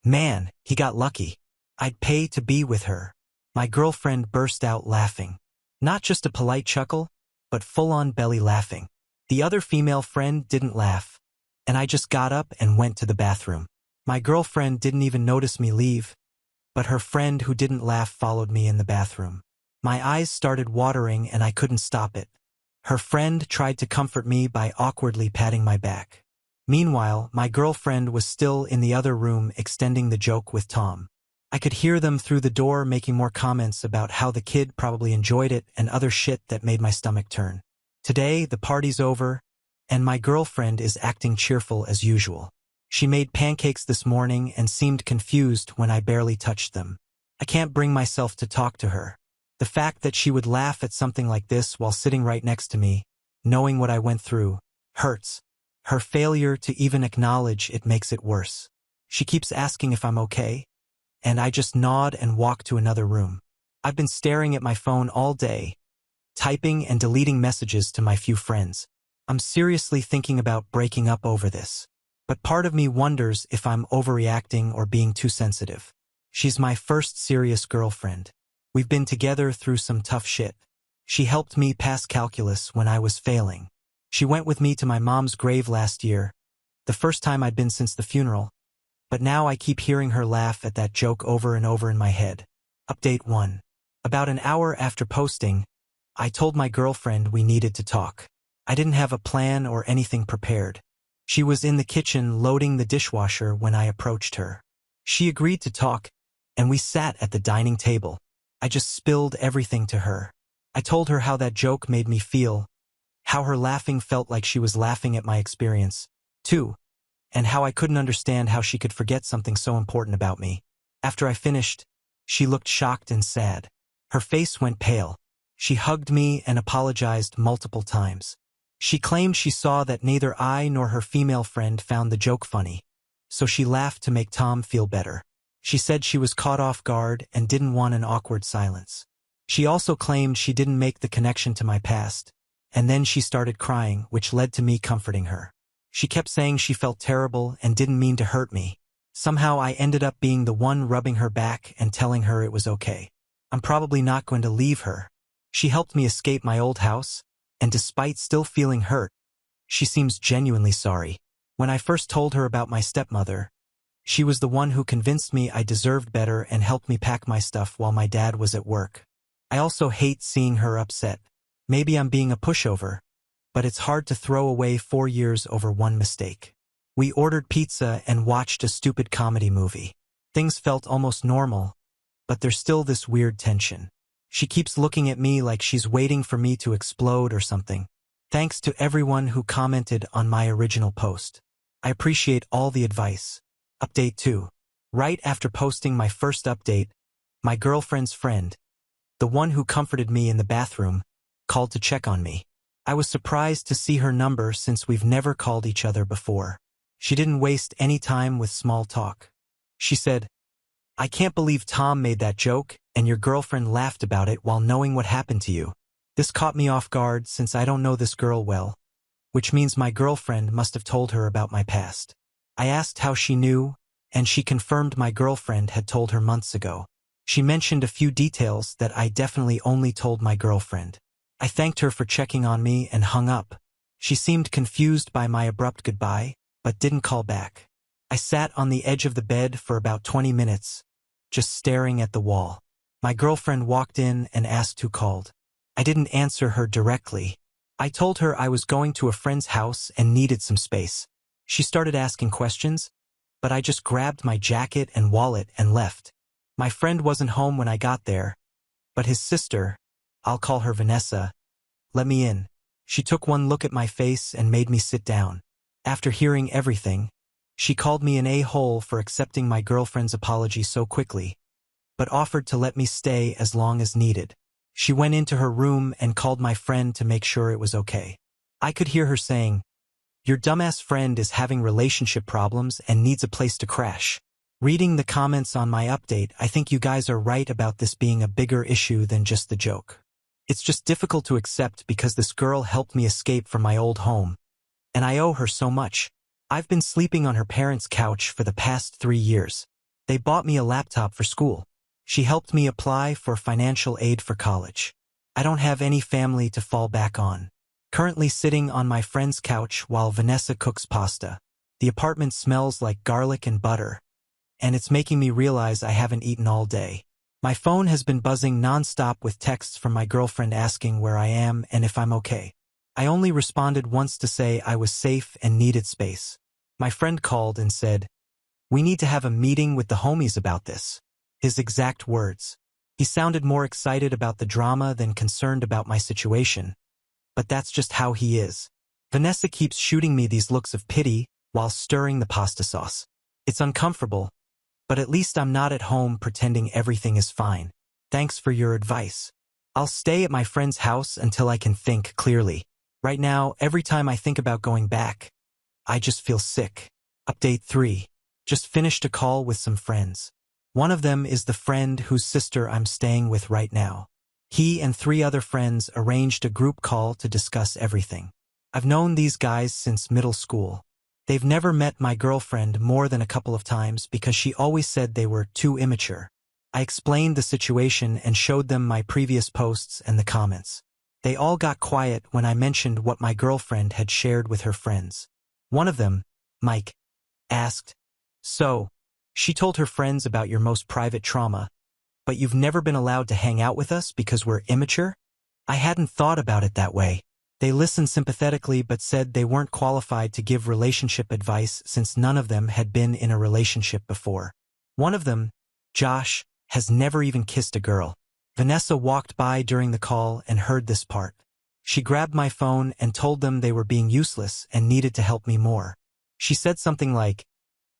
"Man, he got lucky. I'd pay to be with her." My girlfriend burst out laughing. Not just a polite chuckle, but full-on belly laughing. The other female friend didn't laugh, and I just got up and went to the bathroom. My girlfriend didn't even notice me leave, but her friend who didn't laugh followed me in the bathroom. My eyes started watering and I couldn't stop it. Her friend tried to comfort me by awkwardly patting my back. Meanwhile, my girlfriend was still in the other room extending the joke with Tom. I could hear them through the door making more comments about how the kid probably enjoyed it and other shit that made my stomach turn. Today, the party's over, and my girlfriend is acting cheerful as usual. She made pancakes this morning and seemed confused when I barely touched them. I can't bring myself to talk to her. The fact that she would laugh at something like this while sitting right next to me, knowing what I went through, hurts. Her failure to even acknowledge it makes it worse. She keeps asking if I'm okay, and I just nod and walk to another room. I've been staring at my phone all day, typing and deleting messages to my few friends. I'm seriously thinking about breaking up over this. But part of me wonders if I'm overreacting or being too sensitive. She's my first serious girlfriend. We've been together through some tough shit. She helped me pass calculus when I was failing. She went with me to my mom's grave last year, the first time I'd been since the funeral. But now I keep hearing her laugh at that joke over and over in my head. Update 1. About an hour after posting, I told my girlfriend we needed to talk. I didn't have a plan or anything prepared. She was in the kitchen loading the dishwasher when I approached her. She agreed to talk, and we sat at the dining table. I just spilled everything to her. I told her how that joke made me feel, how her laughing felt like she was laughing at my experience, too, and how I couldn't understand how she could forget something so important about me. After I finished, she looked shocked and sad. Her face went pale. She hugged me and apologized multiple times. She claimed she saw that neither I nor her female friend found the joke funny, so she laughed to make Tom feel better. She said she was caught off guard and didn't want an awkward silence. She also claimed she didn't make the connection to my past, and then she started crying, which led to me comforting her. She kept saying she felt terrible and didn't mean to hurt me. Somehow I ended up being the one rubbing her back and telling her it was okay. I'm probably not going to leave her. She helped me escape my old house, and despite still feeling hurt, she seems genuinely sorry. When I first told her about my stepmother, she was the one who convinced me I deserved better and helped me pack my stuff while my dad was at work. I also hate seeing her upset. Maybe I'm being a pushover, but it's hard to throw away 4 years over one mistake. We ordered pizza and watched a stupid comedy movie. Things felt almost normal, but there's still this weird tension. She keeps looking at me like she's waiting for me to explode or something. Thanks to everyone who commented on my original post. I appreciate all the advice. Update 2. Right after posting my first update, my girlfriend's friend, the one who comforted me in the bathroom, called to check on me. I was surprised to see her number since we've never called each other before. She didn't waste any time with small talk. She said, "I can't believe Tom made that joke, and your girlfriend laughed about it while knowing what happened to you. This caught me off guard since I don't know this girl well, which means my girlfriend must have told her about my past." I asked how she knew, and she confirmed my girlfriend had told her months ago. She mentioned a few details that I definitely only told my girlfriend. I thanked her for checking on me and hung up. She seemed confused by my abrupt goodbye, but didn't call back. I sat on the edge of the bed for about 20 minutes, just staring at the wall. My girlfriend walked in and asked who called. I didn't answer her directly. I told her I was going to a friend's house and needed some space. She started asking questions, but I just grabbed my jacket and wallet and left. My friend wasn't home when I got there, but his sister, I'll call her Vanessa, let me in. She took one look at my face and made me sit down. After hearing everything, she called me an a-hole for accepting my girlfriend's apology so quickly, but offered to let me stay as long as needed. She went into her room and called my friend to make sure it was okay. I could hear her saying, "Your dumbass friend is having relationship problems and needs a place to crash." Reading the comments on my update, I think you guys are right about this being a bigger issue than just the joke. It's just difficult to accept because this girl helped me escape from my old home, and I owe her so much. I've been sleeping on her parents' couch for the past 3 years. They bought me a laptop for school. She helped me apply for financial aid for college. I don't have any family to fall back on. Currently sitting on my friend's couch while Vanessa cooks pasta. The apartment smells like garlic and butter, and it's making me realize I haven't eaten all day. My phone has been buzzing nonstop with texts from my girlfriend asking where I am and if I'm okay. I only responded once to say I was safe and needed space. My friend called and said, "We need to have a meeting with the homies about this." His exact words. He sounded more excited about the drama than concerned about my situation, but that's just how he is. Vanessa keeps shooting me these looks of pity while stirring the pasta sauce. It's uncomfortable, but at least I'm not at home pretending everything is fine. Thanks for your advice. I'll stay at my friend's house until I can think clearly. Right now, every time I think about going back, I just feel sick. Update 3. Just finished a call with some friends. One of them is the friend whose sister I'm staying with right now. He and 3 other friends arranged a group call to discuss everything. I've known these guys since middle school. They've never met my girlfriend more than a couple of times because she always said they were too immature. I explained the situation and showed them my previous posts and the comments. They all got quiet when I mentioned what my girlfriend had shared with her friends. One of them, Mike, asked, "So, she told her friends about your most private trauma, but you've never been allowed to hang out with us because we're immature?" I hadn't thought about it that way. They listened sympathetically but said they weren't qualified to give relationship advice since none of them had been in a relationship before. One of them, Josh, has never even kissed a girl. Vanessa walked by during the call and heard this part. She grabbed my phone and told them they were being useless and needed to help me more. She said something like,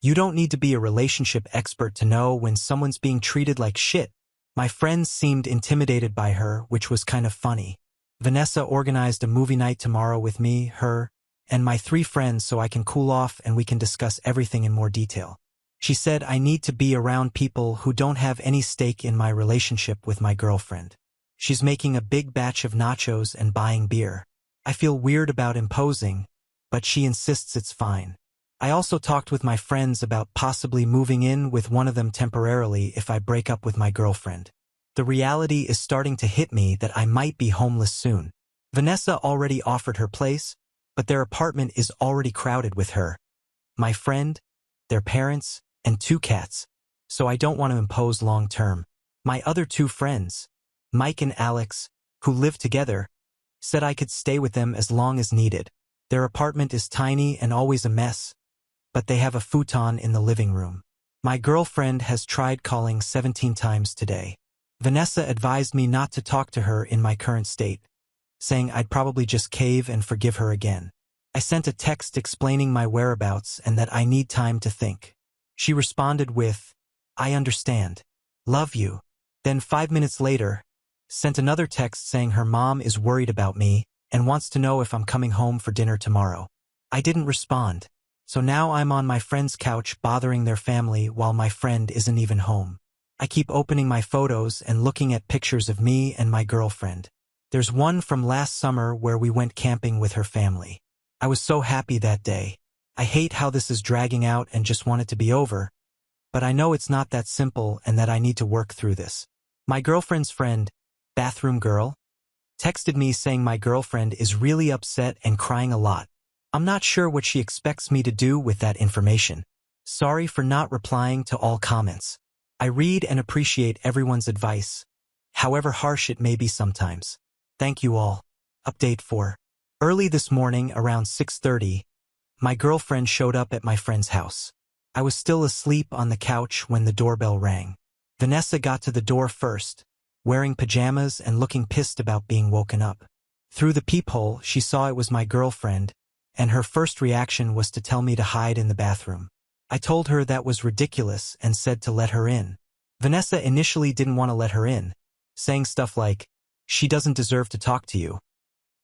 "You don't need to be a relationship expert to know when someone's being treated like shit." My friends seemed intimidated by her, which was kind of funny. Vanessa organized a movie night tomorrow with me, her, and my 3 friends so I can cool off and we can discuss everything in more detail. She said I need to be around people who don't have any stake in my relationship with my girlfriend. She's making a big batch of nachos and buying beer. I feel weird about imposing, but she insists it's fine. I also talked with my friends about possibly moving in with one of them temporarily if I break up with my girlfriend. The reality is starting to hit me that I might be homeless soon. Vanessa already offered her place, but their apartment is already crowded with her, my friend, their parents, and 2 cats, so I don't want to impose long term. My other 2 friends, Mike and Alex, who live together, said I could stay with them as long as needed. Their apartment is tiny and always a mess, but they have a futon in the living room. My girlfriend has tried calling 17 times today. Vanessa advised me not to talk to her in my current state, saying I'd probably just cave and forgive her again. I sent a text explaining my whereabouts and that I need time to think. She responded with, "I understand. Love you." Then 5 minutes later, sent another text saying her mom is worried about me and wants to know if I'm coming home for dinner tomorrow. I didn't respond, so now I'm on my friend's couch bothering their family while my friend isn't even home. I keep opening my photos and looking at pictures of me and my girlfriend. There's one from last summer where we went camping with her family. I was so happy that day. I hate how this is dragging out and just want it to be over, but I know it's not that simple and that I need to work through this. My girlfriend's friend, Bathroom Girl, texted me saying my girlfriend is really upset and crying a lot. I'm not sure what she expects me to do with that information. Sorry for not replying to all comments. I read and appreciate everyone's advice, however harsh it may be sometimes. Thank you all. Update 4. Early this morning around 6:30, my girlfriend showed up at my friend's house. I was still asleep on the couch when the doorbell rang. Vanessa got to the door first, wearing pajamas and looking pissed about being woken up. Through the peephole, she saw it was my girlfriend, and her first reaction was to tell me to hide in the bathroom. I told her that was ridiculous and said to let her in. Vanessa initially didn't want to let her in, saying stuff like, "She doesn't deserve to talk to you."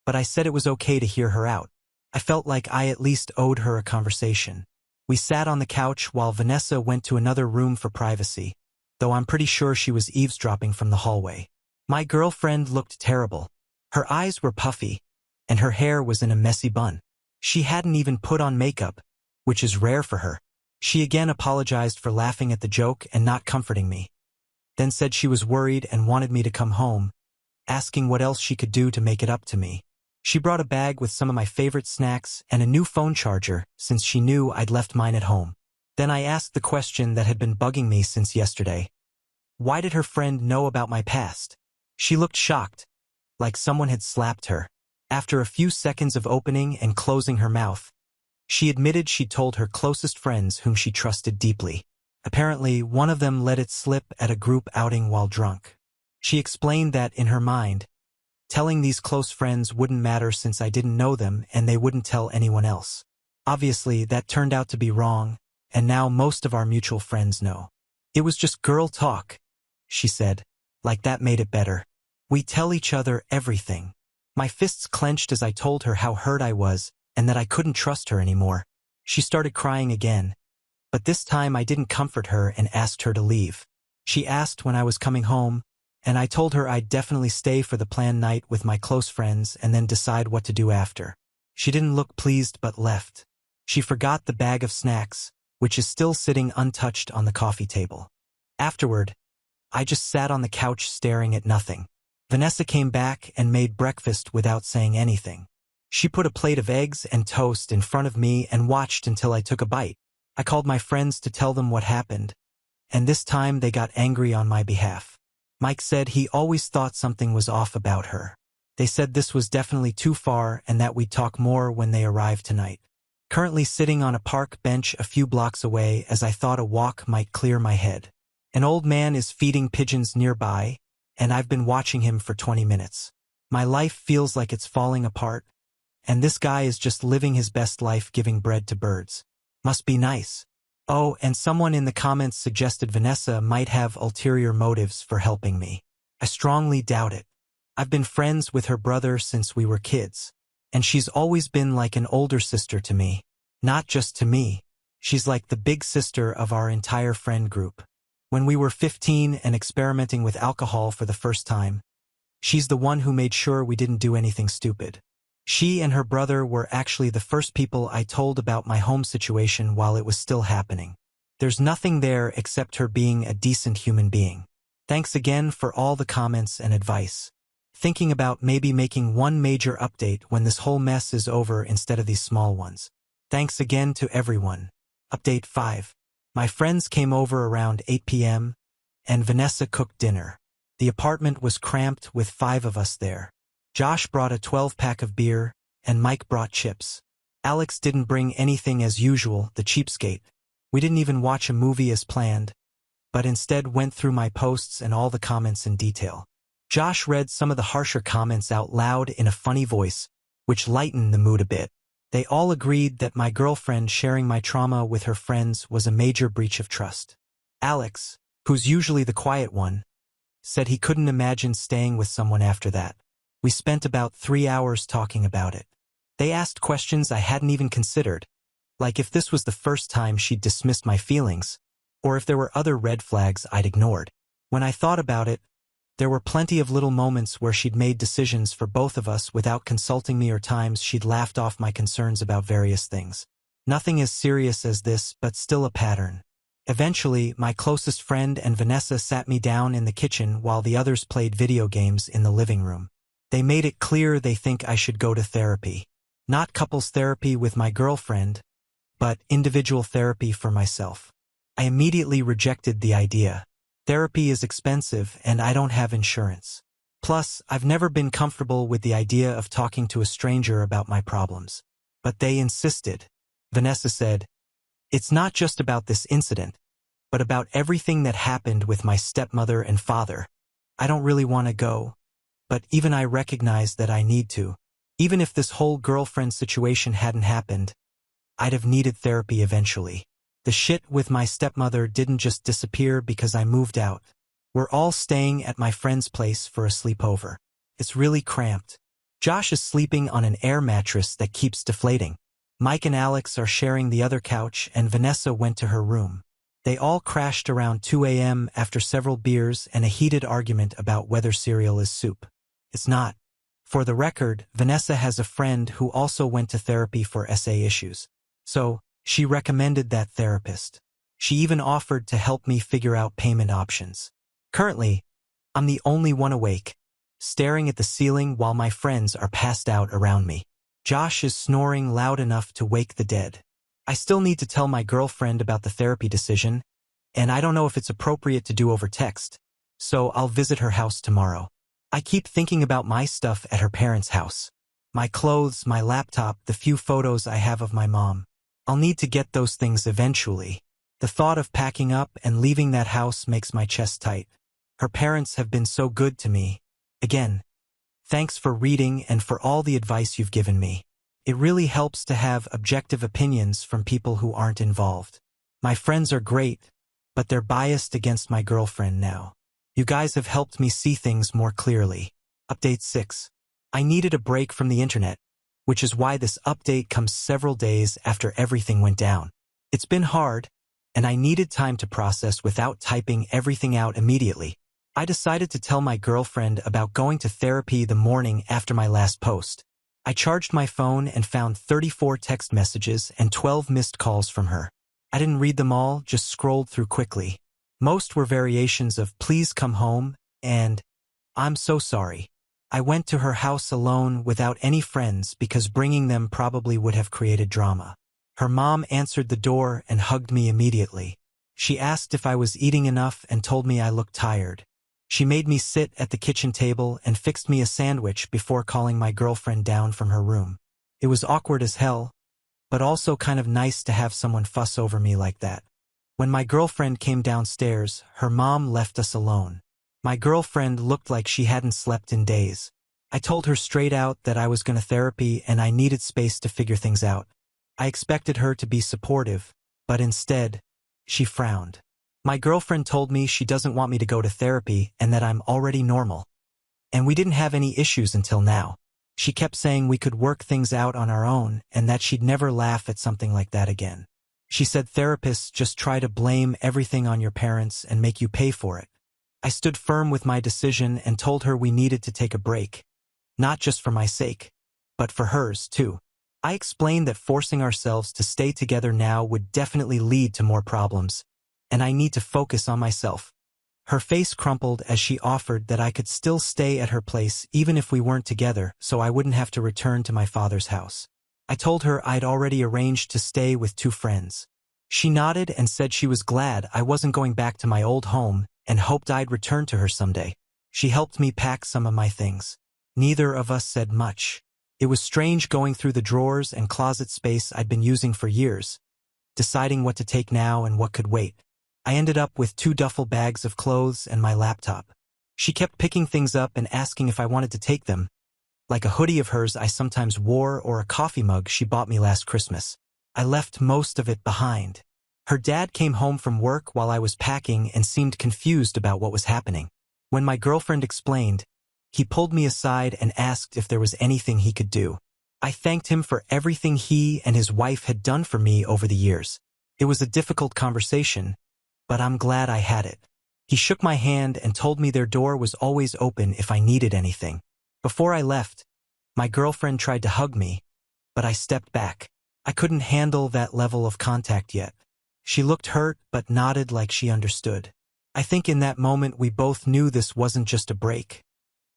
But I said it was okay to hear her out. I felt like I at least owed her a conversation. We sat on the couch while Vanessa went to another room for privacy, though I'm pretty sure she was eavesdropping from the hallway. My girlfriend looked terrible. Her eyes were puffy, and her hair was in a messy bun. She hadn't even put on makeup, which is rare for her. She again apologized for laughing at the joke and not comforting me, then said she was worried and wanted me to come home, asking what else she could do to make it up to me. She brought a bag with some of my favorite snacks and a new phone charger since she knew I'd left mine at home. Then I asked the question that had been bugging me since yesterday. Why did her friend know about my past? She looked shocked, like someone had slapped her. After a few seconds of opening and closing her mouth, she admitted she'd told her closest friends whom she trusted deeply. Apparently, one of them let it slip at a group outing while drunk. She explained that, in her mind, telling these close friends wouldn't matter since I didn't know them and they wouldn't tell anyone else. Obviously, that turned out to be wrong, and now most of our mutual friends know. It was just girl talk, she said, like that made it better. We tell each other everything. My fists clenched as I told her how hurt I was and that I couldn't trust her anymore. She started crying again, but this time I didn't comfort her and asked her to leave. She asked when I was coming home, and I told her I'd definitely stay for the planned night with my close friends and then decide what to do after. She didn't look pleased but left. She forgot the bag of snacks, which is still sitting untouched on the coffee table. Afterward, I just sat on the couch staring at nothing. Vanessa came back and made breakfast without saying anything. She put a plate of eggs and toast in front of me and watched until I took a bite. I called my friends to tell them what happened, and this time they got angry on my behalf. Mike said he always thought something was off about her. They said this was definitely too far and that we'd talk more when they arrived tonight. Currently sitting on a park bench a few blocks away as I thought a walk might clear my head. An old man is feeding pigeons nearby, and I've been watching him for 20 minutes. My life feels like it's falling apart, and this guy is just living his best life giving bread to birds. Must be nice. Oh, and someone in the comments suggested Vanessa might have ulterior motives for helping me. I strongly doubt it. I've been friends with her brother since we were kids, and she's always been like an older sister to me. Not just to me. She's like the big sister of our entire friend group. When we were 15 and experimenting with alcohol for the first time, she's the one who made sure we didn't do anything stupid. She and her brother were actually the first people I told about my home situation while it was still happening. There's nothing there except her being a decent human being. Thanks again for all the comments and advice. Thinking about maybe making one major update when this whole mess is over instead of these small ones. Thanks again to everyone. Update 5. My friends came over around 8 p.m., and Vanessa cooked dinner. The apartment was cramped with 5 of us there. Josh brought a 12-pack of beer, and Mike brought chips. Alex didn't bring anything as usual, the cheapskate. We didn't even watch a movie as planned, but instead went through my posts and all the comments in detail. Josh read some of the harsher comments out loud in a funny voice, which lightened the mood a bit. They all agreed that my girlfriend sharing my trauma with her friends was a major breach of trust. Alex, who's usually the quiet one, said he couldn't imagine staying with someone after that. We spent about 3 hours talking about it. They asked questions I hadn't even considered, like if this was the first time she'd dismissed my feelings, or if there were other red flags I'd ignored. When I thought about it, there were plenty of little moments where she'd made decisions for both of us without consulting me, or times she'd laughed off my concerns about various things. Nothing as serious as this, but still a pattern. Eventually, my closest friend and Vanessa sat me down in the kitchen while the others played video games in the living room. They made it clear they think I should go to therapy. Not couples therapy with my girlfriend, but individual therapy for myself. I immediately rejected the idea. Therapy is expensive and I don't have insurance. Plus, I've never been comfortable with the idea of talking to a stranger about my problems. But they insisted. Vanessa said, "It's not just about this incident, but about everything that happened with my stepmother and father. I don't really want to go, but even I recognize that I need to. Even if this whole girlfriend situation hadn't happened, I'd have needed therapy eventually. The shit with my stepmother didn't just disappear because I moved out. We're all staying at my friend's place for a sleepover. It's really cramped. Josh is sleeping on an air mattress that keeps deflating. Mike and Alex are sharing the other couch, and Vanessa went to her room. They all crashed around 2 a.m. after several beers and a heated argument about whether cereal is soup. It's not. For the record, Vanessa has a friend who also went to therapy for SA issues. So, she recommended that therapist. She even offered to help me figure out payment options. Currently, I'm the only one awake, staring at the ceiling while my friends are passed out around me. Josh is snoring loud enough to wake the dead. I still need to tell my girlfriend about the therapy decision, and I don't know if it's appropriate to do over text, so I'll visit her house tomorrow. I keep thinking about my stuff at her parents' house. My clothes, my laptop, the few photos I have of my mom. I'll need to get those things eventually. The thought of packing up and leaving that house makes my chest tight. Her parents have been so good to me. Again, thanks for reading and for all the advice you've given me. It really helps to have objective opinions from people who aren't involved. My friends are great, but they're biased against my girlfriend now. You guys have helped me see things more clearly. Update 6. I needed a break from the internet, which is why this update comes several days after everything went down. It's been hard, and I needed time to process without typing everything out immediately. I decided to tell my girlfriend about going to therapy the morning after my last post. I charged my phone and found 34 text messages and 12 missed calls from her. I didn't read them all, just scrolled through quickly. Most were variations of "please come home" and "I'm so sorry." I went to her house alone without any friends because bringing them probably would have created drama. Her mom answered the door and hugged me immediately. She asked if I was eating enough and told me I looked tired. She made me sit at the kitchen table and fixed me a sandwich before calling my girlfriend down from her room. It was awkward as hell, but also kind of nice to have someone fuss over me like that. When my girlfriend came downstairs, her mom left us alone. My girlfriend looked like she hadn't slept in days. I told her straight out that I was going to therapy and I needed space to figure things out. I expected her to be supportive, but instead, she frowned. My girlfriend told me she doesn't want me to go to therapy and that I'm already normal. And we didn't have any issues until now. She kept saying we could work things out on our own and that she'd never laugh at something like that again. She said therapists just try to blame everything on your parents and make you pay for it. I stood firm with my decision and told her we needed to take a break. Not just for my sake, but for hers too. I explained that forcing ourselves to stay together now would definitely lead to more problems, and I need to focus on myself. Her face crumpled as she offered that I could still stay at her place even if we weren't together, so I wouldn't have to return to my father's house. I told her I'd already arranged to stay with 2 friends. She nodded and said she was glad I wasn't going back to my old home and hoped I'd return to her someday. She helped me pack some of my things. Neither of us said much. It was strange going through the drawers and closet space I'd been using for years, deciding what to take now and what could wait. I ended up with 2 duffel bags of clothes and my laptop. She kept picking things up and asking if I wanted to take them, like a hoodie of hers I sometimes wore or a coffee mug she bought me last Christmas. I left most of it behind. Her dad came home from work while I was packing and seemed confused about what was happening. When my girlfriend explained, he pulled me aside and asked if there was anything he could do. I thanked him for everything he and his wife had done for me over the years. It was a difficult conversation, but I'm glad I had it. He shook my hand and told me their door was always open if I needed anything. Before I left, my girlfriend tried to hug me, but I stepped back. I couldn't handle that level of contact yet. She looked hurt but nodded like she understood. I think in that moment we both knew this wasn't just a break,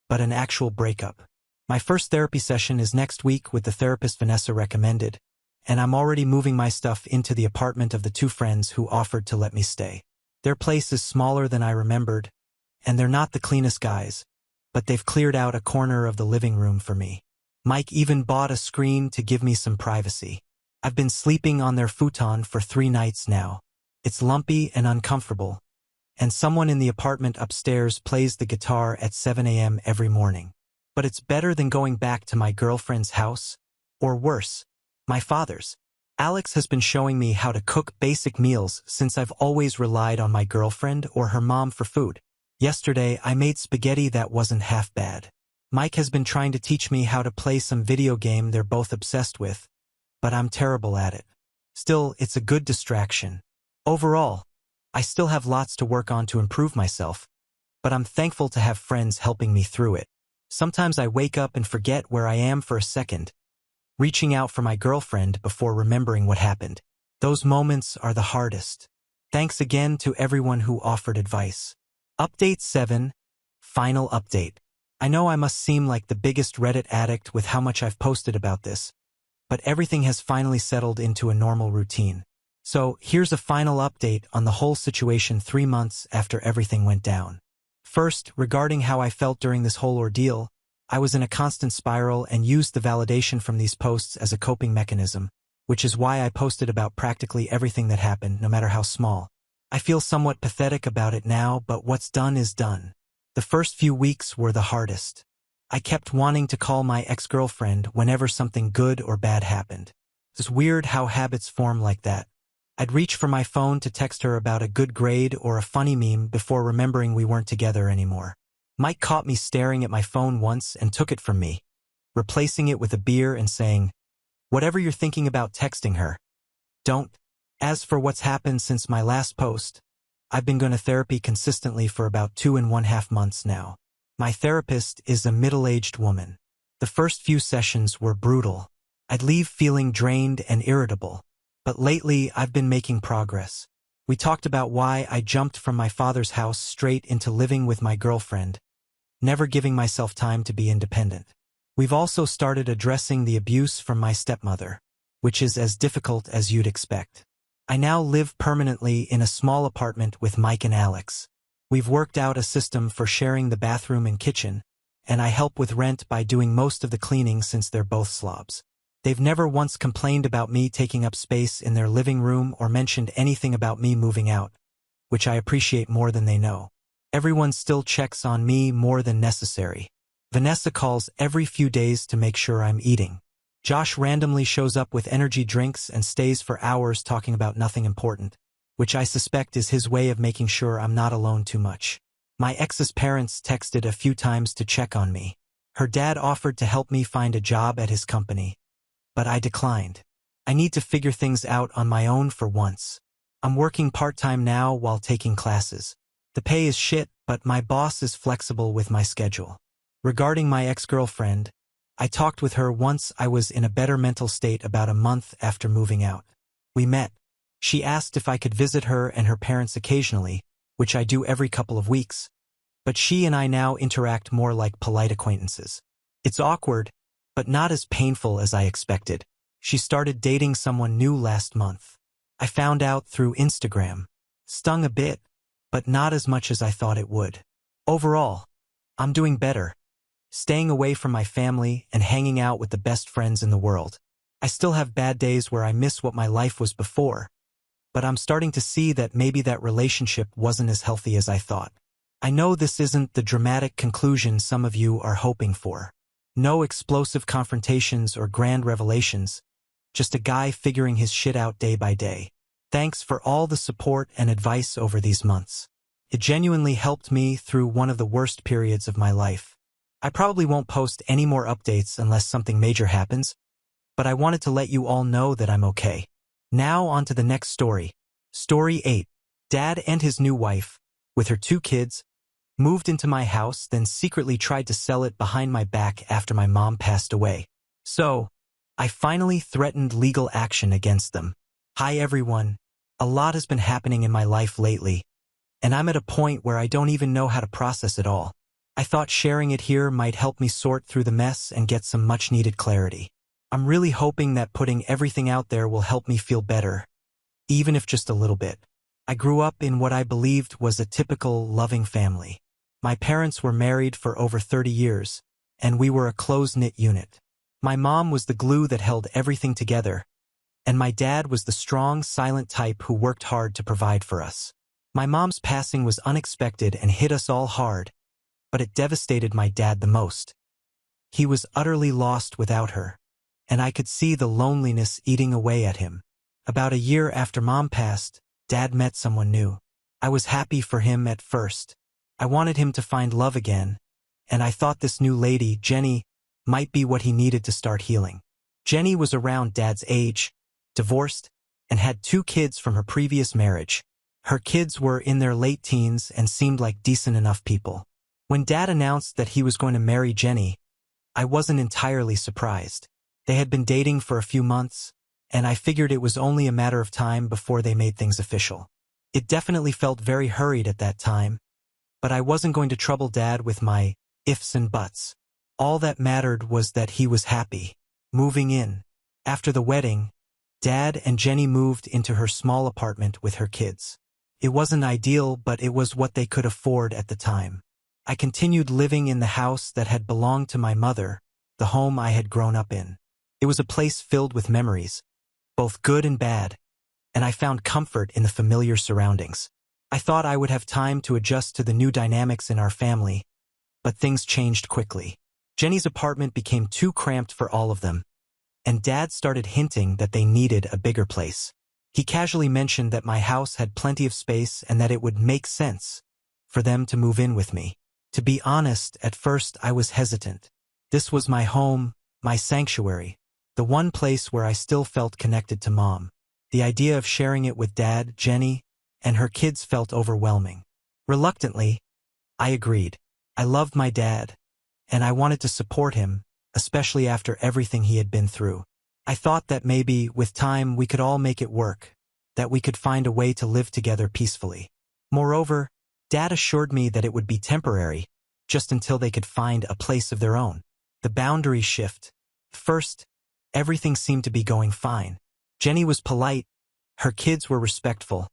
but an actual breakup. My first therapy session is next week with the therapist Vanessa recommended, and I'm already moving my stuff into the apartment of the 2 friends who offered to let me stay. Their place is smaller than I remembered, and they're not the cleanest guys, but they've cleared out a corner of the living room for me. Mike even bought a screen to give me some privacy. I've been sleeping on their futon for 3 nights now. It's lumpy and uncomfortable, and someone in the apartment upstairs plays the guitar at 7 a.m. every morning. But it's better than going back to my girlfriend's house, or worse, my father's. Alex has been showing me how to cook basic meals since I've always relied on my girlfriend or her mom for food. Yesterday, I made spaghetti that wasn't half bad. Mike has been trying to teach me how to play some video game they're both obsessed with, but I'm terrible at it. Still, it's a good distraction. Overall, I still have lots to work on to improve myself, but I'm thankful to have friends helping me through it. Sometimes I wake up and forget where I am for a second, reaching out for my girlfriend before remembering what happened. Those moments are the hardest. Thanks again to everyone who offered advice. Update 7. Final update. I know I must seem like the biggest Reddit addict with how much I've posted about this, but everything has finally settled into a normal routine. So here's a final update on the whole situation 3 months after everything went down. First, regarding how I felt during this whole ordeal, I was in a constant spiral and used the validation from these posts as a coping mechanism, which is why I posted about practically everything that happened, no matter how small. I feel somewhat pathetic about it now, but what's done is done. The first few weeks were the hardest. I kept wanting to call my ex-girlfriend whenever something good or bad happened. It's weird how habits form like that. I'd reach for my phone to text her about a good grade or a funny meme before remembering we weren't together anymore. Mike caught me staring at my phone once and took it from me. replacing it with a beer and saying, "Whatever you're thinking about texting her, don't." As for what's happened since my last post, I've been going to therapy consistently for about 2.5 months now. My therapist is a middle-aged woman. The first few sessions were brutal. I'd leave feeling drained and irritable. But lately, I've been making progress. We talked about why I jumped from my father's house straight into living with my girlfriend, never giving myself time to be independent. We've also started addressing the abuse from my stepmother, which is as difficult as you'd expect. I now live permanently in a small apartment with Mike and Alex. We've worked out a system for sharing the bathroom and kitchen, and I help with rent by doing most of the cleaning since they're both slobs. They've never once complained about me taking up space in their living room or mentioned anything about me moving out, which I appreciate more than they know. Everyone still checks on me more than necessary. Vanessa calls every few days to make sure I'm eating. Josh randomly shows up with energy drinks and stays for hours talking about nothing important, which I suspect is his way of making sure I'm not alone too much. My ex's parents texted a few times to check on me. Her dad offered to help me find a job at his company, but I declined. I need to figure things out on my own for once. I'm working part-time now while taking classes. The pay is shit, but my boss is flexible with my schedule. Regarding my ex-girlfriend, I talked with her once I was in a better mental state about a month after moving out. We met. She asked if I could visit her and her parents occasionally, which I do every couple of weeks, but she and I now interact more like polite acquaintances. It's awkward, but not as painful as I expected. She started dating someone new last month. I found out through Instagram. Stung a bit, but not as much as I thought it would. Overall, I'm doing better, staying away from my family and hanging out with the best friends in the world. I still have bad days where I miss what my life was before, but I'm starting to see that maybe that relationship wasn't as healthy as I thought. I know this isn't the dramatic conclusion some of you are hoping for. No explosive confrontations or grand revelations, just a guy figuring his shit out day by day. Thanks for all the support and advice over these months. It genuinely helped me through one of the worst periods of my life. I probably won't post any more updates unless something major happens, but I wanted to let you all know that I'm okay. Now on to the next story. Story 8. Dad and his new wife, with her 2 kids, moved into my house, then secretly tried to sell it behind my back after my mom passed away. So, I finally threatened legal action against them. Hi everyone. A lot has been happening in my life lately, and I'm at a point where I don't even know how to process it all. I thought sharing it here might help me sort through the mess and get some much-needed clarity. I'm really hoping that putting everything out there will help me feel better, even if just a little bit. I grew up in what I believed was a typical, loving family. My parents were married for over 30 years, and we were a close-knit unit. My mom was the glue that held everything together, and my dad was the strong, silent type who worked hard to provide for us. My mom's passing was unexpected and hit us all hard, but it devastated my dad the most. He was utterly lost without her, and I could see the loneliness eating away at him. About a year after Mom passed, Dad met someone new. I was happy for him at first. I wanted him to find love again, and I thought this new lady, Jenny, might be what he needed to start healing. Jenny was around Dad's age, divorced, and had 2 kids from her previous marriage. Her kids were in their late teens and seemed like decent enough people. When Dad announced that he was going to marry Jenny, I wasn't entirely surprised. They had been dating for a few months, and I figured it was only a matter of time before they made things official. It definitely felt very hurried at that time, but I wasn't going to trouble Dad with my ifs and buts. All that mattered was that he was happy. Moving in. After the wedding, Dad and Jenny moved into her small apartment with her kids. It wasn't ideal, but it was what they could afford at the time. I continued living in the house that had belonged to my mother, the home I had grown up in. It was a place filled with memories, both good and bad, and I found comfort in the familiar surroundings. I thought I would have time to adjust to the new dynamics in our family, but things changed quickly. Jenny's apartment became too cramped for all of them, and Dad started hinting that they needed a bigger place. He casually mentioned that my house had plenty of space and that it would make sense for them to move in with me. To be honest, at first I was hesitant. This was my home, my sanctuary, the one place where I still felt connected to Mom. The idea of sharing it with Dad, Jenny, and her kids felt overwhelming. Reluctantly, I agreed. I loved my dad, and I wanted to support him, especially after everything he had been through. I thought that maybe, with time, we could all make it work, that we could find a way to live together peacefully. Moreover, Dad assured me that it would be temporary, just until they could find a place of their own. The boundaries shift. First, everything seemed to be going fine. Jenny was polite, her kids were respectful,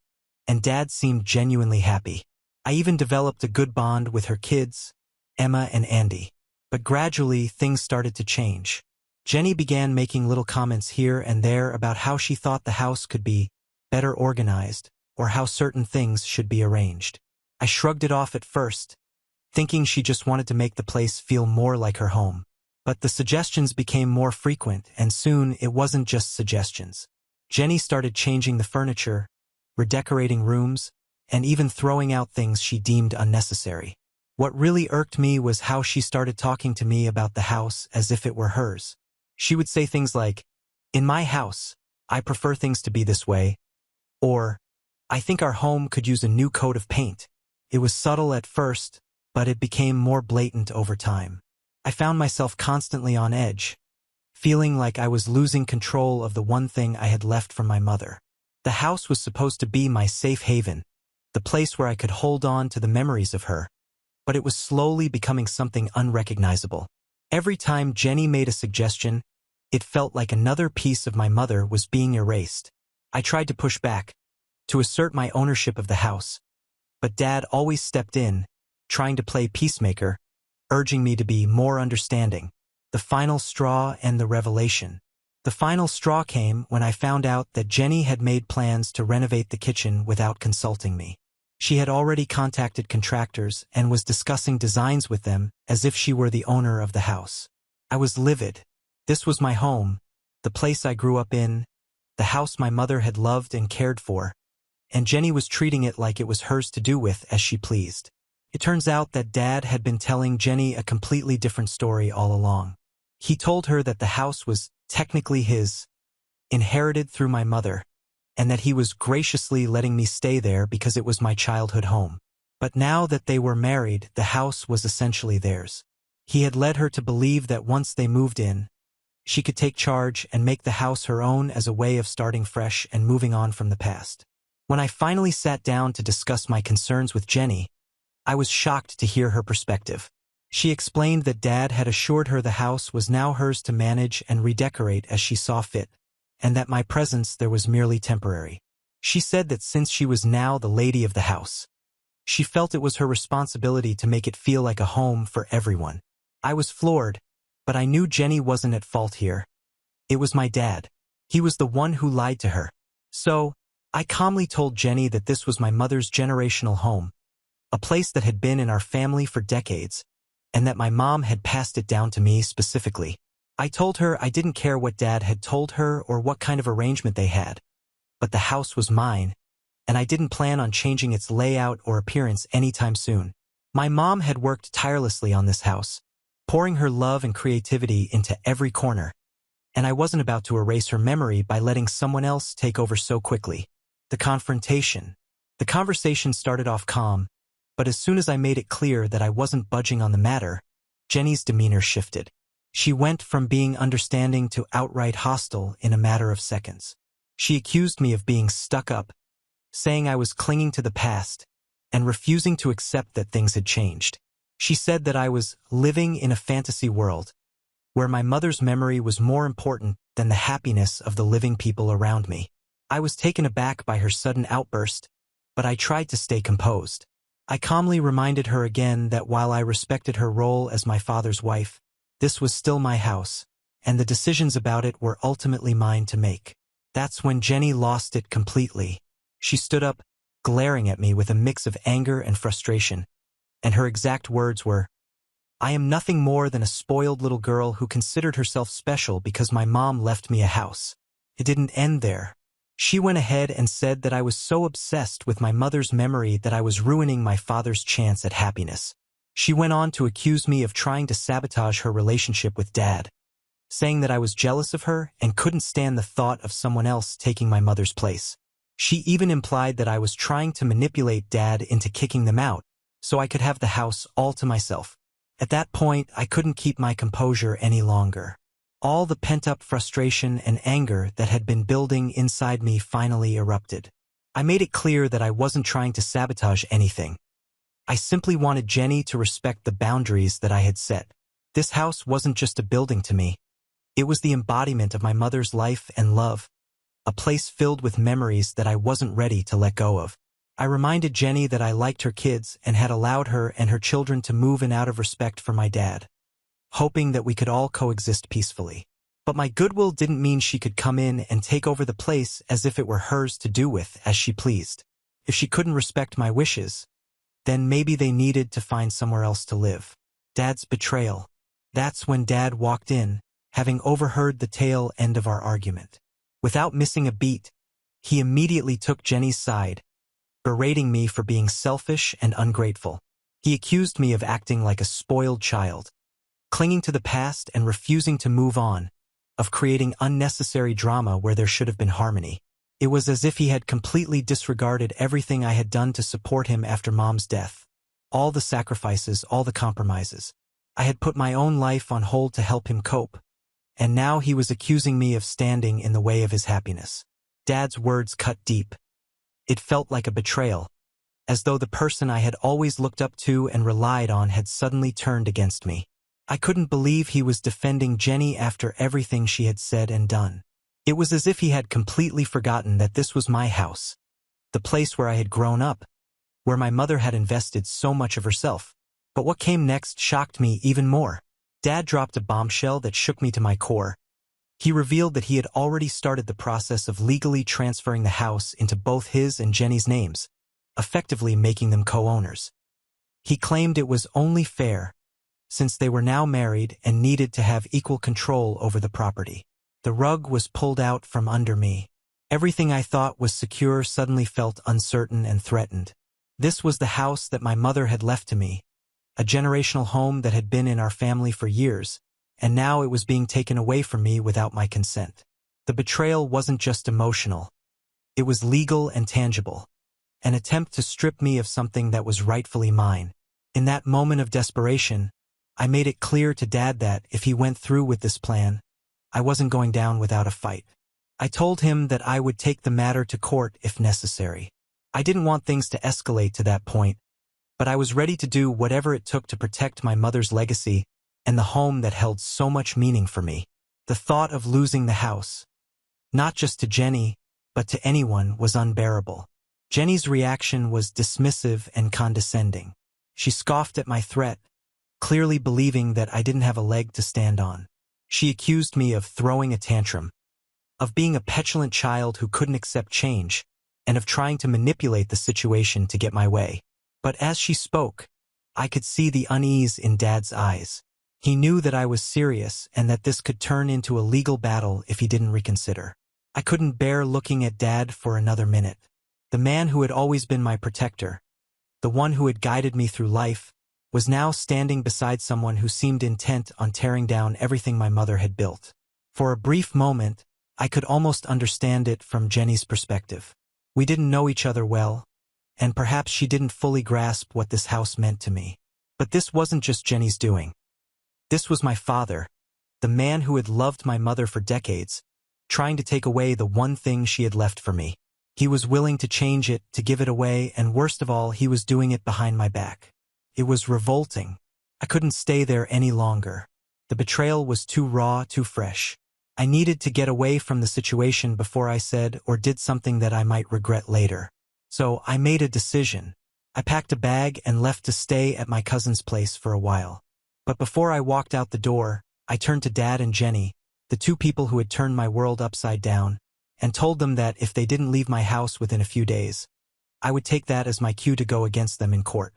and Dad seemed genuinely happy. I even developed a good bond with her kids, Emma and Andy. But gradually, things started to change. Jenny began making little comments here and there about how she thought the house could be better organized, or how certain things should be arranged. I shrugged it off at first, thinking she just wanted to make the place feel more like her home. But the suggestions became more frequent, and soon it wasn't just suggestions. Jenny started changing the furniture, redecorating rooms, and even throwing out things she deemed unnecessary. What really irked me was how she started talking to me about the house as if it were hers. She would say things like, "In my house, I prefer things to be this way," or, "I think our home could use a new coat of paint." It was subtle at first, but it became more blatant over time. I found myself constantly on edge, feeling like I was losing control of the one thing I had left from my mother. The house was supposed to be my safe haven, the place where I could hold on to the memories of her, but it was slowly becoming something unrecognizable. Every time Jenny made a suggestion, it felt like another piece of my mother was being erased. I tried to push back, to assert my ownership of the house, but Dad always stepped in, trying to play peacemaker, urging me to be more understanding. The final straw and the revelation. The final straw came when I found out that Jenny had made plans to renovate the kitchen without consulting me. She had already contacted contractors and was discussing designs with them as if she were the owner of the house. I was livid. This was my home, the place I grew up in, the house my mother had loved and cared for, and Jenny was treating it like it was hers to do with as she pleased. It turns out that Dad had been telling Jenny a completely different story all along. He told her that the house was technically his, inherited through my mother, and that he was graciously letting me stay there because it was my childhood home. But now that they were married, the house was essentially theirs. He had led her to believe that once they moved in, she could take charge and make the house her own as a way of starting fresh and moving on from the past. When I finally sat down to discuss my concerns with Jenny, I was shocked to hear her perspective. She explained that Dad had assured her the house was now hers to manage and redecorate as she saw fit, and that my presence there was merely temporary. She said that since she was now the lady of the house, she felt it was her responsibility to make it feel like a home for everyone. I was floored, but I knew Jenny wasn't at fault here. It was my dad. He was the one who lied to her. So, I calmly told Jenny that this was my mother's generational home, a place that had been in our family for decades, and that my mom had passed it down to me specifically. I told her I didn't care what Dad had told her or what kind of arrangement they had, but the house was mine, and I didn't plan on changing its layout or appearance anytime soon. My mom had worked tirelessly on this house, pouring her love and creativity into every corner, and I wasn't about to erase her memory by letting someone else take over so quickly. The confrontation. The conversation started off calm, but as soon as I made it clear that I wasn't budging on the matter, Jenny's demeanor shifted. She went from being understanding to outright hostile in a matter of seconds. She accused me of being stuck up, saying I was clinging to the past, and refusing to accept that things had changed. She said that I was living in a fantasy world, where my mother's memory was more important than the happiness of the living people around me. I was taken aback by her sudden outburst, but I tried to stay composed. I calmly reminded her again that while I respected her role as my father's wife, this was still my house, and the decisions about it were ultimately mine to make. That's when Jenny lost it completely. She stood up, glaring at me with a mix of anger and frustration, and her exact words were, "I am nothing more than a spoiled little girl who considered herself special because my mom left me a house." It didn't end there. She went ahead and said that I was so obsessed with my mother's memory that I was ruining my father's chance at happiness. She went on to accuse me of trying to sabotage her relationship with Dad, saying that I was jealous of her and couldn't stand the thought of someone else taking my mother's place. She even implied that I was trying to manipulate Dad into kicking them out, so I could have the house all to myself. At that point, I couldn't keep my composure any longer. All the pent-up frustration and anger that had been building inside me finally erupted. I made it clear that I wasn't trying to sabotage anything. I simply wanted Jenny to respect the boundaries that I had set. This house wasn't just a building to me. It was the embodiment of my mother's life and love, a place filled with memories that I wasn't ready to let go of. I reminded Jenny that I liked her kids and had allowed her and her children to move in out of respect for my dad, hoping that we could all coexist peacefully. But my goodwill didn't mean she could come in and take over the place as if it were hers to do with as she pleased. If she couldn't respect my wishes, then maybe they needed to find somewhere else to live. Dad's betrayal. That's when Dad walked in, having overheard the tail end of our argument. Without missing a beat, he immediately took Jenny's side, berating me for being selfish and ungrateful. He accused me of acting like a spoiled child, clinging to the past and refusing to move on, of creating unnecessary drama where there should have been harmony. It was as if he had completely disregarded everything I had done to support him after Mom's death. All the sacrifices, all the compromises. I had put my own life on hold to help him cope, and now he was accusing me of standing in the way of his happiness. Dad's words cut deep. It felt like a betrayal, as though the person I had always looked up to and relied on had suddenly turned against me. I couldn't believe he was defending Jenny after everything she had said and done. It was as if he had completely forgotten that this was my house, the place where I had grown up, where my mother had invested so much of herself. But what came next shocked me even more. Dad dropped a bombshell that shook me to my core. He revealed that he had already started the process of legally transferring the house into both his and Jenny's names, effectively making them co-owners. He claimed it was only fair, since they were now married and needed to have equal control over the property. The rug was pulled out from under me. Everything I thought was secure suddenly felt uncertain and threatened. This was the house that my mother had left to me, a generational home that had been in our family for years, and now it was being taken away from me without my consent. The betrayal wasn't just emotional. It was legal and tangible, an attempt to strip me of something that was rightfully mine. In that moment of desperation, I made it clear to Dad that if he went through with this plan, I wasn't going down without a fight. I told him that I would take the matter to court if necessary. I didn't want things to escalate to that point, but I was ready to do whatever it took to protect my mother's legacy and the home that held so much meaning for me. The thought of losing the house, not just to Jenny, but to anyone, was unbearable. Jenny's reaction was dismissive and condescending. She scoffed at my threat, clearly believing that I didn't have a leg to stand on. She accused me of throwing a tantrum, of being a petulant child who couldn't accept change, and of trying to manipulate the situation to get my way. But as she spoke, I could see the unease in Dad's eyes. He knew that I was serious and that this could turn into a legal battle if he didn't reconsider. I couldn't bear looking at Dad for another minute. The man who had always been my protector, the one who had guided me through life, was now standing beside someone who seemed intent on tearing down everything my mother had built. For a brief moment, I could almost understand it from Jenny's perspective. We didn't know each other well, and perhaps she didn't fully grasp what this house meant to me. But this wasn't just Jenny's doing. This was my father, the man who had loved my mother for decades, trying to take away the one thing she had left for me. He was willing to change it, to give it away, and worst of all, he was doing it behind my back. It was revolting. I couldn't stay there any longer. The betrayal was too raw, too fresh. I needed to get away from the situation before I said or did something that I might regret later. So I made a decision. I packed a bag and left to stay at my cousin's place for a while. But before I walked out the door, I turned to Dad and Jenny, the two people who had turned my world upside down, and told them that if they didn't leave my house within a few days, I would take that as my cue to go against them in court.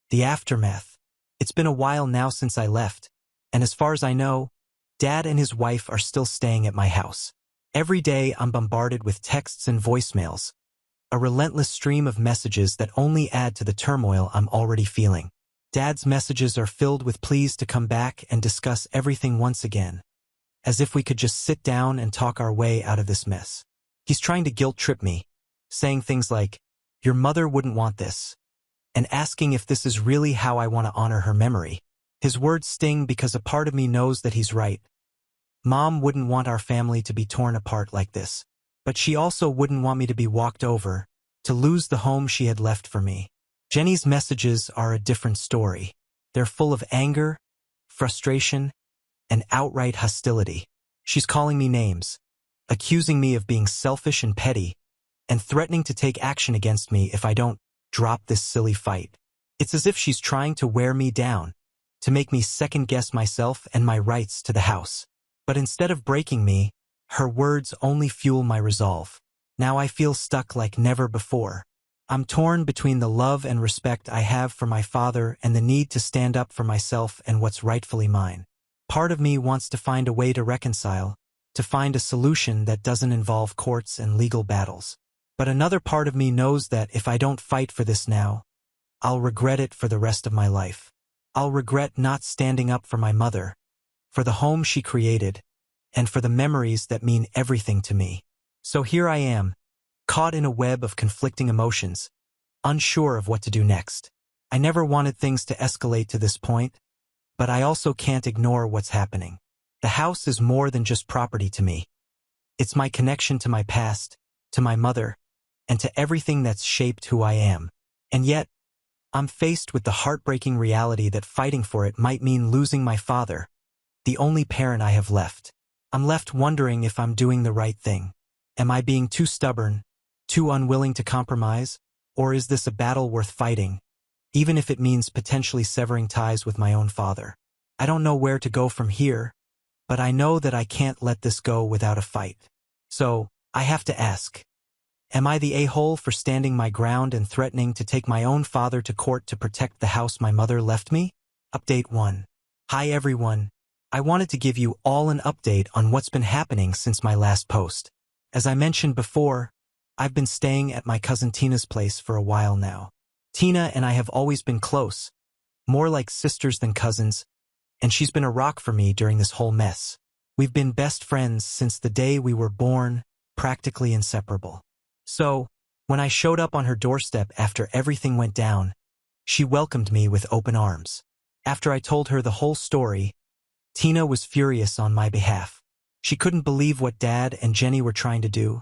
The aftermath. It's been a while now since I left, and as far as I know, Dad and his wife are still staying at my house. Every day I'm bombarded with texts and voicemails, a relentless stream of messages that only add to the turmoil I'm already feeling. Dad's messages are filled with pleas to come back and discuss everything once again, as if we could just sit down and talk our way out of this mess. He's trying to guilt trip me, saying things like, "Your mother wouldn't want this," and asking if this is really how I want to honor her memory. His words sting because a part of me knows that he's right. Mom wouldn't want our family to be torn apart like this, but she also wouldn't want me to be walked over, to lose the home she had left for me. Jenny's messages are a different story. They're full of anger, frustration, and outright hostility. She's calling me names, accusing me of being selfish and petty, and threatening to take action against me if I don't drop this silly fight. It's as if she's trying to wear me down, to make me second-guess myself and my rights to the house. But instead of breaking me, her words only fuel my resolve. Now I feel stuck like never before. I'm torn between the love and respect I have for my father and the need to stand up for myself and what's rightfully mine. Part of me wants to find a way to reconcile, to find a solution that doesn't involve courts and legal battles. But another part of me knows that if I don't fight for this now, I'll regret it for the rest of my life. I'll regret not standing up for my mother, for the home she created, and for the memories that mean everything to me. So here I am, caught in a web of conflicting emotions, unsure of what to do next. I never wanted things to escalate to this point, but I also can't ignore what's happening. The house is more than just property to me. It's my connection to my past, to my mother, and to everything that's shaped who I am. And yet, I'm faced with the heartbreaking reality that fighting for it might mean losing my father, the only parent I have left. I'm left wondering if I'm doing the right thing. Am I being too stubborn, too unwilling to compromise, or is this a battle worth fighting, even if it means potentially severing ties with my own father? I don't know where to go from here, but I know that I can't let this go without a fight. So, I have to ask, am I the a-hole for standing my ground and threatening to take my own father to court to protect the house my mother left me? Update 1. Hi everyone. I wanted to give you all an update on what's been happening since my last post. As I mentioned before, I've been staying at my cousin Tina's place for a while now. Tina and I have always been close, more like sisters than cousins, and she's been a rock for me during this whole mess. We've been best friends since the day we were born, practically inseparable. So, when I showed up on her doorstep after everything went down, she welcomed me with open arms. After I told her the whole story, Tina was furious on my behalf. She couldn't believe what Dad and Jenny were trying to do,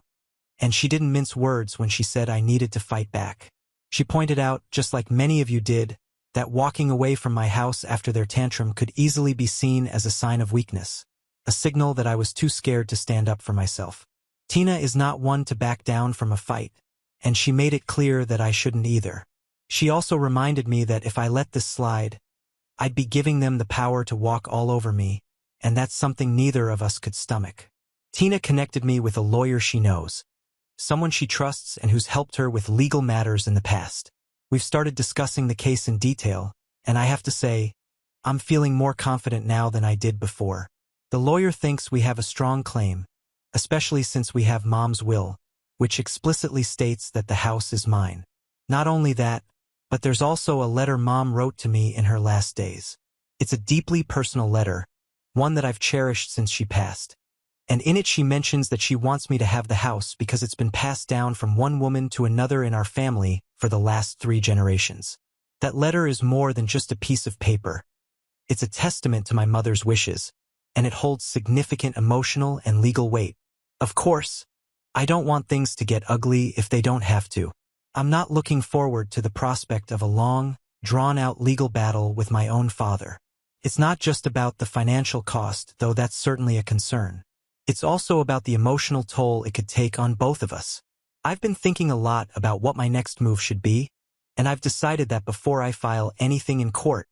and she didn't mince words when she said I needed to fight back. She pointed out, just like many of you did, that walking away from my house after their tantrum could easily be seen as a sign of weakness, a signal that I was too scared to stand up for myself. Tina is not one to back down from a fight, and she made it clear that I shouldn't either. She also reminded me that if I let this slide, I'd be giving them the power to walk all over me, and that's something neither of us could stomach. Tina connected me with a lawyer she knows, someone she trusts and who's helped her with legal matters in the past. We've started discussing the case in detail, and I have to say, I'm feeling more confident now than I did before. The lawyer thinks we have a strong claim, especially since we have Mom's will, which explicitly states that the house is mine. Not only that, but there's also a letter Mom wrote to me in her last days. It's a deeply personal letter, one that I've cherished since she passed. And in it she mentions that she wants me to have the house because it's been passed down from one woman to another in our family for the last 3 generations. That letter is more than just a piece of paper. It's a testament to my mother's wishes, and it holds significant emotional and legal weight. Of course, I don't want things to get ugly if they don't have to. I'm not looking forward to the prospect of a long, drawn-out legal battle with my own father. It's not just about the financial cost, though that's certainly a concern. It's also about the emotional toll it could take on both of us. I've been thinking a lot about what my next move should be, and I've decided that before I file anything in court,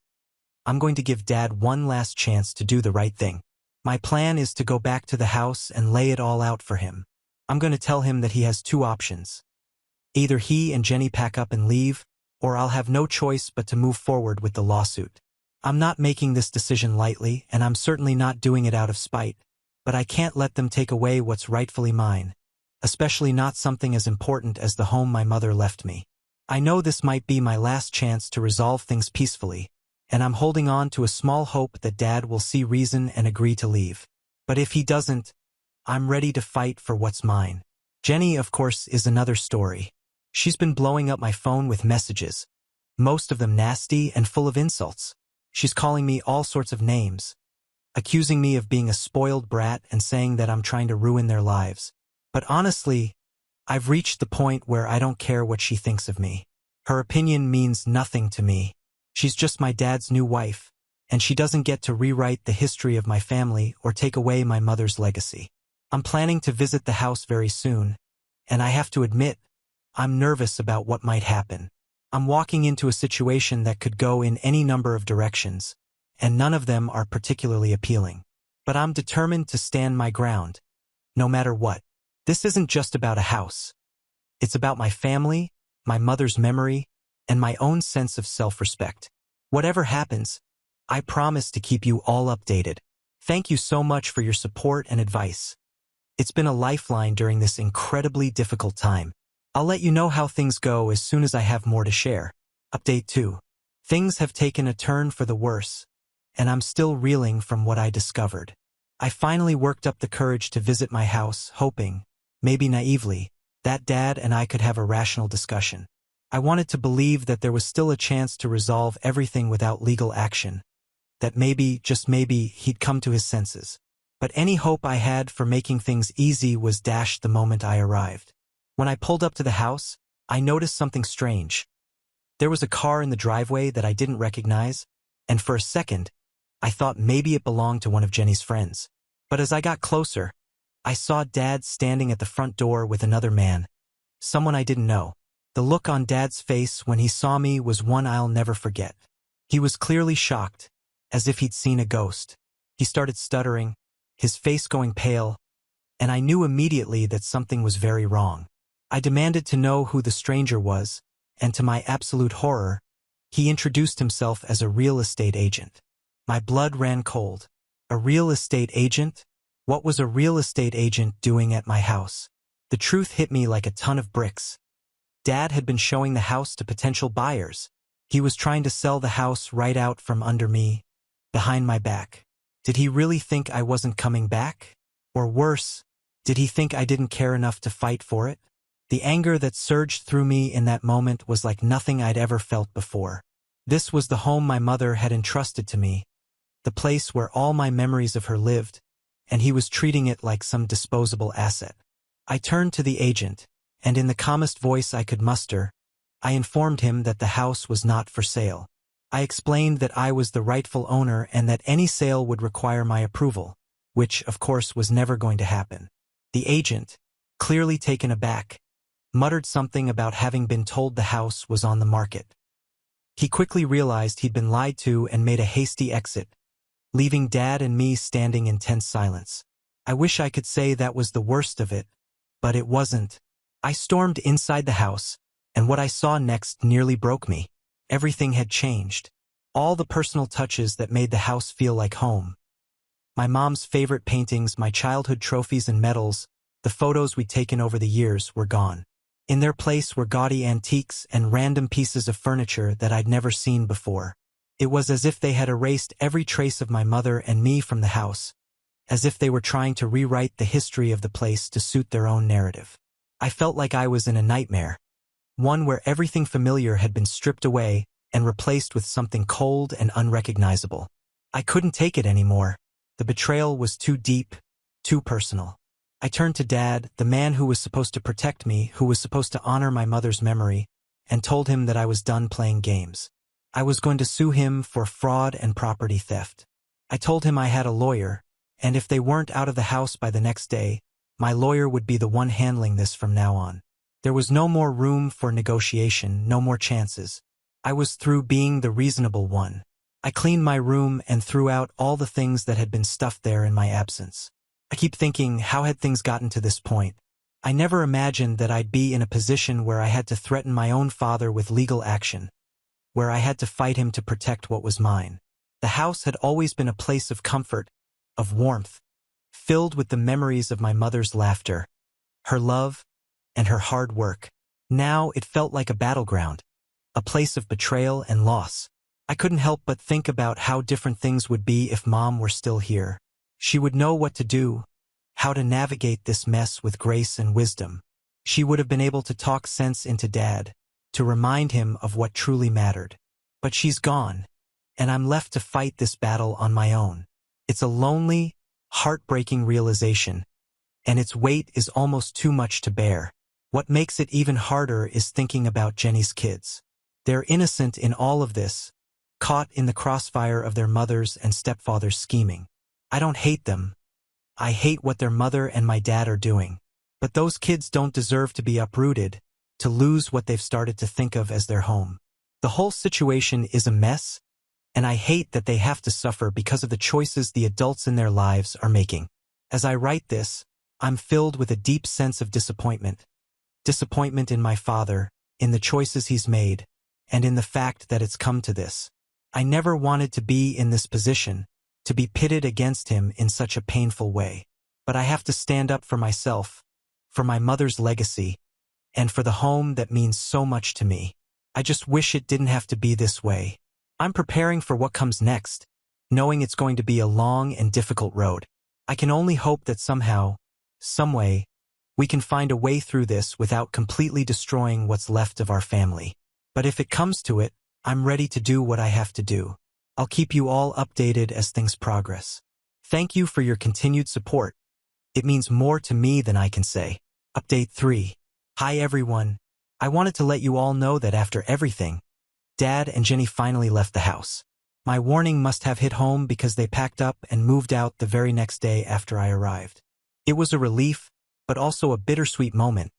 I'm going to give Dad one last chance to do the right thing. My plan is to go back to the house and lay it all out for him. I'm going to tell him that he has 2 options. Either he and Jenny pack up and leave, or I'll have no choice but to move forward with the lawsuit. I'm not making this decision lightly, and I'm certainly not doing it out of spite, but I can't let them take away what's rightfully mine, especially not something as important as the home my mother left me. I know this might be my last chance to resolve things peacefully, and I'm holding on to a small hope that Dad will see reason and agree to leave. But if he doesn't, I'm ready to fight for what's mine. Jenny, of course, is another story. She's been blowing up my phone with messages, most of them nasty and full of insults. She's calling me all sorts of names, accusing me of being a spoiled brat and saying that I'm trying to ruin their lives. But honestly, I've reached the point where I don't care what she thinks of me. Her opinion means nothing to me. She's just my dad's new wife, and she doesn't get to rewrite the history of my family or take away my mother's legacy. I'm planning to visit the house very soon, and I have to admit, I'm nervous about what might happen. I'm walking into a situation that could go in any number of directions, and none of them are particularly appealing. But I'm determined to stand my ground, no matter what. This isn't just about a house. It's about my family, my mother's memory, and my own sense of self-respect. Whatever happens, I promise to keep you all updated. Thank you so much for your support and advice. It's been a lifeline during this incredibly difficult time. I'll let you know how things go as soon as I have more to share. Update 2. Things have taken a turn for the worse, and I'm still reeling from what I discovered. I finally worked up the courage to visit my house, hoping, maybe naively, that Dad and I could have a rational discussion. I wanted to believe that there was still a chance to resolve everything without legal action, that maybe, just maybe, he'd come to his senses. But any hope I had for making things easy was dashed the moment I arrived. When I pulled up to the house, I noticed something strange. There was a car in the driveway that I didn't recognize, and for a second, I thought maybe it belonged to one of Jenny's friends. But as I got closer, I saw Dad standing at the front door with another man, someone I didn't know. The look on Dad's face when he saw me was one I'll never forget. He was clearly shocked, as if he'd seen a ghost. He started stuttering, his face going pale, and I knew immediately that something was very wrong. I demanded to know who the stranger was, and to my absolute horror, he introduced himself as a real estate agent. My blood ran cold. A real estate agent? What was a real estate agent doing at my house? The truth hit me like a ton of bricks. Dad had been showing the house to potential buyers. He was trying to sell the house right out from under me, behind my back. Did he really think I wasn't coming back? Or worse, did he think I didn't care enough to fight for it? The anger that surged through me in that moment was like nothing I'd ever felt before. This was the home my mother had entrusted to me, the place where all my memories of her lived, and he was treating it like some disposable asset. I turned to the agent, and in the calmest voice I could muster, I informed him that the house was not for sale. I explained that I was the rightful owner and that any sale would require my approval, which, of course, was never going to happen. The agent, clearly taken aback, muttered something about having been told the house was on the market. He quickly realized he'd been lied to and made a hasty exit, leaving Dad and me standing in tense silence. I wish I could say that was the worst of it, but it wasn't. I stormed inside the house, and what I saw next nearly broke me. Everything had changed. All the personal touches that made the house feel like home. My mom's favorite paintings, my childhood trophies and medals, the photos we'd taken over the years were gone. In their place were gaudy antiques and random pieces of furniture that I'd never seen before. It was as if they had erased every trace of my mother and me from the house, as if they were trying to rewrite the history of the place to suit their own narrative. I felt like I was in a nightmare, one where everything familiar had been stripped away and replaced with something cold and unrecognizable. I couldn't take it anymore. The betrayal was too deep, too personal. I turned to Dad, the man who was supposed to protect me, who was supposed to honor my mother's memory, and told him that I was done playing games. I was going to sue him for fraud and property theft. I told him I had a lawyer, and if they weren't out of the house by the next day, my lawyer would be the one handling this from now on. There was no more room for negotiation, no more chances. I was through being the reasonable one. I cleaned my room and threw out all the things that had been stuffed there in my absence. I keep thinking, how had things gotten to this point? I never imagined that I'd be in a position where I had to threaten my own father with legal action, where I had to fight him to protect what was mine. The house had always been a place of comfort, of warmth, filled with the memories of my mother's laughter, her love, and her hard work. Now it felt like a battleground, a place of betrayal and loss. I couldn't help but think about how different things would be if Mom were still here. She would know what to do, how to navigate this mess with grace and wisdom. She would have been able to talk sense into Dad, to remind him of what truly mattered. But she's gone, and I'm left to fight this battle on my own. It's a lonely, heartbreaking realization, and its weight is almost too much to bear. What makes it even harder is thinking about Jenny's kids. They're innocent in all of this, caught in the crossfire of their mother's and stepfather's scheming. I don't hate them. I hate what their mother and my dad are doing. But those kids don't deserve to be uprooted, to lose what they've started to think of as their home. The whole situation is a mess, and I hate that they have to suffer because of the choices the adults in their lives are making. As I write this, I'm filled with a deep sense of disappointment. Disappointment in my father, in the choices he's made, and in the fact that it's come to this. I never wanted to be in this position, to be pitted against him in such a painful way. But I have to stand up for myself, for my mother's legacy, and for the home that means so much to me. I just wish it didn't have to be this way. I'm preparing for what comes next, knowing it's going to be a long and difficult road. I can only hope that somehow, some way, we can find a way through this without completely destroying what's left of our family. But if it comes to it, I'm ready to do what I have to do. I'll keep you all updated as things progress. Thank you for your continued support. It means more to me than I can say. Update 3. Hi everyone. I wanted to let you all know that after everything, Dad and Jenny finally left the house. My warning must have hit home because they packed up and moved out the very next day after I arrived. It was a relief, but also a bittersweet moment,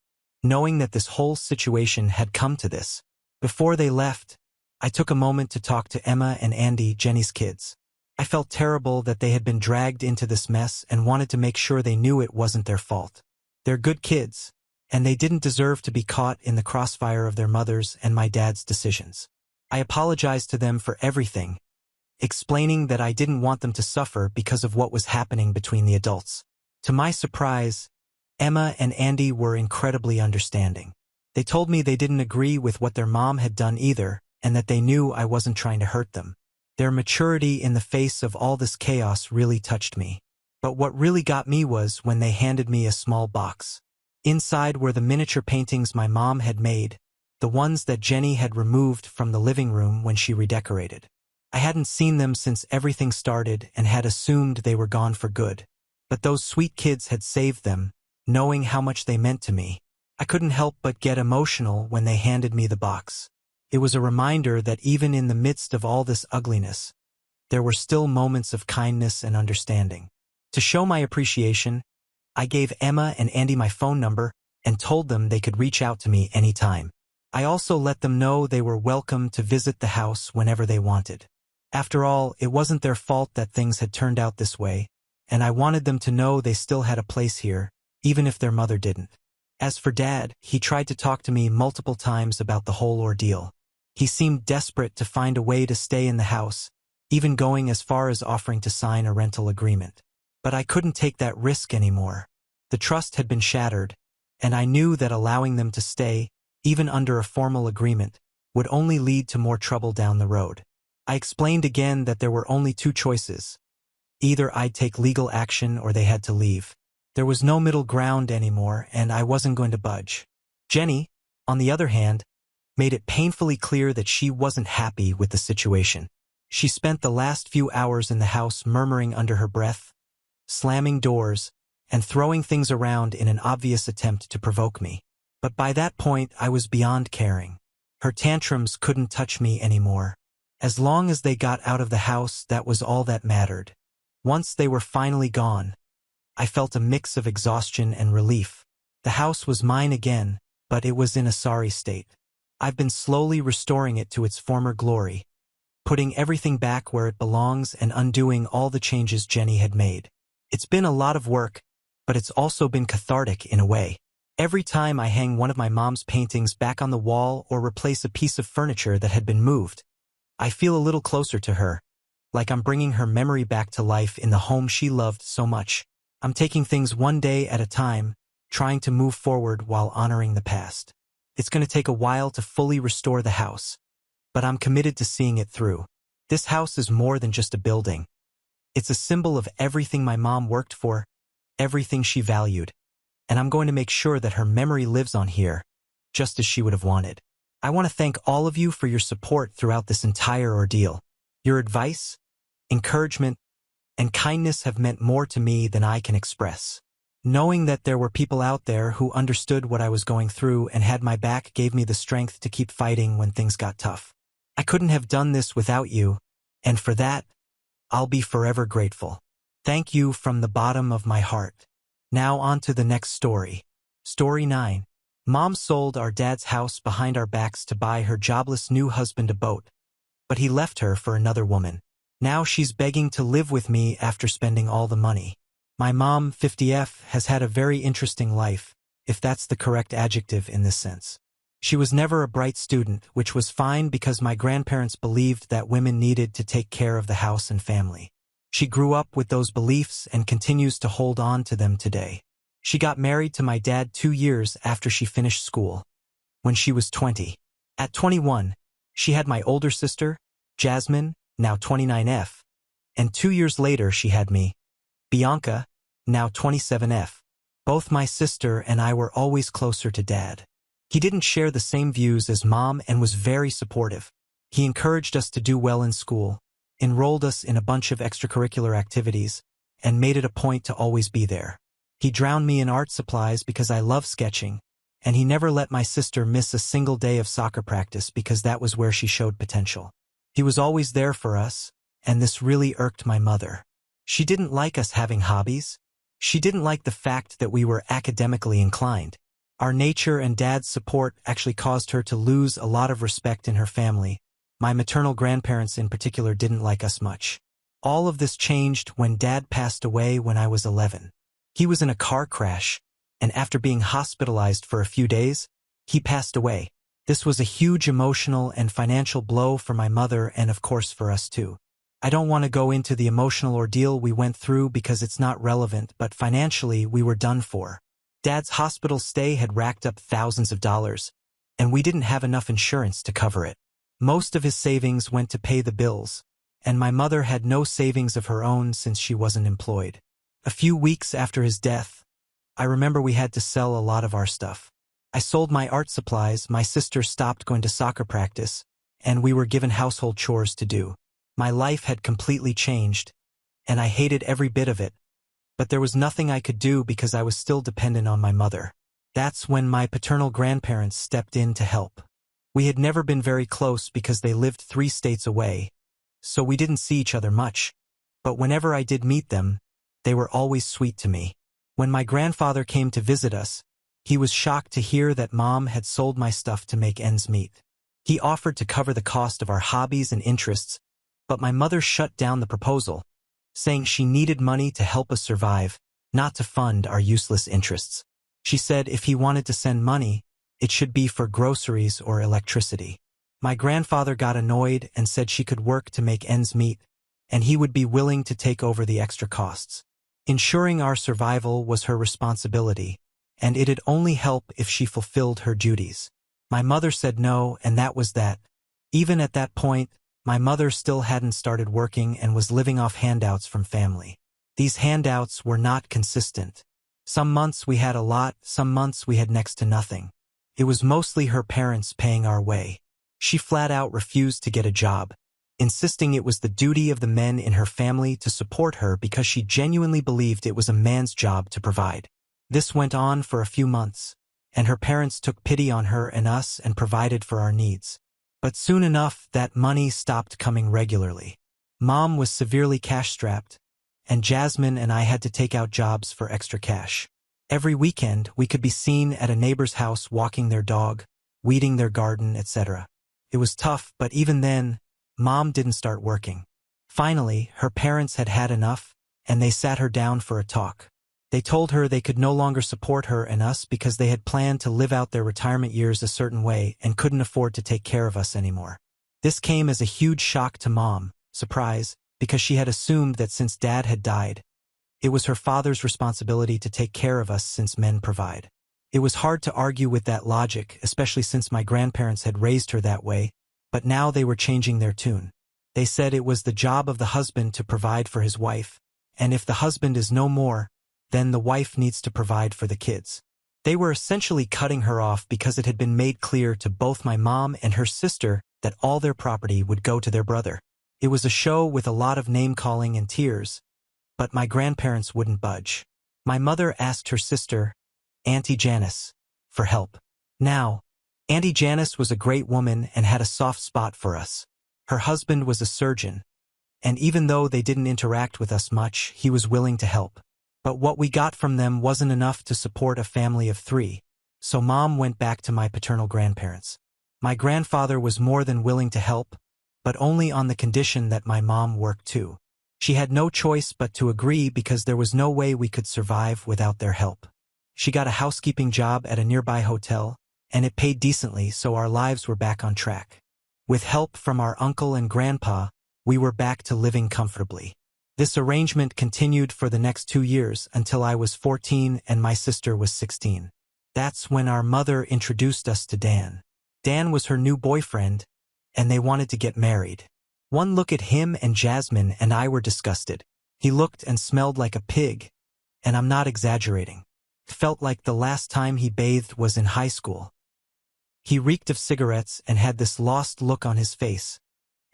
knowing that this whole situation had come to this. Before they left, I took a moment to talk to Emma and Andy, Jenny's kids. I felt terrible that they had been dragged into this mess and wanted to make sure they knew it wasn't their fault. They're good kids, and they didn't deserve to be caught in the crossfire of their mother's and my dad's decisions. I apologized to them for everything, explaining that I didn't want them to suffer because of what was happening between the adults. To my surprise, Emma and Andy were incredibly understanding. They told me they didn't agree with what their mom had done either, and that they knew I wasn't trying to hurt them. Their maturity in the face of all this chaos really touched me. But what really got me was when they handed me a small box. Inside were the miniature paintings my mom had made, the ones that Jenny had removed from the living room when she redecorated. I hadn't seen them since everything started and had assumed they were gone for good. But those sweet kids had saved them, knowing how much they meant to me. I couldn't help but get emotional when they handed me the box. It was a reminder that even in the midst of all this ugliness, there were still moments of kindness and understanding. To show my appreciation, I gave Emma and Andy my phone number and told them they could reach out to me anytime. I also let them know they were welcome to visit the house whenever they wanted. After all, it wasn't their fault that things had turned out this way, and I wanted them to know they still had a place here, even if their mother didn't. As for Dad, he tried to talk to me multiple times about the whole ordeal. He seemed desperate to find a way to stay in the house, even going as far as offering to sign a rental agreement. But I couldn't take that risk anymore. The trust had been shattered, and I knew that allowing them to stay, even under a formal agreement, would only lead to more trouble down the road. I explained again that there were only two choices. Either I'd take legal action or they had to leave. There was no middle ground anymore, and I wasn't going to budge. Jenny, on the other hand, made it painfully clear that she wasn't happy with the situation. She spent the last few hours in the house murmuring under her breath, slamming doors, and throwing things around in an obvious attempt to provoke me. But by that point, I was beyond caring. Her tantrums couldn't touch me anymore. As long as they got out of the house, that was all that mattered. Once they were finally gone, I felt a mix of exhaustion and relief. The house was mine again, but it was in a sorry state. I've been slowly restoring it to its former glory, putting everything back where it belongs and undoing all the changes Jenny had made. It's been a lot of work, but it's also been cathartic in a way. Every time I hang one of my mom's paintings back on the wall or replace a piece of furniture that had been moved, I feel a little closer to her, like I'm bringing her memory back to life in the home she loved so much. I'm taking things one day at a time, trying to move forward while honoring the past. It's going to take a while to fully restore the house, but I'm committed to seeing it through. This house is more than just a building. It's a symbol of everything my mom worked for, everything she valued, and I'm going to make sure that her memory lives on here, just as she would have wanted. I want to thank all of you for your support throughout this entire ordeal. Your advice, encouragement, and kindness have meant more to me than I can express. Knowing that there were people out there who understood what I was going through and had my back gave me the strength to keep fighting when things got tough. I couldn't have done this without you, and for that, I'll be forever grateful. Thank you from the bottom of my heart. Now on to the next story. Story 9. Mom sold our dad's house behind our backs to buy her jobless new husband a boat, but he left her for another woman. Now she's begging to live with me after spending all the money. My mom, 50F, has had a very interesting life, if that's the correct adjective in this sense. She was never a bright student, which was fine because my grandparents believed that women needed to take care of the house and family. She grew up with those beliefs and continues to hold on to them today. She got married to my dad 2 years after she finished school, when she was 20. At 21, she had my older sister, Jasmine, now 29F, and 2 years later she had me, Bianca, now 27F. Both my sister and I were always closer to Dad. He didn't share the same views as Mom and was very supportive. He encouraged us to do well in school, enrolled us in a bunch of extracurricular activities, and made it a point to always be there. He drowned me in art supplies because I love sketching, and he never let my sister miss a single day of soccer practice because that was where she showed potential. He was always there for us, and this really irked my mother. She didn't like us having hobbies. She didn't like the fact that we were academically inclined. Our nature and Dad's support actually caused her to lose a lot of respect in her family. My maternal grandparents in particular didn't like us much. All of this changed when Dad passed away when I was 11. He was in a car crash, and after being hospitalized for a few days, he passed away. This was a huge emotional and financial blow for my mother and of course for us too. I don't want to go into the emotional ordeal we went through because it's not relevant, but financially we were done for. Dad's hospital stay had racked up thousands of dollars, and we didn't have enough insurance to cover it. Most of his savings went to pay the bills, and my mother had no savings of her own since she wasn't employed. A few weeks after his death, I remember we had to sell a lot of our stuff. I sold my art supplies, my sister stopped going to soccer practice, and we were given household chores to do. My life had completely changed, and I hated every bit of it, but there was nothing I could do because I was still dependent on my mother. That's when my paternal grandparents stepped in to help. We had never been very close because they lived 3 states away, so we didn't see each other much, but whenever I did meet them, they were always sweet to me. When my grandfather came to visit us, he was shocked to hear that Mom had sold my stuff to make ends meet. He offered to cover the cost of our hobbies and interests, but my mother shut down the proposal, saying she needed money to help us survive, not to fund our useless interests. She said if he wanted to send money, it should be for groceries or electricity. My grandfather got annoyed and said she could work to make ends meet, and he would be willing to take over the extra costs. Ensuring our survival was her responsibility, and it'd only help if she fulfilled her duties. My mother said no, and that was that. Even at that point, my mother still hadn't started working and was living off handouts from family. These handouts were not consistent. Some months we had a lot, some months we had next to nothing. It was mostly her parents paying our way. She flat out refused to get a job, insisting it was the duty of the men in her family to support her because she genuinely believed it was a man's job to provide. This went on for a few months, and her parents took pity on her and us and provided for our needs. But soon enough, that money stopped coming regularly. Mom was severely cash-strapped, and Jasmine and I had to take out jobs for extra cash. Every weekend, we could be seen at a neighbor's house walking their dog, weeding their garden, etc. It was tough, but even then, Mom didn't start working. Finally, her parents had had enough, and they sat her down for a talk. They told her they could no longer support her and us because they had planned to live out their retirement years a certain way and couldn't afford to take care of us anymore. This came as a huge shock to Mom, surprise, because she had assumed that since Dad had died, it was her father's responsibility to take care of us since men provide. It was hard to argue with that logic, especially since my grandparents had raised her that way, but now they were changing their tune. They said it was the job of the husband to provide for his wife, and if the husband is no more, then the wife needs to provide for the kids. They were essentially cutting her off because it had been made clear to both my mom and her sister that all their property would go to their brother. It was a show with a lot of name-calling and tears, but my grandparents wouldn't budge. My mother asked her sister, Auntie Janice, for help. Now, Auntie Janice was a great woman and had a soft spot for us. Her husband was a surgeon, and even though they didn't interact with us much, he was willing to help. But what we got from them wasn't enough to support a family of 3, so Mom went back to my paternal grandparents. My grandfather was more than willing to help, but only on the condition that my mom worked too. She had no choice but to agree because there was no way we could survive without their help. She got a housekeeping job at a nearby hotel, and it paid decently, so our lives were back on track. With help from our uncle and grandpa, we were back to living comfortably. This arrangement continued for the next 2 years until I was 14 and my sister was 16. That's when our mother introduced us to Dan. Dan was her new boyfriend, and they wanted to get married. One look at him and Jasmine and I were disgusted. He looked and smelled like a pig, and I'm not exaggerating. It felt like the last time he bathed was in high school. He reeked of cigarettes and had this lost look on his face,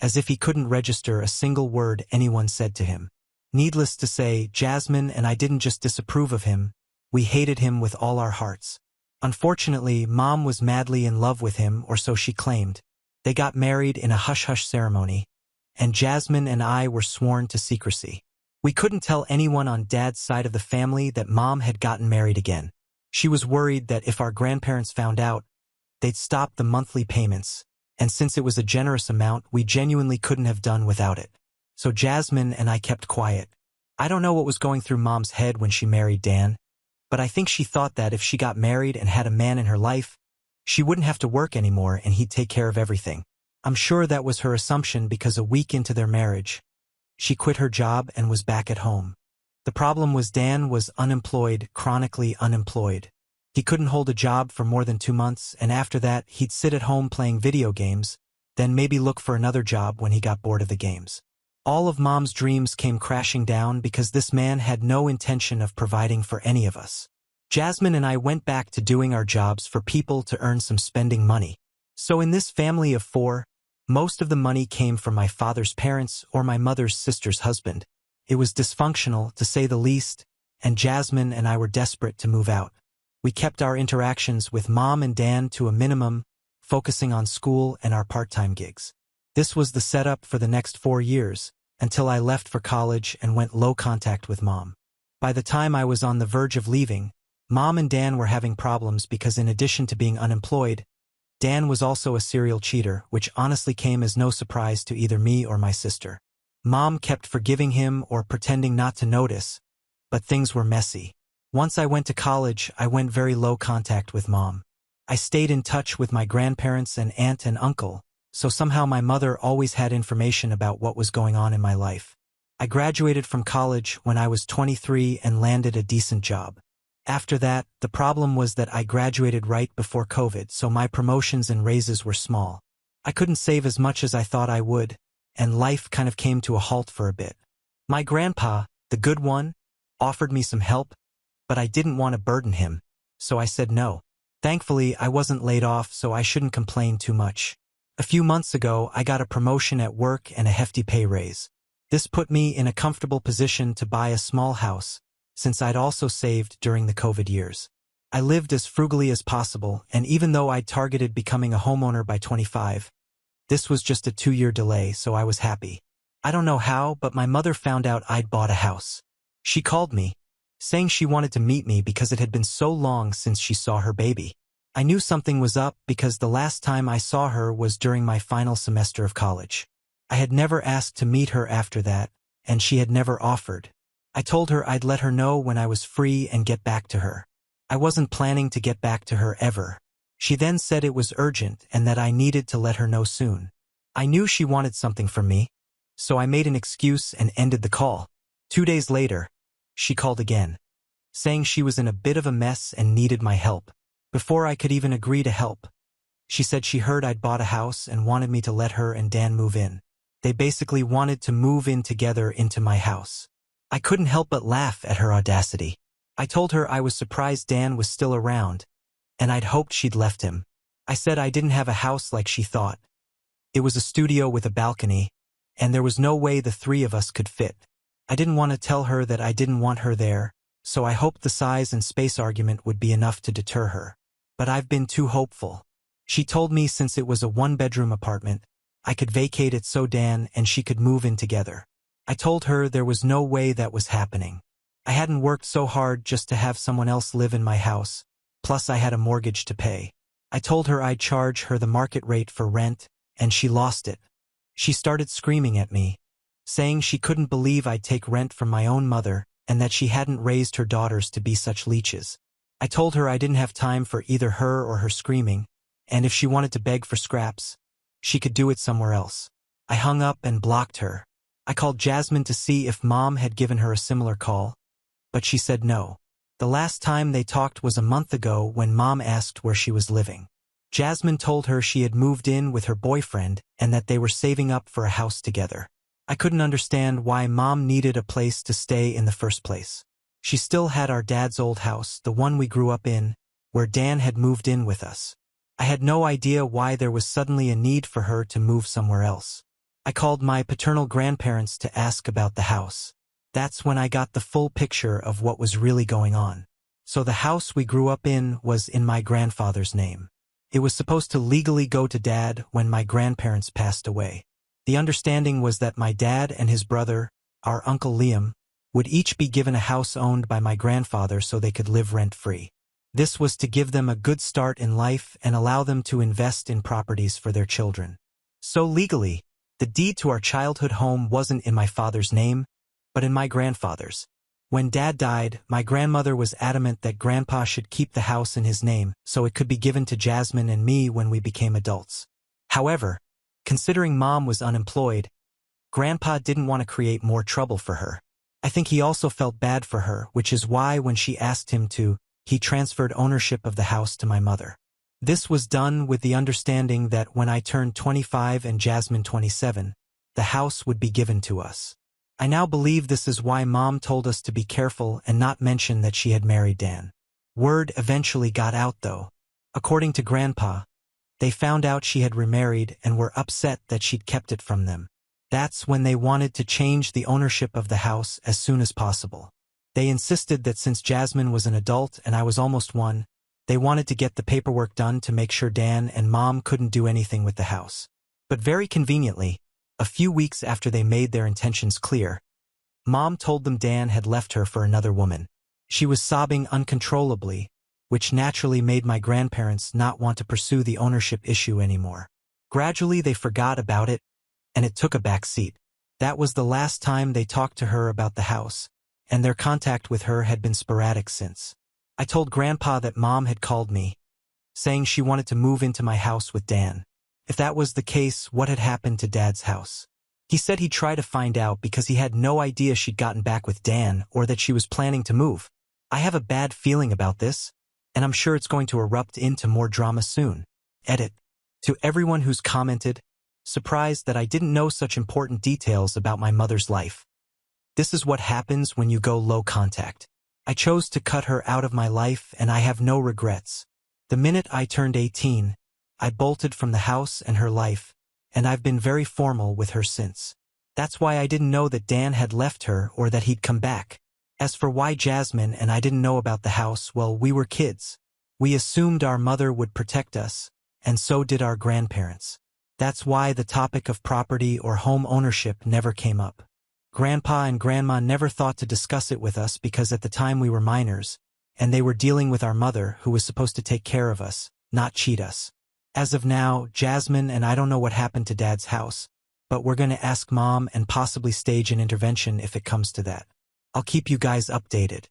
as if he couldn't register a single word anyone said to him. Needless to say, Jasmine and I didn't just disapprove of him, we hated him with all our hearts. Unfortunately, Mom was madly in love with him, or so she claimed. They got married in a hush-hush ceremony, and Jasmine and I were sworn to secrecy. We couldn't tell anyone on Dad's side of the family that Mom had gotten married again. She was worried that if our grandparents found out, they'd stop the monthly payments, and since it was a generous amount, we genuinely couldn't have done without it. So Jasmine and I kept quiet. I don't know what was going through Mom's head when she married Dan, but I think she thought that if she got married and had a man in her life, she wouldn't have to work anymore and he'd take care of everything. I'm sure that was her assumption because a week into their marriage, she quit her job and was back at home. The problem was Dan was unemployed, chronically unemployed. He couldn't hold a job for more than 2 months, and after that, he'd sit at home playing video games, then maybe look for another job when he got bored of the games. All of Mom's dreams came crashing down because this man had no intention of providing for any of us. Jasmine and I went back to doing our jobs for people to earn some spending money. So in this family of 4, most of the money came from my father's parents or my mother's sister's husband. It was dysfunctional, to say the least, and Jasmine and I were desperate to move out. We kept our interactions with Mom and Dan to a minimum, focusing on school and our part-time gigs. This was the setup for the next 4 years, until I left for college and went low contact with Mom. By the time I was on the verge of leaving, Mom and Dan were having problems because in addition to being unemployed, Dan was also a serial cheater, which honestly came as no surprise to either me or my sister. Mom kept forgiving him or pretending not to notice, but things were messy. Once I went to college, I went very low contact with Mom. I stayed in touch with my grandparents and aunt and uncle, so somehow my mother always had information about what was going on in my life. I graduated from college when I was 23 and landed a decent job. After that, the problem was that I graduated right before COVID, so my promotions and raises were small. I couldn't save as much as I thought I would, and life kind of came to a halt for a bit. My grandpa, the good one, offered me some help, but I didn't want to burden him, so I said no. Thankfully, I wasn't laid off, so I shouldn't complain too much. A few months ago, I got a promotion at work and a hefty pay raise. This put me in a comfortable position to buy a small house, since I'd also saved during the COVID years. I lived as frugally as possible, and even though I'd targeted becoming a homeowner by 25, this was just a 2-year delay, so I was happy. I don't know how, but my mother found out I'd bought a house. She called me, saying she wanted to meet me because it had been so long since she saw her baby. I knew something was up because the last time I saw her was during my final semester of college. I had never asked to meet her after that, and she had never offered. I told her I'd let her know when I was free and get back to her. I wasn't planning to get back to her ever. She then said it was urgent and that I needed to let her know soon. I knew she wanted something from me, so I made an excuse and ended the call. 2 days later, she called again, saying she was in a bit of a mess and needed my help. Before I could even agree to help, she said she heard I'd bought a house and wanted me to let her and Dan move in. They basically wanted to move in together into my house. I couldn't help but laugh at her audacity. I told her I was surprised Dan was still around, and I'd hoped she'd left him. I said I didn't have a house like she thought. It was a studio with a balcony, and there was no way the three of us could fit. I didn't want to tell her that I didn't want her there, so I hoped the size and space argument would be enough to deter her. But I've been too hopeful. She told me since it was a one-bedroom apartment, I could vacate it so Dan and she could move in together. I told her there was no way that was happening. I hadn't worked so hard just to have someone else live in my house, plus I had a mortgage to pay. I told her I'd charge her the market rate for rent, and she lost it. She started screaming at me, saying she couldn't believe I'd take rent from my own mother and that she hadn't raised her daughters to be such leeches. I told her I didn't have time for either her or her screaming, and if she wanted to beg for scraps, she could do it somewhere else. I hung up and blocked her. I called Jasmine to see if Mom had given her a similar call, but she said no. The last time they talked was a month ago when Mom asked where she was living. Jasmine told her she had moved in with her boyfriend and that they were saving up for a house together. I couldn't understand why Mom needed a place to stay in the first place. She still had our dad's old house, the one we grew up in, where Dan had moved in with us. I had no idea why there was suddenly a need for her to move somewhere else. I called my paternal grandparents to ask about the house. That's when I got the full picture of what was really going on. So the house we grew up in was in my grandfather's name. It was supposed to legally go to Dad when my grandparents passed away. The understanding was that my dad and his brother, our Uncle Liam, would each be given a house owned by my grandfather so they could live rent-free. This was to give them a good start in life and allow them to invest in properties for their children. So legally, the deed to our childhood home wasn't in my father's name, but in my grandfather's. When Dad died, my grandmother was adamant that Grandpa should keep the house in his name so it could be given to Jasmine and me when we became adults. However, considering Mom was unemployed, Grandpa didn't want to create more trouble for her. I think he also felt bad for her, which is why when she asked him to, he transferred ownership of the house to my mother. This was done with the understanding that when I turned 25 and Jasmine 27, the house would be given to us. I now believe this is why Mom told us to be careful and not mention that she had married Dan. Word eventually got out though. According to Grandpa, they found out she had remarried and were upset that she'd kept it from them. That's when they wanted to change the ownership of the house as soon as possible. They insisted that since Jasmine was an adult and I was almost one, they wanted to get the paperwork done to make sure Dan and Mom couldn't do anything with the house. But very conveniently, a few weeks after they made their intentions clear, Mom told them Dan had left her for another woman. She was sobbing uncontrollably, which naturally made my grandparents not want to pursue the ownership issue anymore. Gradually they forgot about it, and it took a back seat. That was the last time they talked to her about the house, and their contact with her had been sporadic since. I told Grandpa that Mom had called me, saying she wanted to move into my house with Dan. If that was the case, what had happened to Dad's house? He said he'd try to find out because he had no idea she'd gotten back with Dan or that she was planning to move. I have a bad feeling about this, and I'm sure it's going to erupt into more drama soon. Edit. To everyone who's commented, surprised that I didn't know such important details about my mother's life. This is what happens when you go low contact. I chose to cut her out of my life and I have no regrets. The minute I turned 18, I bolted from the house and her life, and I've been very formal with her since. That's why I didn't know that Dan had left her or that he'd come back. As for why Jasmine and I didn't know about the house, well, we were kids. We assumed our mother would protect us, and so did our grandparents. That's why the topic of property or home ownership never came up. Grandpa and Grandma never thought to discuss it with us because at the time we were minors, and they were dealing with our mother who was supposed to take care of us, not cheat us. As of now, Jasmine and I don't know what happened to Dad's house, but we're going to ask Mom and possibly stage an intervention if it comes to that. I'll keep you guys updated.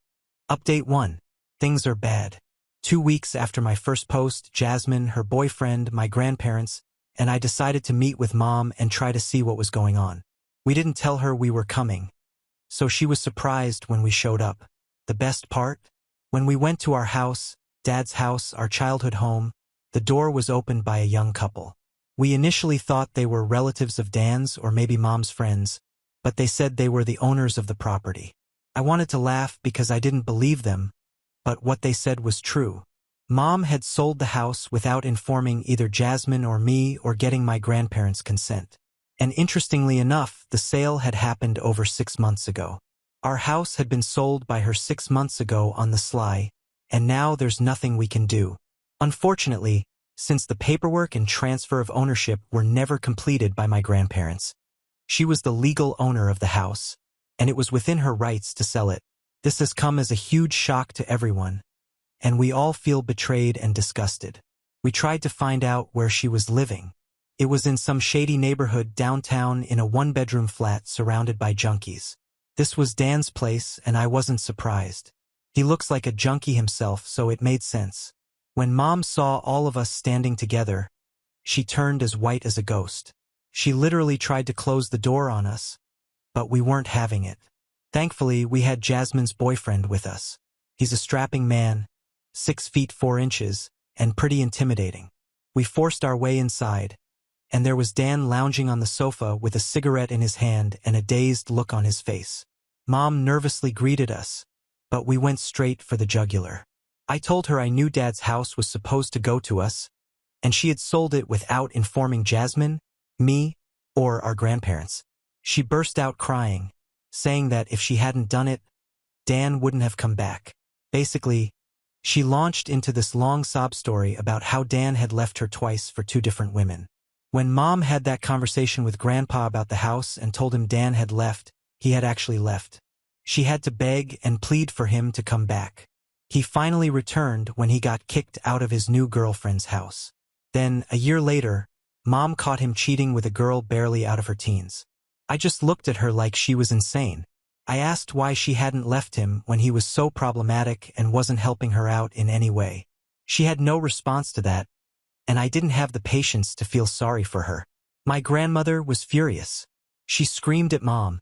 Update 1. Things are bad. 2 weeks after my first post, Jasmine, her boyfriend, my grandparents, and I decided to meet with Mom and try to see what was going on. We didn't tell her we were coming, so she was surprised when we showed up. The best part? When we went to our house, Dad's house, our childhood home, the door was opened by a young couple. We initially thought they were relatives of Dan's or maybe Mom's friends, but they said they were the owners of the property. I wanted to laugh because I didn't believe them, but what they said was true. Mom had sold the house without informing either Jasmine or me or getting my grandparents' consent. And interestingly enough, the sale had happened over 6 months ago. Our house had been sold by her 6 months ago on the sly, and now there's nothing we can do. Unfortunately, since the paperwork and transfer of ownership were never completed by my grandparents, she was the legal owner of the house, and it was within her rights to sell it. This has come as a huge shock to everyone, and we all feel betrayed and disgusted. We tried to find out where she was living. It was in some shady neighborhood downtown in a one-bedroom flat surrounded by junkies. This was Dan's place, and I wasn't surprised. He looks like a junkie himself, so it made sense. When Mom saw all of us standing together, she turned as white as a ghost. She literally tried to close the door on us, but we weren't having it. Thankfully, we had Jasmine's boyfriend with us. He's a strapping man, 6 feet 4 inches, and pretty intimidating. We forced our way inside, and there was Dan lounging on the sofa with a cigarette in his hand and a dazed look on his face. Mom nervously greeted us, but we went straight for the jugular. I told her I knew Dad's house was supposed to go to us, and she had sold it without informing Jasmine, me, or our grandparents. She burst out crying, saying that if she hadn't done it, Dan wouldn't have come back. Basically, she launched into this long sob story about how Dan had left her twice for 2 different women. When Mom had that conversation with Grandpa about the house and told him Dan had left, he had actually left. She had to beg and plead for him to come back. He finally returned when he got kicked out of his new girlfriend's house. Then, a year later, Mom caught him cheating with a girl barely out of her teens. I just looked at her like she was insane. I asked why she hadn't left him when he was so problematic and wasn't helping her out in any way. She had no response to that, and I didn't have the patience to feel sorry for her. My grandmother was furious. She screamed at Mom,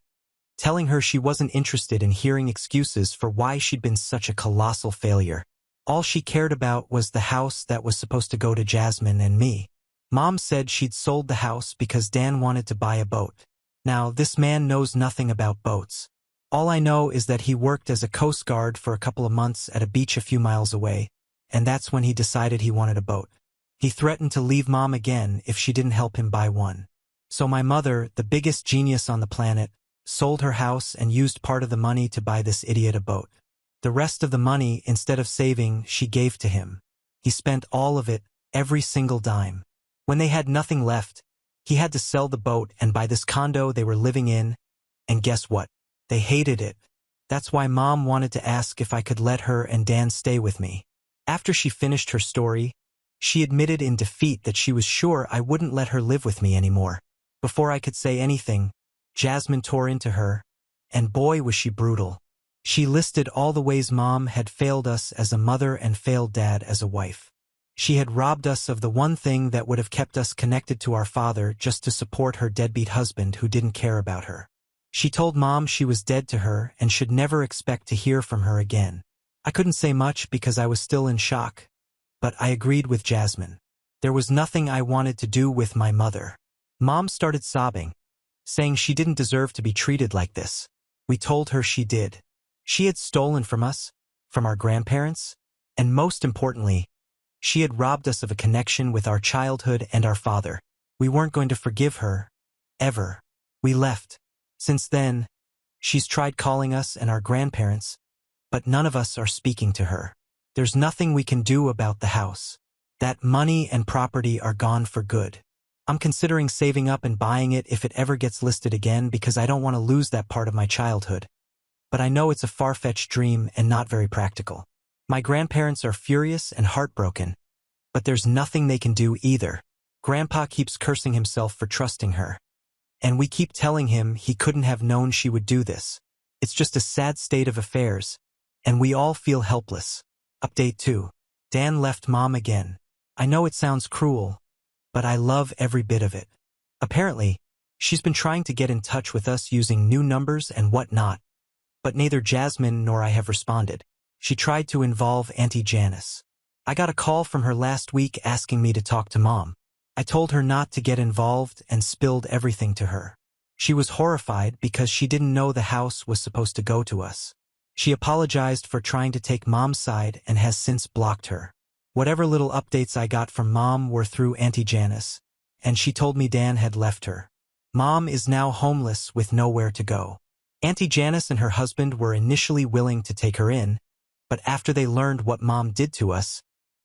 telling her she wasn't interested in hearing excuses for why she'd been such a colossal failure. All she cared about was the house that was supposed to go to Jasmine and me. Mom said she'd sold the house because Dan wanted to buy a boat. Now, this man knows nothing about boats. All I know is that he worked as a Coast Guard for a couple of months at a beach a few miles away, and that's when he decided he wanted a boat. He threatened to leave Mom again if she didn't help him buy one. So my mother, the biggest genius on the planet, sold her house and used part of the money to buy this idiot a boat. The rest of the money, instead of saving, she gave to him. He spent all of it, every single dime. When they had nothing left, he had to sell the boat and buy this condo they were living in, and guess what? They hated it. That's why Mom wanted to ask if I could let her and Dan stay with me. After she finished her story, she admitted in defeat that she was sure I wouldn't let her live with me anymore. Before I could say anything, Jasmine tore into her, and boy was she brutal. She listed all the ways Mom had failed us as a mother and failed Dad as a wife. She had robbed us of the one thing that would have kept us connected to our father just to support her deadbeat husband who didn't care about her. She told Mom she was dead to her and should never expect to hear from her again. I couldn't say much because I was still in shock, but I agreed with Jasmine. There was nothing I wanted to do with my mother. Mom started sobbing, saying she didn't deserve to be treated like this. We told her she did. She had stolen from us, from our grandparents, and most importantly, she had robbed us of a connection with our childhood and our father. We weren't going to forgive her, ever. We left. Since then, she's tried calling us and our grandparents, but none of us are speaking to her. There's nothing we can do about the house. That money and property are gone for good. I'm considering saving up and buying it if it ever gets listed again because I don't want to lose that part of my childhood. But I know it's a far-fetched dream and not very practical. My grandparents are furious and heartbroken, but there's nothing they can do either. Grandpa keeps cursing himself for trusting her, and we keep telling him he couldn't have known she would do this. It's just a sad state of affairs, and we all feel helpless. Update 2. Dan left Mom again. I know it sounds cruel, but I love every bit of it. Apparently, she's been trying to get in touch with us using new numbers and whatnot, but neither Jasmine nor I have responded. She tried to involve Auntie Janice. I got a call from her last week asking me to talk to Mom. I told her not to get involved and spilled everything to her. She was horrified because she didn't know the house was supposed to go to us. She apologized for trying to take Mom's side and has since blocked her. Whatever little updates I got from Mom were through Auntie Janice, and she told me Dan had left her. Mom is now homeless with nowhere to go. Auntie Janice and her husband were initially willing to take her in, but after they learned what Mom did to us,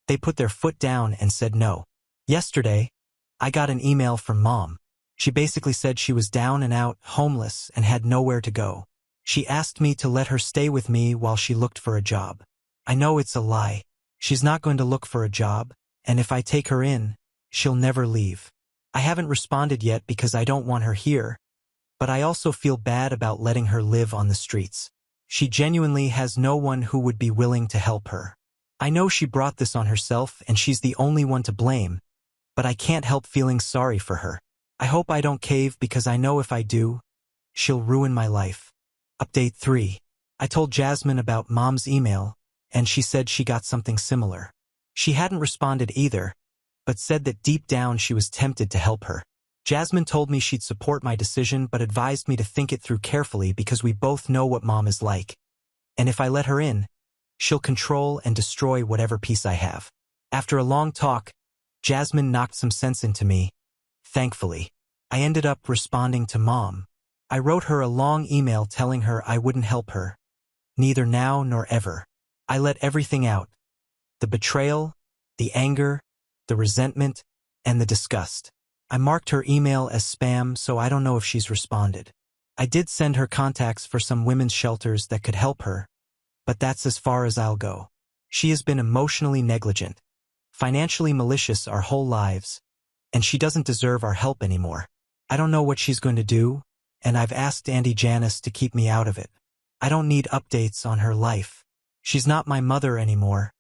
they put their foot down and said no. Yesterday, I got an email from Mom. She basically said she was down and out, homeless, and had nowhere to go. She asked me to let her stay with me while she looked for a job. I know it's a lie. She's not going to look for a job, and if I take her in, she'll never leave. I haven't responded yet because I don't want her here, but I also feel bad about letting her live on the streets. She genuinely has no one who would be willing to help her. I know she brought this on herself and she's the only one to blame, but I can't help feeling sorry for her. I hope I don't cave because I know if I do, she'll ruin my life. Update 3. I told Jasmine about Mom's email, and she said she got something similar. She hadn't responded either, but said that deep down she was tempted to help her. Jasmine told me she'd support my decision but advised me to think it through carefully because we both know what Mom is like. And if I let her in, she'll control and destroy whatever peace I have. After a long talk, Jasmine knocked some sense into me. Thankfully, I ended up responding to Mom. I wrote her a long email telling her I wouldn't help her, neither now nor ever. I let everything out. The betrayal, the anger, the resentment, and the disgust. I marked her email as spam, so I don't know if she's responded. I did send her contacts for some women's shelters that could help her, but that's as far as I'll go. She has been emotionally negligent, financially malicious our whole lives, and she doesn't deserve our help anymore. I don't know what she's going to do, and I've asked Auntie Janice to keep me out of it. I don't need updates on her life. She's not my mother anymore,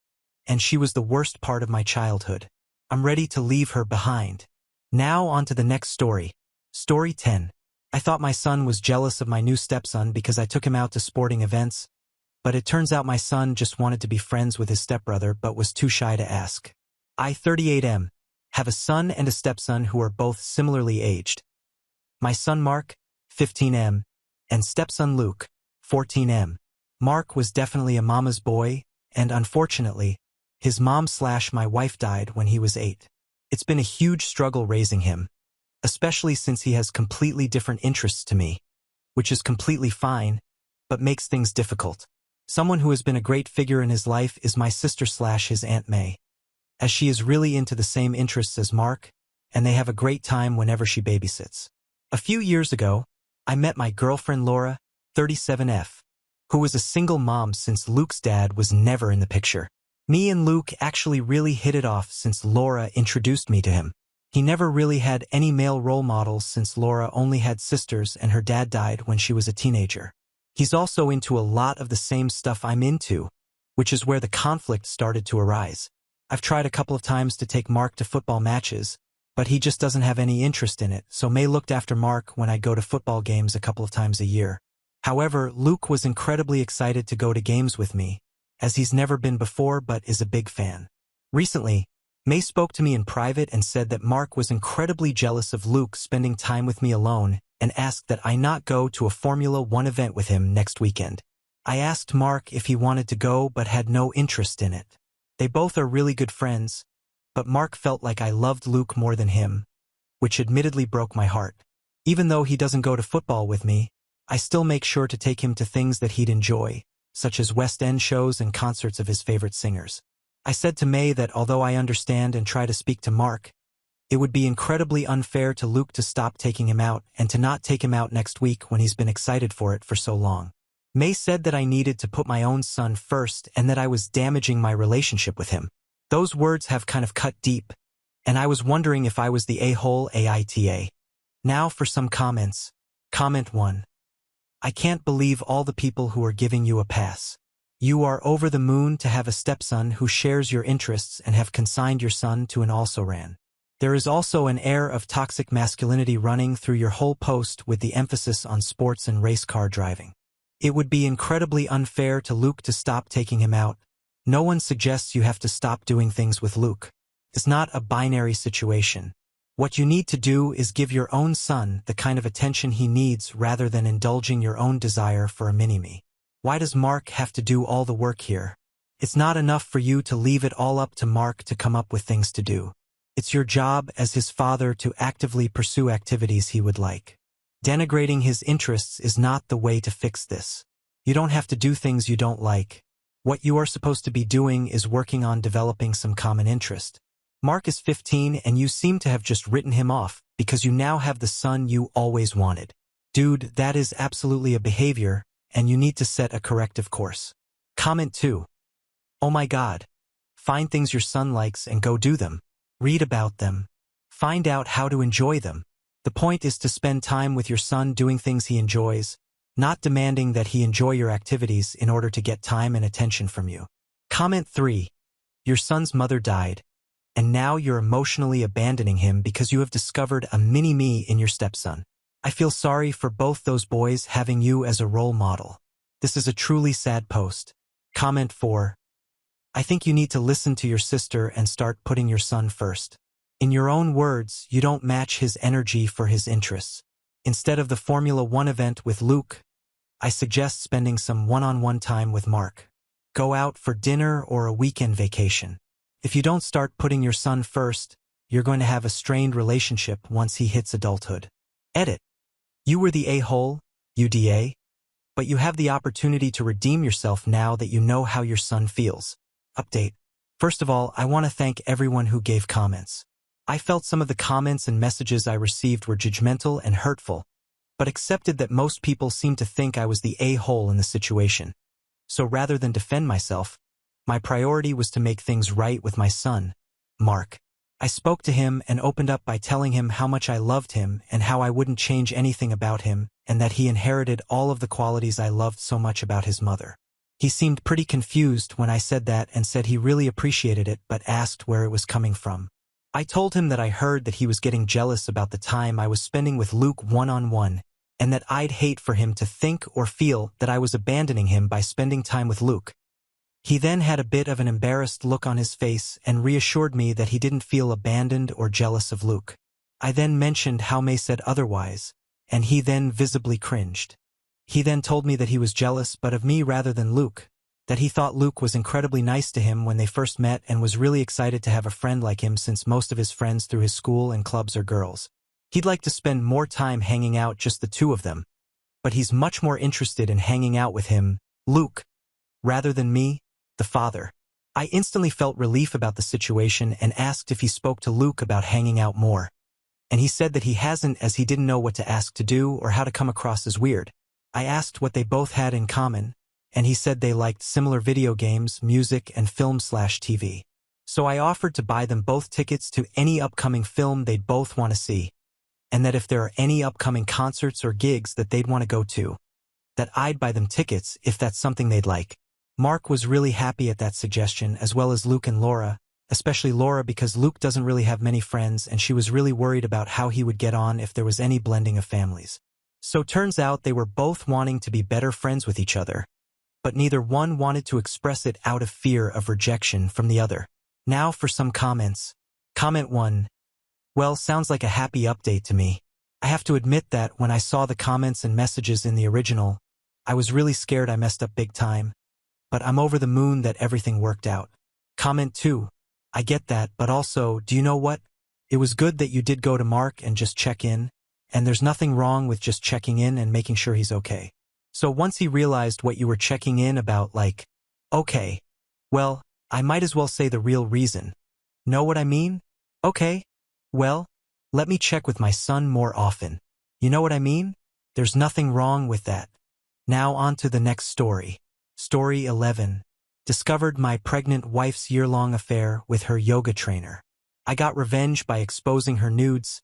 and she was the worst part of my childhood. I'm ready to leave her behind. Now on to the next story. Story 10. I thought my son was jealous of my new stepson because I took him out to sporting events, but it turns out my son just wanted to be friends with his stepbrother but was too shy to ask. I, 38M, have a son and a stepson who are both similarly aged. My son Mark, 15M, and stepson Luke, 14M. Mark was definitely a mama's boy, and unfortunately, his mom/my wife died when he was 8. It's been a huge struggle raising him, especially since he has completely different interests to me, which is completely fine, but makes things difficult. Someone who has been a great figure in his life is my sister/his Aunt May, as she is really into the same interests as Mark, and they have a great time whenever she babysits. A few years ago, I met my girlfriend Laura, 37F, who was a single mom since Luke's dad was never in the picture. Me and Luke actually really hit it off since Laura introduced me to him. He never really had any male role models since Laura only had sisters and her dad died when she was a teenager. He's also into a lot of the same stuff I'm into, which is where the conflict started to arise. I've tried a couple of times to take Mark to football matches, but he just doesn't have any interest in it, so May looked after Mark when I go to football games a couple of times a year. However, Luke was incredibly excited to go to games with me, as he's never been before but is a big fan. Recently, May spoke to me in private and said that Mark was incredibly jealous of Luke spending time with me alone and asked that I not go to a Formula 1 event with him next weekend. I asked Mark if he wanted to go but had no interest in it. They both are really good friends, but Mark felt like I loved Luke more than him, which admittedly broke my heart. Even though he doesn't go to football with me, I still make sure to take him to things that he'd enjoy, such as West End shows and concerts of his favorite singers. I said to May that although I understand and try to speak to Mark, it would be incredibly unfair to Luke to stop taking him out and to not take him out next week when he's been excited for it for so long. May said that I needed to put my own son first and that I was damaging my relationship with him. Those words have kind of cut deep, and I was wondering if I was the a-hole AITA. Now for some comments. Comment 1. I can't believe all the people who are giving you a pass. You are over the moon to have a stepson who shares your interests and have consigned your son to an also-ran. There is also an air of toxic masculinity running through your whole post with the emphasis on sports and race car driving. It would be incredibly unfair to Luke to stop taking him out. No one suggests you have to stop doing things with Luke. It's not a binary situation. What you need to do is give your own son the kind of attention he needs rather than indulging your own desire for a mini-me. Why does Mark have to do all the work here? It's not enough for you to leave it all up to Mark to come up with things to do. It's your job as his father to actively pursue activities he would like. Denigrating his interests is not the way to fix this. You don't have to do things you don't like. What you are supposed to be doing is working on developing some common interest. Mark is 15 and you seem to have just written him off because you now have the son you always wanted. Dude, that is absolutely a behavior, and you need to set a corrective course. Comment 2. Oh my God. Find things your son likes and go do them. Read about them. Find out how to enjoy them. The point is to spend time with your son doing things he enjoys, not demanding that he enjoy your activities in order to get time and attention from you. Comment 3. Your son's mother died, and now you're emotionally abandoning him because you have discovered a mini-me in your stepson. I feel sorry for both those boys having you as a role model. This is a truly sad post. Comment 4. I think you need to listen to your sister and start putting your son first. In your own words, you don't match his energy for his interests. Instead of the Formula 1 event with Luke, I suggest spending some one-on-one time with Mark. Go out for dinner or a weekend vacation. If you don't start putting your son first, you're going to have a strained relationship once he hits adulthood. Edit. You were the a-hole, UDA, but you have the opportunity to redeem yourself now that you know how your son feels. Update. First of all, I want to thank everyone who gave comments. I felt some of the comments and messages I received were judgmental and hurtful, but accepted that most people seemed to think I was the a-hole in the situation. So rather than defend myself, my priority was to make things right with my son, Mark. I spoke to him and opened up by telling him how much I loved him and how I wouldn't change anything about him and that he inherited all of the qualities I loved so much about his mother. He seemed pretty confused when I said that and said he really appreciated it but asked where it was coming from. I told him that I heard that he was getting jealous about the time I was spending with Luke one-on-one and that I'd hate for him to think or feel that I was abandoning him by spending time with Luke. He then had a bit of an embarrassed look on his face and reassured me that he didn't feel abandoned or jealous of Luke. I then mentioned how May said otherwise, and he then visibly cringed. He then told me that he was jealous but of me rather than Luke, that he thought Luke was incredibly nice to him when they first met and was really excited to have a friend like him since most of his friends through his school and clubs are girls. He'd like to spend more time hanging out just the two of them, but he's much more interested in hanging out with him, Luke, rather than me, the father. I instantly felt relief about the situation and asked if he spoke to Luke about hanging out more. And he said that he hasn't as he didn't know what to ask to do or how to come across as weird. I asked what they both had in common, and he said they liked similar video games, music, and film/TV. So I offered to buy them both tickets to any upcoming film they'd both want to see, and that if there are any upcoming concerts or gigs that they'd want to go to, that I'd buy them tickets if that's something they'd like. Mark was really happy at that suggestion, as well as Luke and Laura, especially Laura because Luke doesn't really have many friends and she was really worried about how he would get on if there was any blending of families. So turns out they were both wanting to be better friends with each other, but neither one wanted to express it out of fear of rejection from the other. Now for some comments. Comment 1. Well, sounds like a happy update to me. I have to admit that when I saw the comments and messages in the original, I was really scared I messed up big time, but I'm over the moon that everything worked out. Comment 2. I get that, but also, do you know what? It was good that you did go to Mark and just check in, and there's nothing wrong with just checking in and making sure he's okay. So once he realized what you were checking in about, like, okay, well, I might as well say the real reason. Know what I mean? Okay, well, let me check with my son more often. You know what I mean? There's nothing wrong with that. Now on to the next story. Story 11. Discovered my pregnant wife's year-long affair with her yoga trainer. I got revenge by exposing her nudes,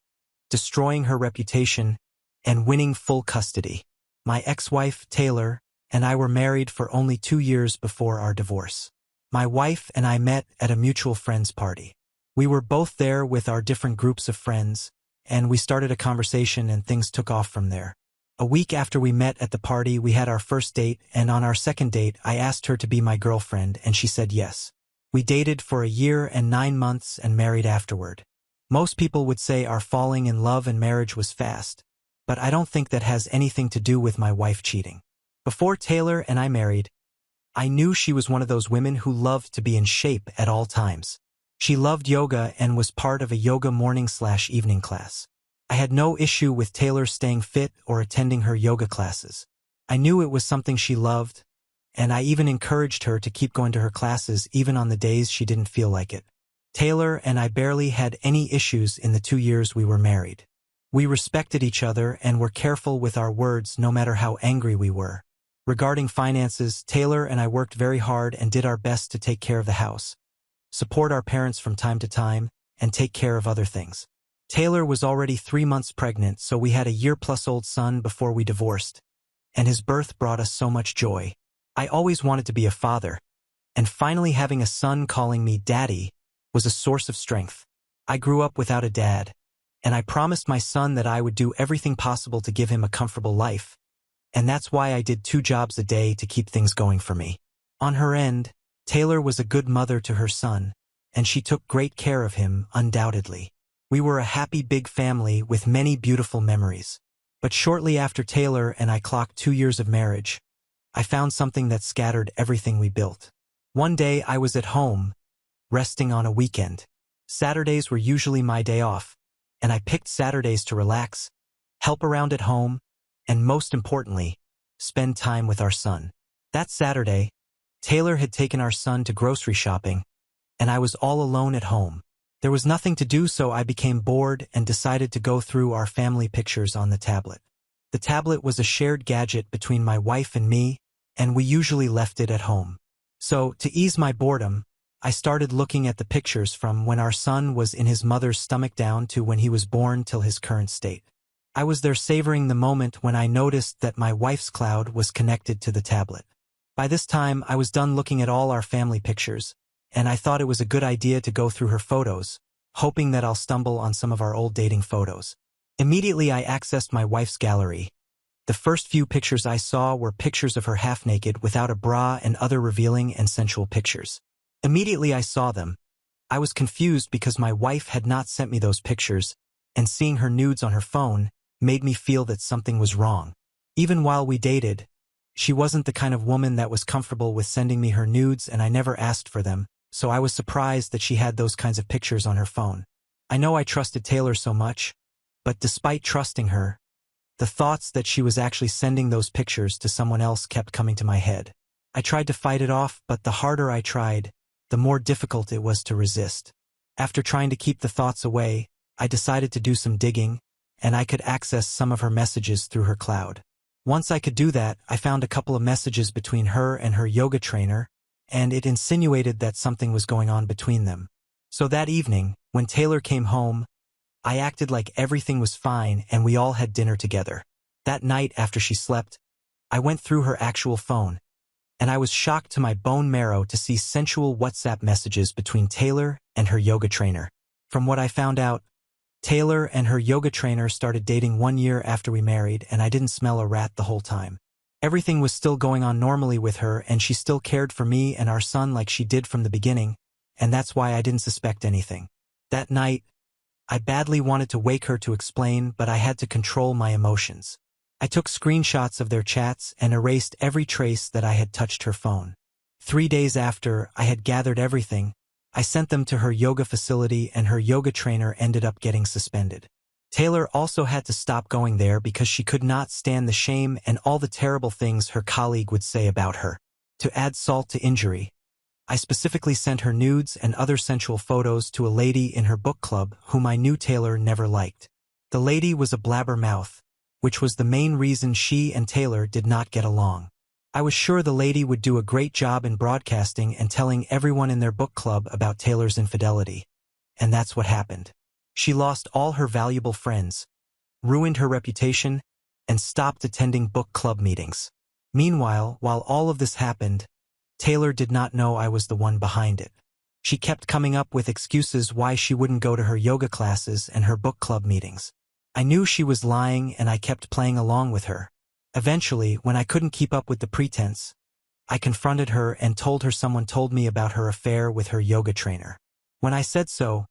destroying her reputation, and winning full custody. My ex-wife, Taylor, and I were married for only 2 years before our divorce. My wife and I met at a mutual friend's party. We were both there with our different groups of friends, and we started a conversation and things took off from there. A week after we met at the party, we had our first date, and on our second date, I asked her to be my girlfriend, and she said yes. We dated for a year and 9 months and married afterward. Most people would say our falling in love and marriage was fast, but I don't think that has anything to do with my wife cheating. Before Taylor and I married, I knew she was one of those women who loved to be in shape at all times. She loved yoga and was part of a yoga morning/evening class. I had no issue with Taylor staying fit or attending her yoga classes. I knew it was something she loved, and I even encouraged her to keep going to her classes even on the days she didn't feel like it. Taylor and I barely had any issues in the 2 years we were married. We respected each other and were careful with our words no matter how angry we were. Regarding finances, Taylor and I worked very hard and did our best to take care of the house, support our parents from time to time, and take care of other things. Taylor was already 3 months pregnant, so we had a year-plus-old son before we divorced, and his birth brought us so much joy. I always wanted to be a father, and finally having a son calling me Daddy was a source of strength. I grew up without a dad, and I promised my son that I would do everything possible to give him a comfortable life, and that's why I did 2 jobs a day to keep things going for me. On her end, Taylor was a good mother to her son, and she took great care of him, undoubtedly. We were a happy big family with many beautiful memories. But shortly after Taylor and I clocked 2 years of marriage, I found something that scattered everything we built. One day I was at home, resting on a weekend. Saturdays were usually my day off, and I picked Saturdays to relax, help around at home, and most importantly, spend time with our son. That Saturday, Taylor had taken our son to grocery shopping, and I was all alone at home. There was nothing to do, so I became bored and decided to go through our family pictures on the tablet. The tablet was a shared gadget between my wife and me, and we usually left it at home. So, to ease my boredom, I started looking at the pictures from when our son was in his mother's stomach down to when he was born till his current state. I was there savoring the moment when I noticed that my wife's cloud was connected to the tablet. By this time, I was done looking at all our family pictures, and I thought it was a good idea to go through her photos, hoping that I'll stumble on some of our old dating photos. Immediately I accessed my wife's gallery. The first few pictures I saw were pictures of her half-naked without a bra and other revealing and sensual pictures. Immediately I saw them. I was confused because my wife had not sent me those pictures, and seeing her nudes on her phone made me feel that something was wrong. Even while we dated, she wasn't the kind of woman that was comfortable with sending me her nudes, and I never asked for them, so I was surprised that she had those kinds of pictures on her phone. I know I trusted Taylor so much, but despite trusting her, the thoughts that she was actually sending those pictures to someone else kept coming to my head. I tried to fight it off, but the harder I tried, the more difficult it was to resist. After trying to keep the thoughts away, I decided to do some digging, and I could access some of her messages through her cloud. Once I could do that, I found a couple of messages between her and her yoga trainer, and it insinuated that something was going on between them. So that evening, when Taylor came home, I acted like everything was fine and we all had dinner together. That night after she slept, I went through her actual phone, and I was shocked to my bone marrow to see sensual WhatsApp messages between Taylor and her yoga trainer. From what I found out, Taylor and her yoga trainer started dating 1 year after we married, and I didn't smell a rat the whole time. Everything was still going on normally with her, and she still cared for me and our son like she did from the beginning, and that's why I didn't suspect anything. That night, I badly wanted to wake her to explain, but I had to control my emotions. I took screenshots of their chats and erased every trace that I had touched her phone. 3 days after I had gathered everything, I sent them to her yoga facility, and her yoga trainer ended up getting suspended. Taylor also had to stop going there because she could not stand the shame and all the terrible things her colleague would say about her. To add salt to injury, I specifically sent her nudes and other sensual photos to a lady in her book club whom I knew Taylor never liked. The lady was a blabbermouth, which was the main reason she and Taylor did not get along. I was sure the lady would do a great job in broadcasting and telling everyone in their book club about Taylor's infidelity. And that's what happened. She lost all her valuable friends, ruined her reputation, and stopped attending book club meetings. Meanwhile, while all of this happened, Taylor did not know I was the one behind it. She kept coming up with excuses why she wouldn't go to her yoga classes and her book club meetings. I knew she was lying, and I kept playing along with her. Eventually, when I couldn't keep up with the pretense, I confronted her and told her someone told me about her affair with her yoga trainer. When I said so,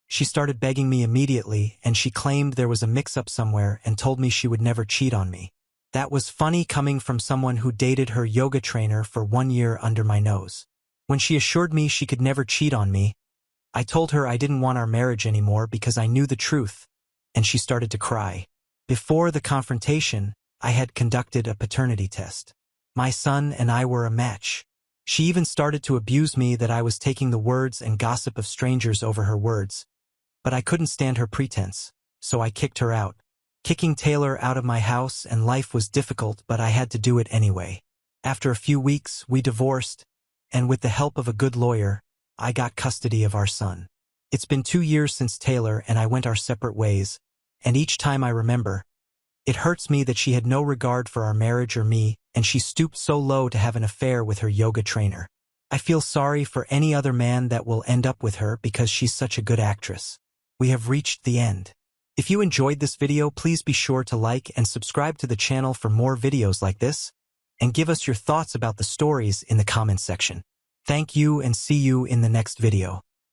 She started begging me immediately, and she claimed there was a mix-up somewhere and told me she would never cheat on me. That was funny coming from someone who dated her yoga trainer for 1 year under my nose. When she assured me she could never cheat on me, I told her I didn't want our marriage anymore because I knew the truth, and she started to cry. Before the confrontation, I had conducted a paternity test. My son and I were a match. She even started to abuse me that I was taking the words and gossip of strangers over her words. But I couldn't stand her pretense, so I kicked her out. Kicking Taylor out of my house and life was difficult, but I had to do it anyway. After a few weeks, we divorced, and with the help of a good lawyer, I got custody of our son. It's been 2 years since Taylor and I went our separate ways, and each time I remember, it hurts me that she had no regard for our marriage or me, and she stooped so low to have an affair with her yoga trainer. I feel sorry for any other man that will end up with her because she's such a good actress. We have reached the end. If you enjoyed this video, please be sure to like and subscribe to the channel for more videos like this, and give us your thoughts about the stories in the comments section. Thank you and see you in the next video.